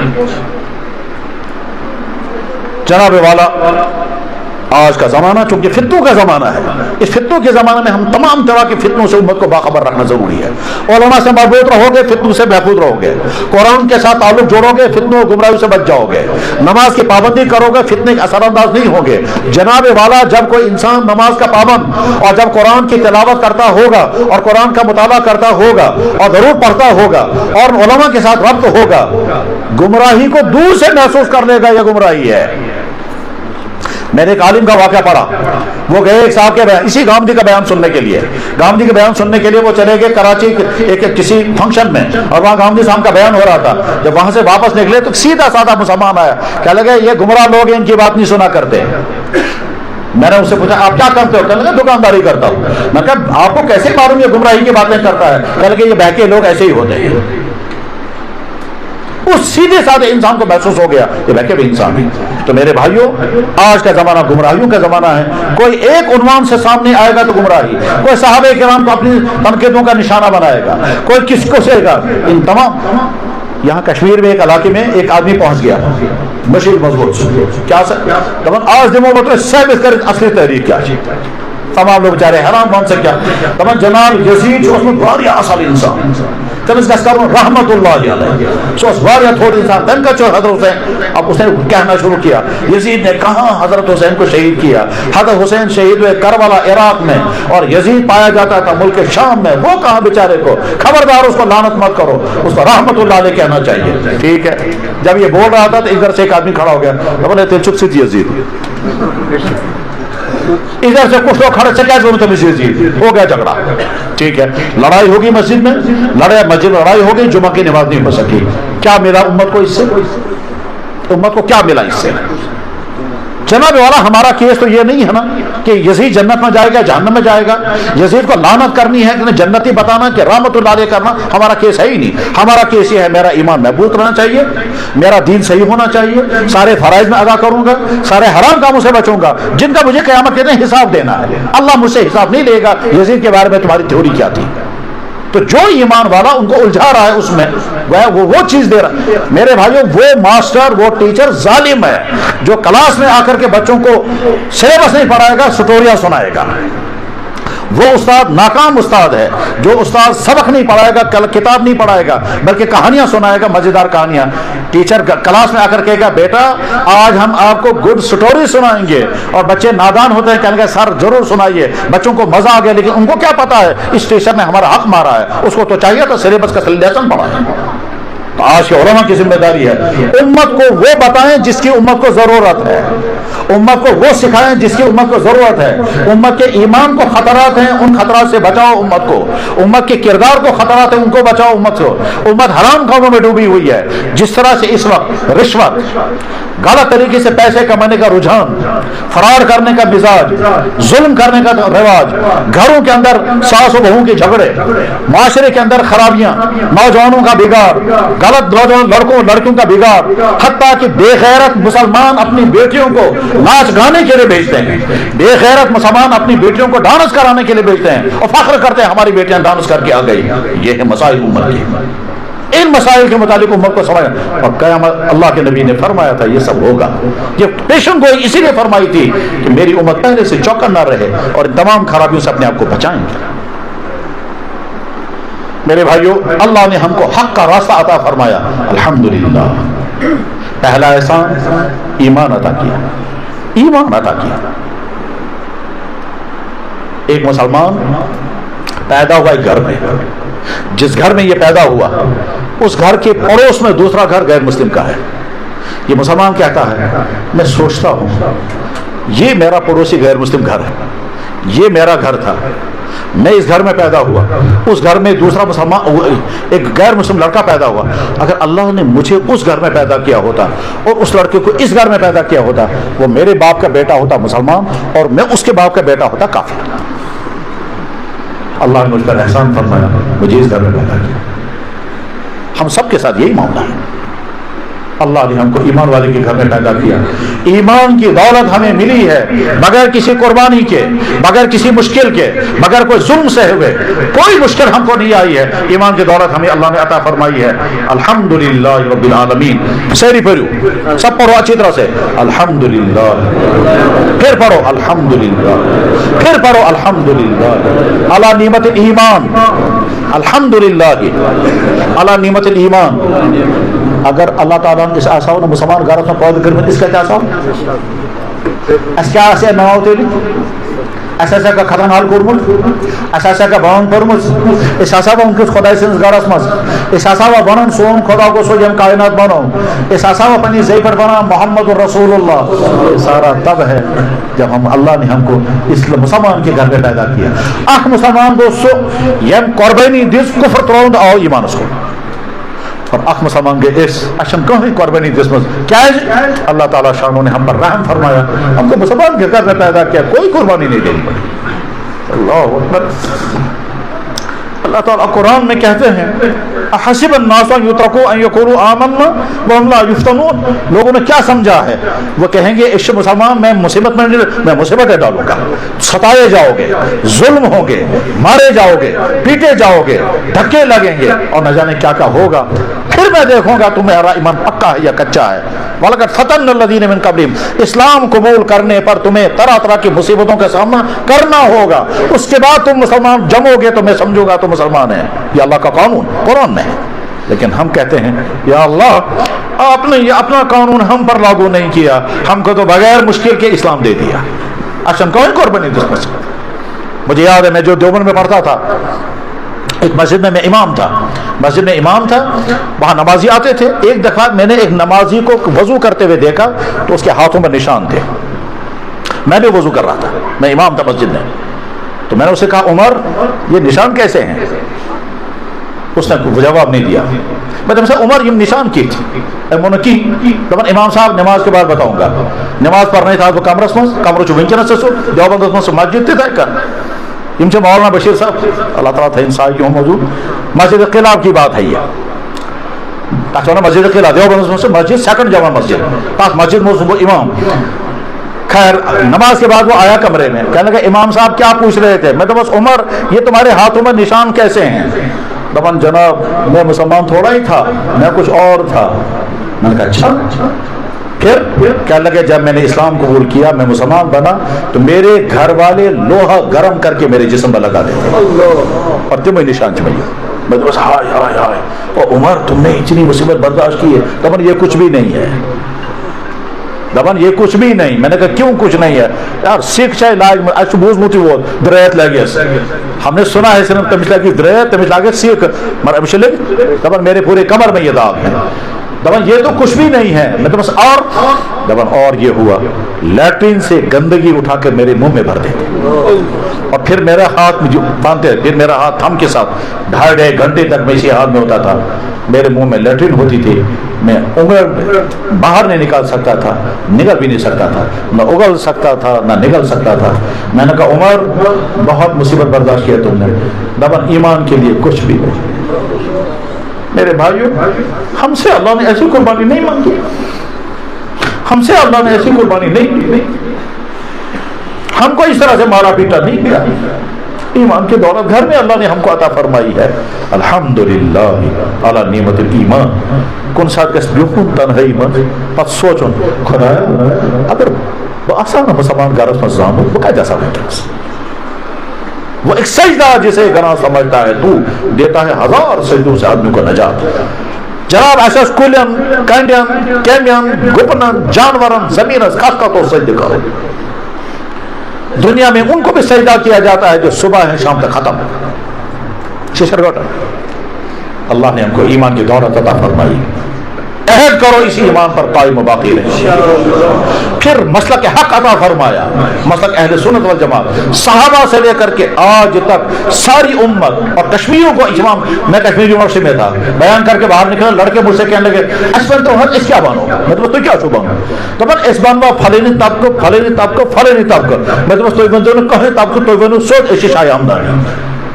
جناب والا, آج کا زمانہ چونکہ فتنوں کا زمانہ ہے, اس فتنوں کے زمانے میں ہم تمام طرح کے فتنوں سے امت کو باخبر رکھنا ضروری ہے. علماء سے مربوط رہو گے, فتنوں سے محفوظ رہو گے. قرآن کے ساتھ تعلق جوڑو گے, فتنوں گمراہیوں سے بچ جاؤ گے. نماز کی پابندی کرو گے, فتنے کے اثر انداز نہیں ہوں گے. جناب والا, جب کوئی انسان نماز کا پابند اور جب قرآن کی تلاوت کرتا ہوگا اور قرآن کا مطالعہ کرتا ہوگا اور ضرور پڑھتا ہوگا اور علماء کے ساتھ ربط ہوگا, گمراہی کو دور سے محسوس کر لے گا یہ گمراہی ہے. میں نے ایک عالم کا واقعہ پڑھا. وہ گئے ایک صاحب کے بیان, اسی گامدی کا بیان سننے کے لیے, گامدی کے بیان سننے کے لیے وہ چلے گئے کراچی ایک کسی فنکشن میں, اور وہاں گامدی صاحب کا بیان ہو رہا تھا. جب وہاں سے واپس نکلے تو سیدھا سادہ مسلمان آیا, کہنے لگے یہ گمراہ لوگ ہیں, ان کی بات نہیں سنا کرتے. میں نے اس سے پوچھا آپ کیا کرتے ہو؟ کہنے لگے دکانداری کرتا ہوں. میں کہا آپ کو کیسے معلوم یہ گمراہی کی باتیں کرتا ہے؟ کہنے لگے یہ بہکے لوگ ایسے ہی ہوتے ہیں. اس سیدھے سادھے انسان کو محسوس ہو گیا کہ بہکے بھی انسان ہیں. تو میرے بھائیوں, آج کا زمانہ گمراہیوں کا زمانہ ہے. کوئی ایک عنوان سے سامنے آئے گا تو گمراہی, کوئی صحابہ کرام کو اپنی تنقیدوں کا نشانہ بنائے گا, کوئی کس کو سے گا. ان تمام, یہاں کشمیر میں ایک علاقے میں ایک آدمی پہنچ گیا مشیر مضبوط کیا آج دموں مطلب سب اس کا اصلی تحریک کیا, تمام لوگ چاہ رہے حرام مان سے کیا. جناب یزید جو اس میں بڑی اصل انسان رحمت اللہ علیہ, تھوڑی انسان دن کا حضرت حسین. اب اس نے کہنا شروع کیا یزید نے کہاں حضرت حسین کو شہید کیا. حضرت حسین شہید ہوئے کربلا عراق میں, اور یزید پایا جاتا تھا ملک شام میں. وہ کہاں بیچارے کو, خبردار اس کو لعنت مت کرو, اس کو رحمت اللہ علیہ کہنا چاہیے. ٹھیک ہے, جب یہ بول رہا تھا تو ادھر سے ایک آدمی کھڑا ہو گیا, بولے تھے چپ سی یزید. ادھر سے کچھ لوگ کھڑے سے کیا ضرورت ہے مسجد, ہو گیا جھگڑا. ٹھیک ہے, لڑائی ہوگی مسجد میں, لڑائی ہوگی, جمعہ کی نماز نہیں ہو سکی. کیا ملا امت کو اس سے؟ امت کو کیا ملا اس سے؟ جناب والا, ہمارا کیس تو یہ نہیں ہے نا کہ یزید جنت میں جائے گا جہنم میں جائے گا. یزید کو لعنت کرنی ہے کہ جنتی بتانا کہ رحمت اللہ علیہ کرنا, ہمارا کیس ہے ہی نہیں. ہمارا کیس یہ ہے میرا ایمان محفوظ رہنا چاہیے, میرا دین صحیح ہونا چاہیے, سارے فرائض میں ادا کروں گا, سارے حرام کاموں سے بچوں گا جن کا مجھے قیامت کے دن حساب دینا ہے. اللہ مجھ سے حساب نہیں لے گا یزید کے بارے میں تمہاری تھیوری کیا تھی. تو جو ایمان والا ان کو الجھا رہا ہے اس میں وہ چیز دے رہا ہے. میرے بھائیوں, وہ ماسٹر, وہ ٹیچر ظالم ہے جو کلاس میں آ کر کے بچوں کو سلیبس نہیں پڑھائے گا, سٹوریاں سنائے گا. وہ استاد ناکام استاد ہے جو استاد سبق نہیں پڑھائے گا, کتاب نہیں پڑھائے گا, بلکہ کہانیاں سنائے گا, مزیدار کہانیاں. ٹیچر کلاس میں آ کر کہے گا بیٹا آج ہم آپ کو گڈ سٹوری سنائیں گے, اور بچے نادان ہوتے ہیں, کہنے گا سر ضرور سنائیے. بچوں کو مزہ آ گیا, لیکن ان کو کیا پتا ہے اس ٹیچر نے ہمارا حق مارا ہے. اس کو تو چاہیے تھا سلیبس کا لیسن پڑھائیں. تو آج کے علماء کی ذمہ داری ہے امت کو وہ بتائیں جس کی امت کو ضرورت ہے, امت کو وہ سکھائیں جس کی امت کو ضرورت ہے. امت کے ایمان کو خطرات ہیں, ان خطرات سے بچاؤ امت کو. امت کے کردار کو خطرات ہیں, ان کو بچاؤ امت کو. امت حرام کاموں میں ڈوبی ہوئی ہے. جس طرح سے اس وقت رشوت, غلط طریقے سے پیسے کمانے کا رجحان, فراڈ کرنے کا مزاج, ظلم کرنے کا رواج, گھروں کے اندر ساس و بہو کے جھگڑے, معاشرے کے اندر خرابیاں, نوجوانوں کا بگاڑ, غلط نوجوان لڑکیوں کا بگاڑ, حتیٰ کہ بے غیرت مسلمان اپنی بیٹیوں کو ناچ گانے کے لیے بھیجتے ہیں. بے غیرت مسلمان اپنی بیٹیوں کو ڈانس کرانے کے لیے بھیجتے ہیں اور فخر کرتے ہیں ہماری بیٹیاں ڈانس کر کے آ گئی. یہ ہے مسائل امت کی. इन मसाइल के मुतालिक उम्मत को समझ। और क़यामत अल्लाह के नबी ने फरमाया था ये सब होगा। ये पेशन गोई इसीलिए फरमाई थी कि मेरी उम्मत पहले से चौकन्ना रहे और इन तमाम खराबियों से अपने आप को बचाएंगे। मेरे भाइयों, अल्लाह ने हमको हक का रास्ता अता फरमाया, अल्हम्दुलिल्लाह। पहला एहसान ईमान अता किया, ईमान अता किया। एक मुसलमान पैदा हुआ एक घर में, जिस घर में ये पैदा हुआ उस घर के पड़ोस में दूसरा घर गैर मुस्लिम का है। ये मुसलमान कहता है मैं सोचता हूं ये मेरा पड़ोसी गैर मुस्लिम घर है, ये मेरा घर था, मैं इस घर में पैदा हुआ, उस घर में दूसरा मुसलमान एक गैर मुस्लिम लड़का पैदा हुआ। अगर अल्लाह ने मुझे उस घर में पैदा किया होता और उस लड़के को इस घर में पैदा किया होता, वो मेरे बाप का बेटा होता मुसलमान और मैं उसके बाप का बेटा होता काफिर। अल्लाह ने मुझ पर एहसान फरमाया, मुझे इस घर में पैदा किया। हम सबके साथ यही मामला है। अल्लाह ने हमको ईमान वाले के घर में पैदा किया। ईमान की दौलत हमें मिली है बगैर किसी कुर्बानी के, बगैर किसी मुश्किल के, बगैर कोई जुल्म से हुए कोई मुश्किल हमको नहीं आई है। ईमान की दौलत हमें अल्लाह ने अता फरमाई है। अल्हम्दुलिल्लाह रब्बिल आलमीन। शेरी पढ़ो, सब पढ़ो अच्छी तरह से, अल्हम्दुलिल्लाह। फिर पढ़ो अल्हम्दुलिल्लाह, फिर पढ़ो अल्हम्दुलिल्लाह अला निमतिल ईमान, अल्हम्दुलिल्लाह अला निमतिल ईमान। अगर अल्लाह ताला इस आसाव ने मुसलमान घर में पैदा कर इसका क्या आसाव क्या नाव तेल का खतन हाल कोर्मुत का बान पर्मुत वंकिस खुदा गरस मज बन सोन खुदा को सो जम कायनात बनो पनी जय पर बना मोहम्मद रसूलुल्लाह। सारा तब है जब हम अल्लाह ने हमको इस मुसलमान के घर में पैदा किया। अख मुसलमान दोस्तों यम कुर्बानी दिस कुफ्र त्रोंद आओ ईमान उसको और अख मुसलमान के इस अशम कहीं कुर्बानी दिस मज क्या है। अल्लाह ताला शानों ने हम पर रहम फरमाया, हमको मुसलमान के घर में पैदा किया, कोई कुर्बानी नहीं देनी पड़ी। अल्लाह अकबर। अल्लाह ताला कुरान में कहते हैं अहसिब अन्नास अन युतरकू अन यक़ूलू आमन्ना व हम ला युफ्तनून। लोगों ने क्या समझा है, वो कहेंगे इस मुसलमान मैं मुसीबत में मैं मुसीबत डालूंगा, सताए जाओगे, जुल्म होंगे, मारे जाओगे, पीटे जाओगे, धक्के लगेंगे और न जाने क्या क्या होगा। फिर मैं देखूंगा तुम्हारा ईमान पक्का है या कच्चा है। वलक़द फ़तन्ना अल्लज़ीना मिन क़ब्लिहिम। इस्लाम कबूल करने पर तुम्हें तरह तरह की मुसीबतों का सामना करना होगा, उसके बाद तुम मुसलमान जमोगे तो मैं समझूंगा तुम मुसलमान है। ये अल्लाह का कानून कुरान में है। लेकिन हम कहते हैं या अल्लाह आपने ये अपना कानून हम पर लागू नहीं किया, हमको तो बगैर मुश्किल के इस्लाम दे दिया। अशन कौन कुर्बानी दिस मस्जिद। मुझे याद है मैं जो देवबंद में पढ़ता था, एक मस्जिद में मैं इमाम था, मस्जिद में इमाम था, वहाँ नमाजी आते थे। एक दफ़ा मैंने एक नमाजी को वजू करते हुए देखा तो उसके हाथों में निशान थे। मैं भी वजू कर रहा था, मैं इमाम था मस्जिद में। तो मैंने उससे कहा उमर ये निशान कैसे हैं? उसने जवाब नहीं दिया। मैं तुमसे उमर ये निशान की थी की तो इमाम साहब नमाज के बाद बताऊंगा। नमाज पढ़ने था तो कमरस कमर वनस देवबंद मस्जिद तक इनसे मौलाना बशीर साहब अल्लाह ताला था इंसान क्यों मौजूद। मस्जिद किला की बात है ये मस्जिद किला देवबंद मस्जिद सेकंड जमा मस्जिद पास मस्जिद में इमाम। खैर नमाज के बाद वो आया कमरे में, कहने लगा इमाम साहब क्या पूछ रहे थे? मैं तो बस उमर ये तुम्हारे हाथों में निशान कैसे हैं? दबन जनाब मैं मुसलमान थोड़ा ही था, मैं कुछ और था। मैंने कहा अच्छा। फिर क्या लगे जब मैंने इस्लाम कबूल किया, मैं मुसलमान बना, तो मेरे घर वाले लोहा गर्म करके मेरे जिस्म पर लगा देते और तुम्हें निशान चाहिए। मैं तो बस हाय हाय हाय। और उमर तुमने इतनी मुसीबत बर्दाश्त की है? दबन ये कुछ भी नहीं है, दबन ये कुछ भी नहीं। मैंने कहा क्यों कुछ नहीं है? यार सिख चाहे लाग बूझ मुती वो द्रैत लगे, हमने सुना है सिर्फ तमिश लागे द्रैत तमिश लागे सिख मर दबन मेरे पूरे कमर में ये दाग है। दबन ये तो कुछ भी नहीं है। मैं तो बस और दबन और ये हुआ लैट्रिन से गंदगी उठाकर मेरे मुंह में भर देते और फिर मेरा हाथ जो बांधते, फिर मेरा हाथ थम के साथ 2.5 घंटे तक मैं इसी हाथ में होता था। मेरे मुंह में लैट्रिन होती थी, मैं उंगल बाहर नहीं निकाल सकता था, निकल भी नहीं सकता था, न उगल सकता था न निकल सकता था। मैंने कहा उमर बहुत मुसीबत बर्दाश्त किया तुमने, दबन ईमान के लिए कुछ भी नहीं। मेरे भाइयों हमसे अल्लाह ने ऐसी कुर्बानी नहीं मांगी, हमसे अल्लाह ने ऐसी कुर्बानी नहीं दी, हमको इस तरह से मारा पीटा नहीं किया। ایمان کی دولت گھر میں اللہ نے ہم کو عطا فرمائی ہے. الحمدللہ علی نعمت الایمان. کن ساتھ گس بیہون تنہائی من پت سوچن خدایا اگر آسان مسلمان گھرس من زامو وہ کیا جیسا بیٹھس. وہ ایک سجدہ جسے گناہ سمجھتا ہے تو دیتا ہے 1000 سجدوں سے آدمی کو نجات. جناب ایسا کلین کنڈین کیمین گپنن جانورن زمین خاص تو سجدہ کرو. دنیا میں ان کو بھی سجدہ کیا جاتا ہے جو صبح ہے شام تک ختم. ششر گوٹا اللہ نے ہم کو ایمان کی دولت عطا فرمائی. عہد کرو اسی ایمان پر قائم و باقی رہے. پھر مسلک حق عطا فرمایا, مسلک اہل سنت والجماعت. صحابہ سے لے کر کے آج تک ساری امت اور کشمیریوں کو اجماع. میں کشمیر یونیورسٹی میں تھا, بیان کر کے باہر نکلا, لڑکے مجھ سے کہنے لگے اسپن تو اس کیا بانو. میں تو کیا چھو بانو تو میں اس بانوا فلینی تب کو فلینی تب کو فلینی تب کو میں تو تو بندوں نے کہے تب کو تو بنو سوچ اسی شاہ ہمدانی.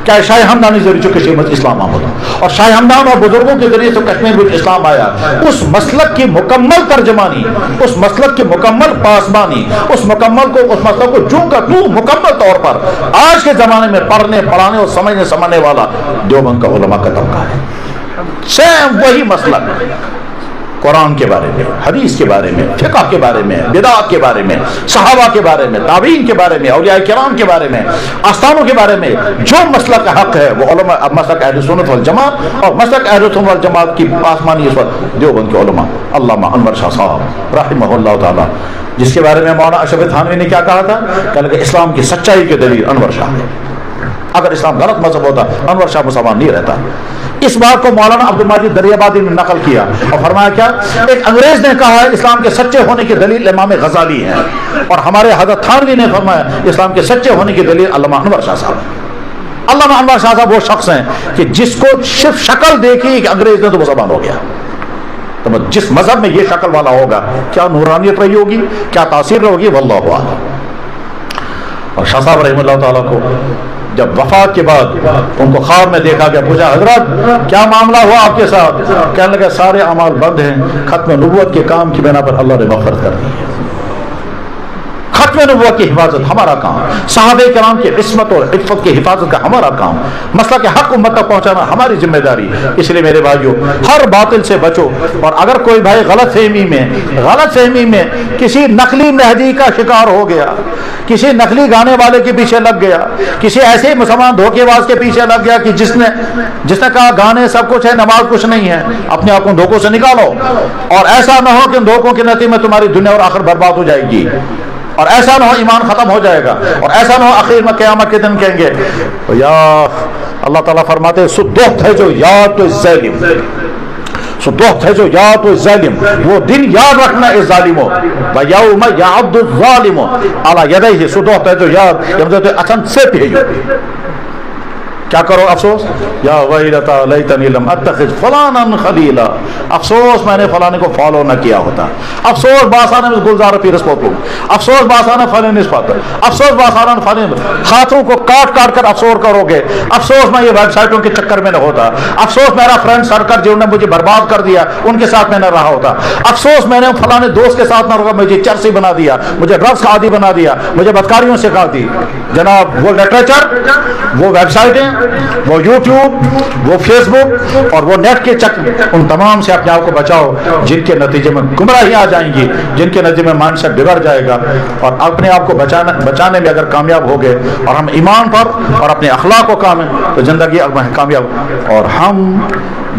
کیا شاہ ہمدانی ذریعے جو کشمیر میں اسلام آمد اور شاہ ہمدان اور بزرگوں کے ذریعے سے کشمیر میں اسلام آیا. اس مسلک کی مکمل ترجمانی, اس مسلک کی مکمل پاسبانی, اس مسلک کو جو کا تو مکمل طور پر آج کے زمانے میں پڑھنے پڑھانے اور سمجھنے سمجھنے والا دیوبند کا علماء کا طبقہ ہے. سیم وہی مسلک قرآن کے بارے میں, حدیث کے بارے میں, فقہ کے بارے میں, بدعات کے بارے میں, صحابہ کے بارے میں, تابعین کے بارے میں, اولیاء کرام کے بارے میں, آستانوں کے بارے میں جو مسلک حق ہے وہ علماء مسلک اہل سنت والجماعت اور مسلک اہل سنت والجماعت کی آسمانی اس وقت دیوبند کے علماء. علامہ انور شاہ صاحب رحمہ اللہ تعالی, جس کے بارے میں مولانا اشرف تھانوی نے کیا کہا تھا, کہ اسلام کی سچائی کے دلیل انور شاہ ہے. اگر اسلام غلط مذہب ہوتا انور شاہ مسلمان نہیں رہتا. اس بات کو مولانا عبد المجید دریابادی نے نقل کیا اور فرمایا کیا, ایک انگریز نے کہا ہے اسلام کے سچے ہونے کی دلیل امام غزالی ہے, اور ہمارے حضرت تھانوی نے فرمایا اسلام کے سچے ہونے کی دلیل علامہ انور شاہ صاحب. علامہ انور شاہ صاحب وہ شخص ہیں کہ جس کو صرف شکل دیکھی کہ انگریز نے تو مسلمان ہو گیا. تو جس مذہب میں یہ شکل والا ہوگا کیا نورانیت رہی ہوگی, کیا تاثیر رہی ہوگی, واللہ اعلم. اور شاہ صاحب رحمہ اللہ تعالیٰ کو جب وفات کے بعد ان کو خواب میں دیکھا گیا, پوچھا حضرت کیا معاملہ ہوا آپ کے ساتھ؟ کہنے لگا سارے اعمال بند ہیں, ختم نبوت کے کام کی بنا پر اللہ نے مغفرت کر دی ہے. ختم نبوت کی حفاظت ہمارا کام, صحابہ کرام کی عصمت اور عفت کی حفاظت کا ہمارا کام, مسئلہ کے حق امت تک پہنچانا ہماری ذمہ داری. اس لیے میرے بھائیوں ہر باطل سے بچو. اور اگر کوئی بھائی غلط فہمی میں کسی نقلی مہدی کا شکار ہو گیا, کسی نقلی گانے والے کے پیچھے لگ گیا, کسی ایسے مسلمان دھوکے باز کے پیچھے لگ گیا کہ جس نے کہا گانے سب کچھ ہے نماز کچھ نہیں ہے, اپنے آپ کو دھوکوں سے نکالو. اور ایسا نہ ہو کہ ان دھوکوں کے نتیجے میں تمہاری دنیا اور آخر برباد ہو جائے گی, اور ایسا نہ ہو ایمان ختم ہو جائے گا, اور ایسا نہ ہو آخر میں قیامت کے دن کہیں گے یا اللہ تعالیٰ فرماتے ہیں سدوخت ہے جو یاد تو ظالم, سدوخت ہے جو یاد تو ظالم, وہ دن یاد رکھنا اس ظالموں. وَيَوْمَ يَعَضُّ الظَّالِمُ عَلَى يَدَيْهِ, سدوخت ہے جو یاد اچھن سے پیجو. کیا کرو افسوس, یا ویلتا لیتنی لم اتخذ فلانا خلیلا, افسوس میں نے فلانے کو فالو نہ کیا ہوتا, افسوس باسانا میں گلزار پیرس پوپو, افسوس باسانا فلے نسبت, افسوس باسانا فلے خاطروں کو کاٹ کر افسوس کرو گے, افسوس میں یہ ویب سائٹوں کے چکر میں نہ ہوتا, افسوس میرا فرینڈ سرکل جنہوں نے مجھے برباد کر دیا ان کے ساتھ میں نہ رہا ہوتا, افسوس میں نے فلانے دوست کے ساتھ نہ رہا, مجھے چرسی بنا دیا, مجھے ڈرگس کا عادی بنا دیا, مجھے بدکاریوں سکھا دی. جناب وہ لٹریچر, وہ ویب سائٹیں, وہ یوٹیوب, وہ فیس بک اور وہ نیٹ کے چکر, ان تمام سے اپنے آپ کو بچاؤ جن کے نتیجے میں گمراہی آ جائیں گی, جن کے نتیجے میں مائنڈ سیٹ بگڑ جائے گا. اور اپنے آپ کو بچانے میں اگر کامیاب ہو گئے اور ہم ایمان پر اور اپنے اخلاق کو کام ہے تو زندگی کامیاب. اور ہم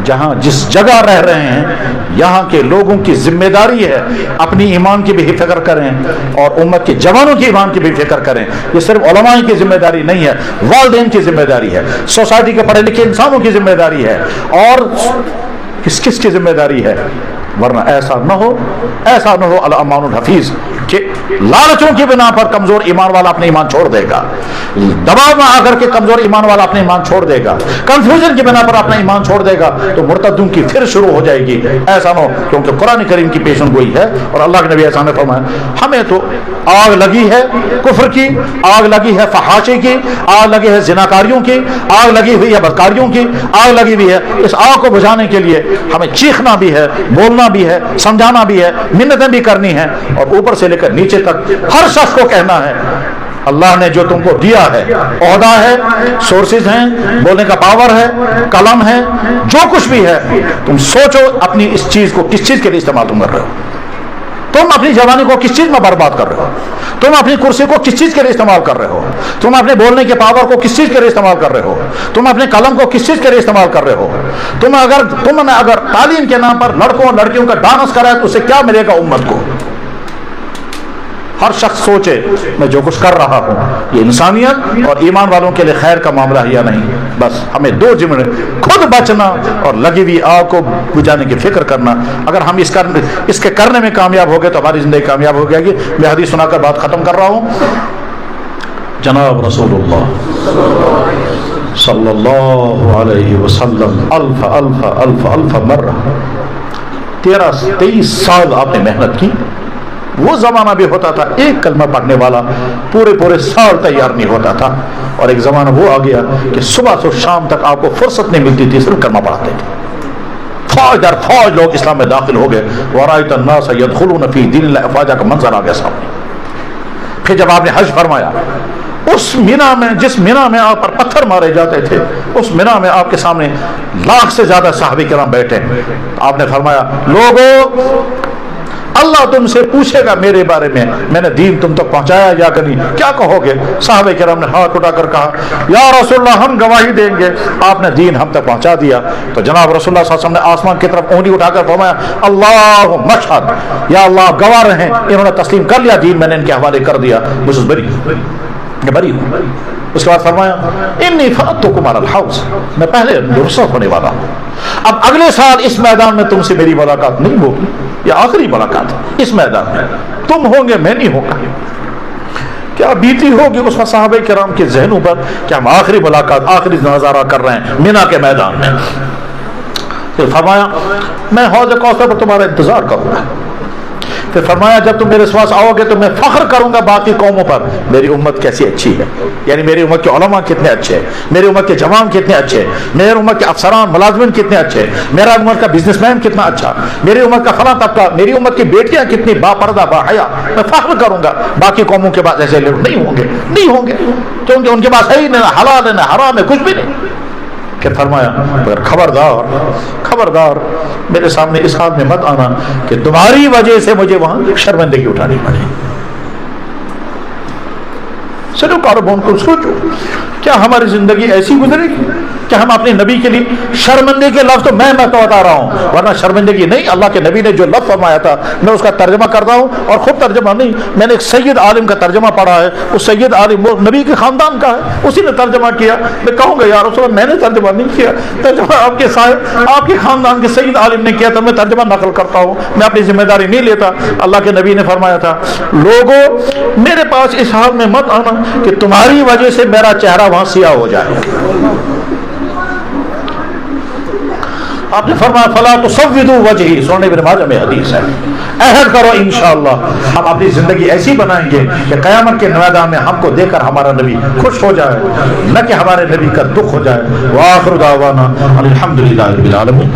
جہاں جس جگہ رہ رہے ہیں یہاں کے لوگوں کی ذمہ داری ہے اپنی ایمان کی بھی فکر کریں اور امت کے جوانوں کی ایمان کی بھی فکر کریں. یہ صرف علماء کی ذمہ داری نہیں ہے, والدین کی ذمہ داری ہے, سوسائٹی کے پڑھے لکھے انسانوں کی ذمہ داری ہے, اور کس کی ذمہ داری ہے. ورنہ ایسا نہ ہو الامان الحفیظ کہ لالچوں کی بنا پر کمزور ایمان والا اپنے ایمان چھوڑ دے گا, دباؤ میں آ کر کے کمزور ایمان والا اپنے ایمان چھوڑ دے گا, کنفیوژن کی بنا پر اپنا ایمان چھوڑ دے گا تو مرتدوں کی پھر شروع ہو جائے گی. ایسا نہ ہو, کیونکہ قرآن کریم کی پیشن گوئی ہے اور اللہ کے نبی ایسا نے فرمایا ہمیں تو آگ لگی ہے کفر کی, آگ لگی ہے فحاشی کی, آگ لگی ہے زناکاریوں کی, آگ لگی ہوئی ہے بدکاریوں کی, آگ لگی ہوئی ہے. اس آگ کو بجھانے کے لیے ہمیں چیخنا بھی ہے, بولنا بھی ہے, سمجھانا بھی ہے, منتیں بھی کرنی ہیں, اور اوپر سے لے کر نیچے تک ہر شخص کو کہنا ہے اللہ نے جو تم کو دیا ہے، عہدہ ہے، سورسز ہیں، بولنے کا پاور ہے، قلم ہے، جو کچھ بھی ہے، تم سوچو اپنی اس چیز کو کس چیز کے لیے استعمال تم کر رہے ہو؟ تم اپنی جوانی کو کس چیز میں برباد کر رہے ہو؟ تم اپنی کرسی کو کس چیز کے لیے استعمال کر رہے ہو؟ تم اپنے بولنے کے پاور کو کس چیز کے لیے استعمال کر رہے ہو؟ تم اپنے قلم کو کس چیز کے لیے استعمال کر رہے ہو؟ تم نے اگر تعلیم کے نام پر لڑکوں اور لڑکیوں کا ڈانس کرا ہے تو اسے کیا ملے گا امت کو؟ ہر شخص سوچے میں جو کچھ کر رہا ہوں یہ انسانیت اور ایمان والوں کے لیے خیر کا معاملہ ہے یا نہیں۔ بس ہمیں دو ذمے، خود بچنا اور لگی ہوئی آگ کو بجھانے کی فکر کرنا۔ اگر ہم اس کے کرنے میں کامیاب ہو گئے تو ہماری زندگی کامیاب ہو جائے گی۔ میں حدیث سنا کر بات ختم کر رہا ہوں۔ جناب رسول اللہ صلی اللہ علیہ وسلم الف الف الف الف مرہ 23 سال آپ نے محنت کی۔ وہ زمانہ بھی ہوتا تھا ایک کلمہ پڑھنے والا پورے سال تیار نہیں ہوتا تھا، اور ایک زمانہ وہ آ گیا کہ صبح سے شام تک آپ کو فرصت نہیں ملتی تھی، صرف کلمہ پڑھتے تھے۔ فوج در فوج لوگ اسلام میں داخل ہو گئے۔ وَرَأَيْتَ النَّاسَ يَدْخُلُونَ فِي دِينِ اللَّهِ أَفْوَاجًا کا منظر آ گیا سامنے۔ پھر جب آپ نے حج فرمایا، اس مینا میں جس مینا میں آپ پر پتھر مارے جاتے تھے، اس مینا میں آپ کے سامنے لاکھ سے زیادہ صحابہ کرام بیٹھے، آپ نے فرمایا لوگوں اللہ تم سے پوچھے گا میرے بارے میں نے دین تم تک پہنچایا یا کہ نہیں، کیا کہو گے؟ صحابہ کرام نے ہاتھ اٹھا کر کہا یا رسول اللہ ہم گواہی دیں گے آپ نے دین ہم تک پہنچا دیا۔ تو جناب رسول اللہ صلی اللہ علیہ وسلم نے آسمان کی طرف انگلی اٹھا کر فرمایا اللہم اشہد، یا اللہ گواہ رہیں انہوں نے تسلیم کر لیا دین، میں نے ان کے حوالے کر دیا، مجھ سے بری ہوں۔ اس کے بعد فرمایا انی فاتکم علی الحوض، میں پہلے رخصت ہونے والا ہوں، اب اگلے سال اس میدان میں تم سے میری ملاقات نہیں ہوگی، یہ آخری ملاقات اس میدان میں، تم ہوں گے میں نہیں ہوں گا۔ کیا بیتی ہوگی اس وقت صحابہ کرام کے ذہنوں پر کہ ہم آخری ملاقات آخری نظارہ کر رہے ہیں مینا کے میدان میں۔ پھر فرمایا میں حوض کوثر پر تمہارا انتظار کروں گا۔ پھر فرمایا جب تم میرے پاس آؤ گے تو میں فخر کروں گا باقی قوموں پر، میری امت کیسی اچھی ہے، یعنی میری امت کے علماء کتنے اچھے ہیں، میری امت کے جوان کتنے اچھے ہیں، میری امت کے افسران ملازمین کتنے اچھے ہیں، میرا امت کا بزنس مین کتنا اچھا، میری امت کا فلاں طبقہ، میری امت کی بیٹیاں کتنی با پردہ با حیا، میں فخر کروں گا۔ باقی قوموں کے پاس ایسے لوگ نہیں ہوں گے کیونکہ ان کے پاس ہے ہی نہیں، نہ حلال ہے نہ حرام ہے، کچھ بھی نہیں۔ پھر فرمایا مگر خبردار میرے سامنے اس حال میں مت آنا کہ تمہاری وجہ سے مجھے وہاں شرمندگی اٹھانی پڑے۔ چلو کاربون کو سوچو، کیا ہماری زندگی ایسی گزرے گی کہ ہم اپنے نبی کے لیے شرمندگی کے لفظ تو میں بتا رہا ہوں، ورنہ شرمندگی نہیں، اللہ کے نبی نے جو لفظ فرمایا تھا میں اس کا ترجمہ کرتا ہوں، اور خود ترجمہ نہیں، میں نے ایک سید عالم کا ترجمہ پڑھا ہے، اس سید عالم وہ نبی کے خاندان کا ہے، اسی نے ترجمہ کیا۔ میں کہوں گا یا رسول اللہ میں نے ترجمہ نہیں کیا، ترجمہ آپ کے خاندان کے سید عالم نے کیا تھا، میں ترجمہ نقل کرتا ہوں، میں اپنی ذمہ داری نہیں لیتا۔ اللہ کے نبی نے فرمایا تھا لوگوں میرے پاس اس حال میں مت آنا کہ تمہاری وجہ سے میرا چہرہ وہاں سیاہ ہو جائے۔ آپ نے فرمایا فلا تصودوا وجہی، سنن ابن ماجہ میں حدیث ہے، عہد کرو انشاءاللہ ہم اپنی زندگی ایسی بنائیں گے کہ قیامت کے میدان میں ہم کو دیکھ کر ہمارا نبی خوش ہو جائے، نہ کہ ہمارے نبی کا دکھ ہو جائے۔ وآخر دعوانا الحمدللہ رب العالمین۔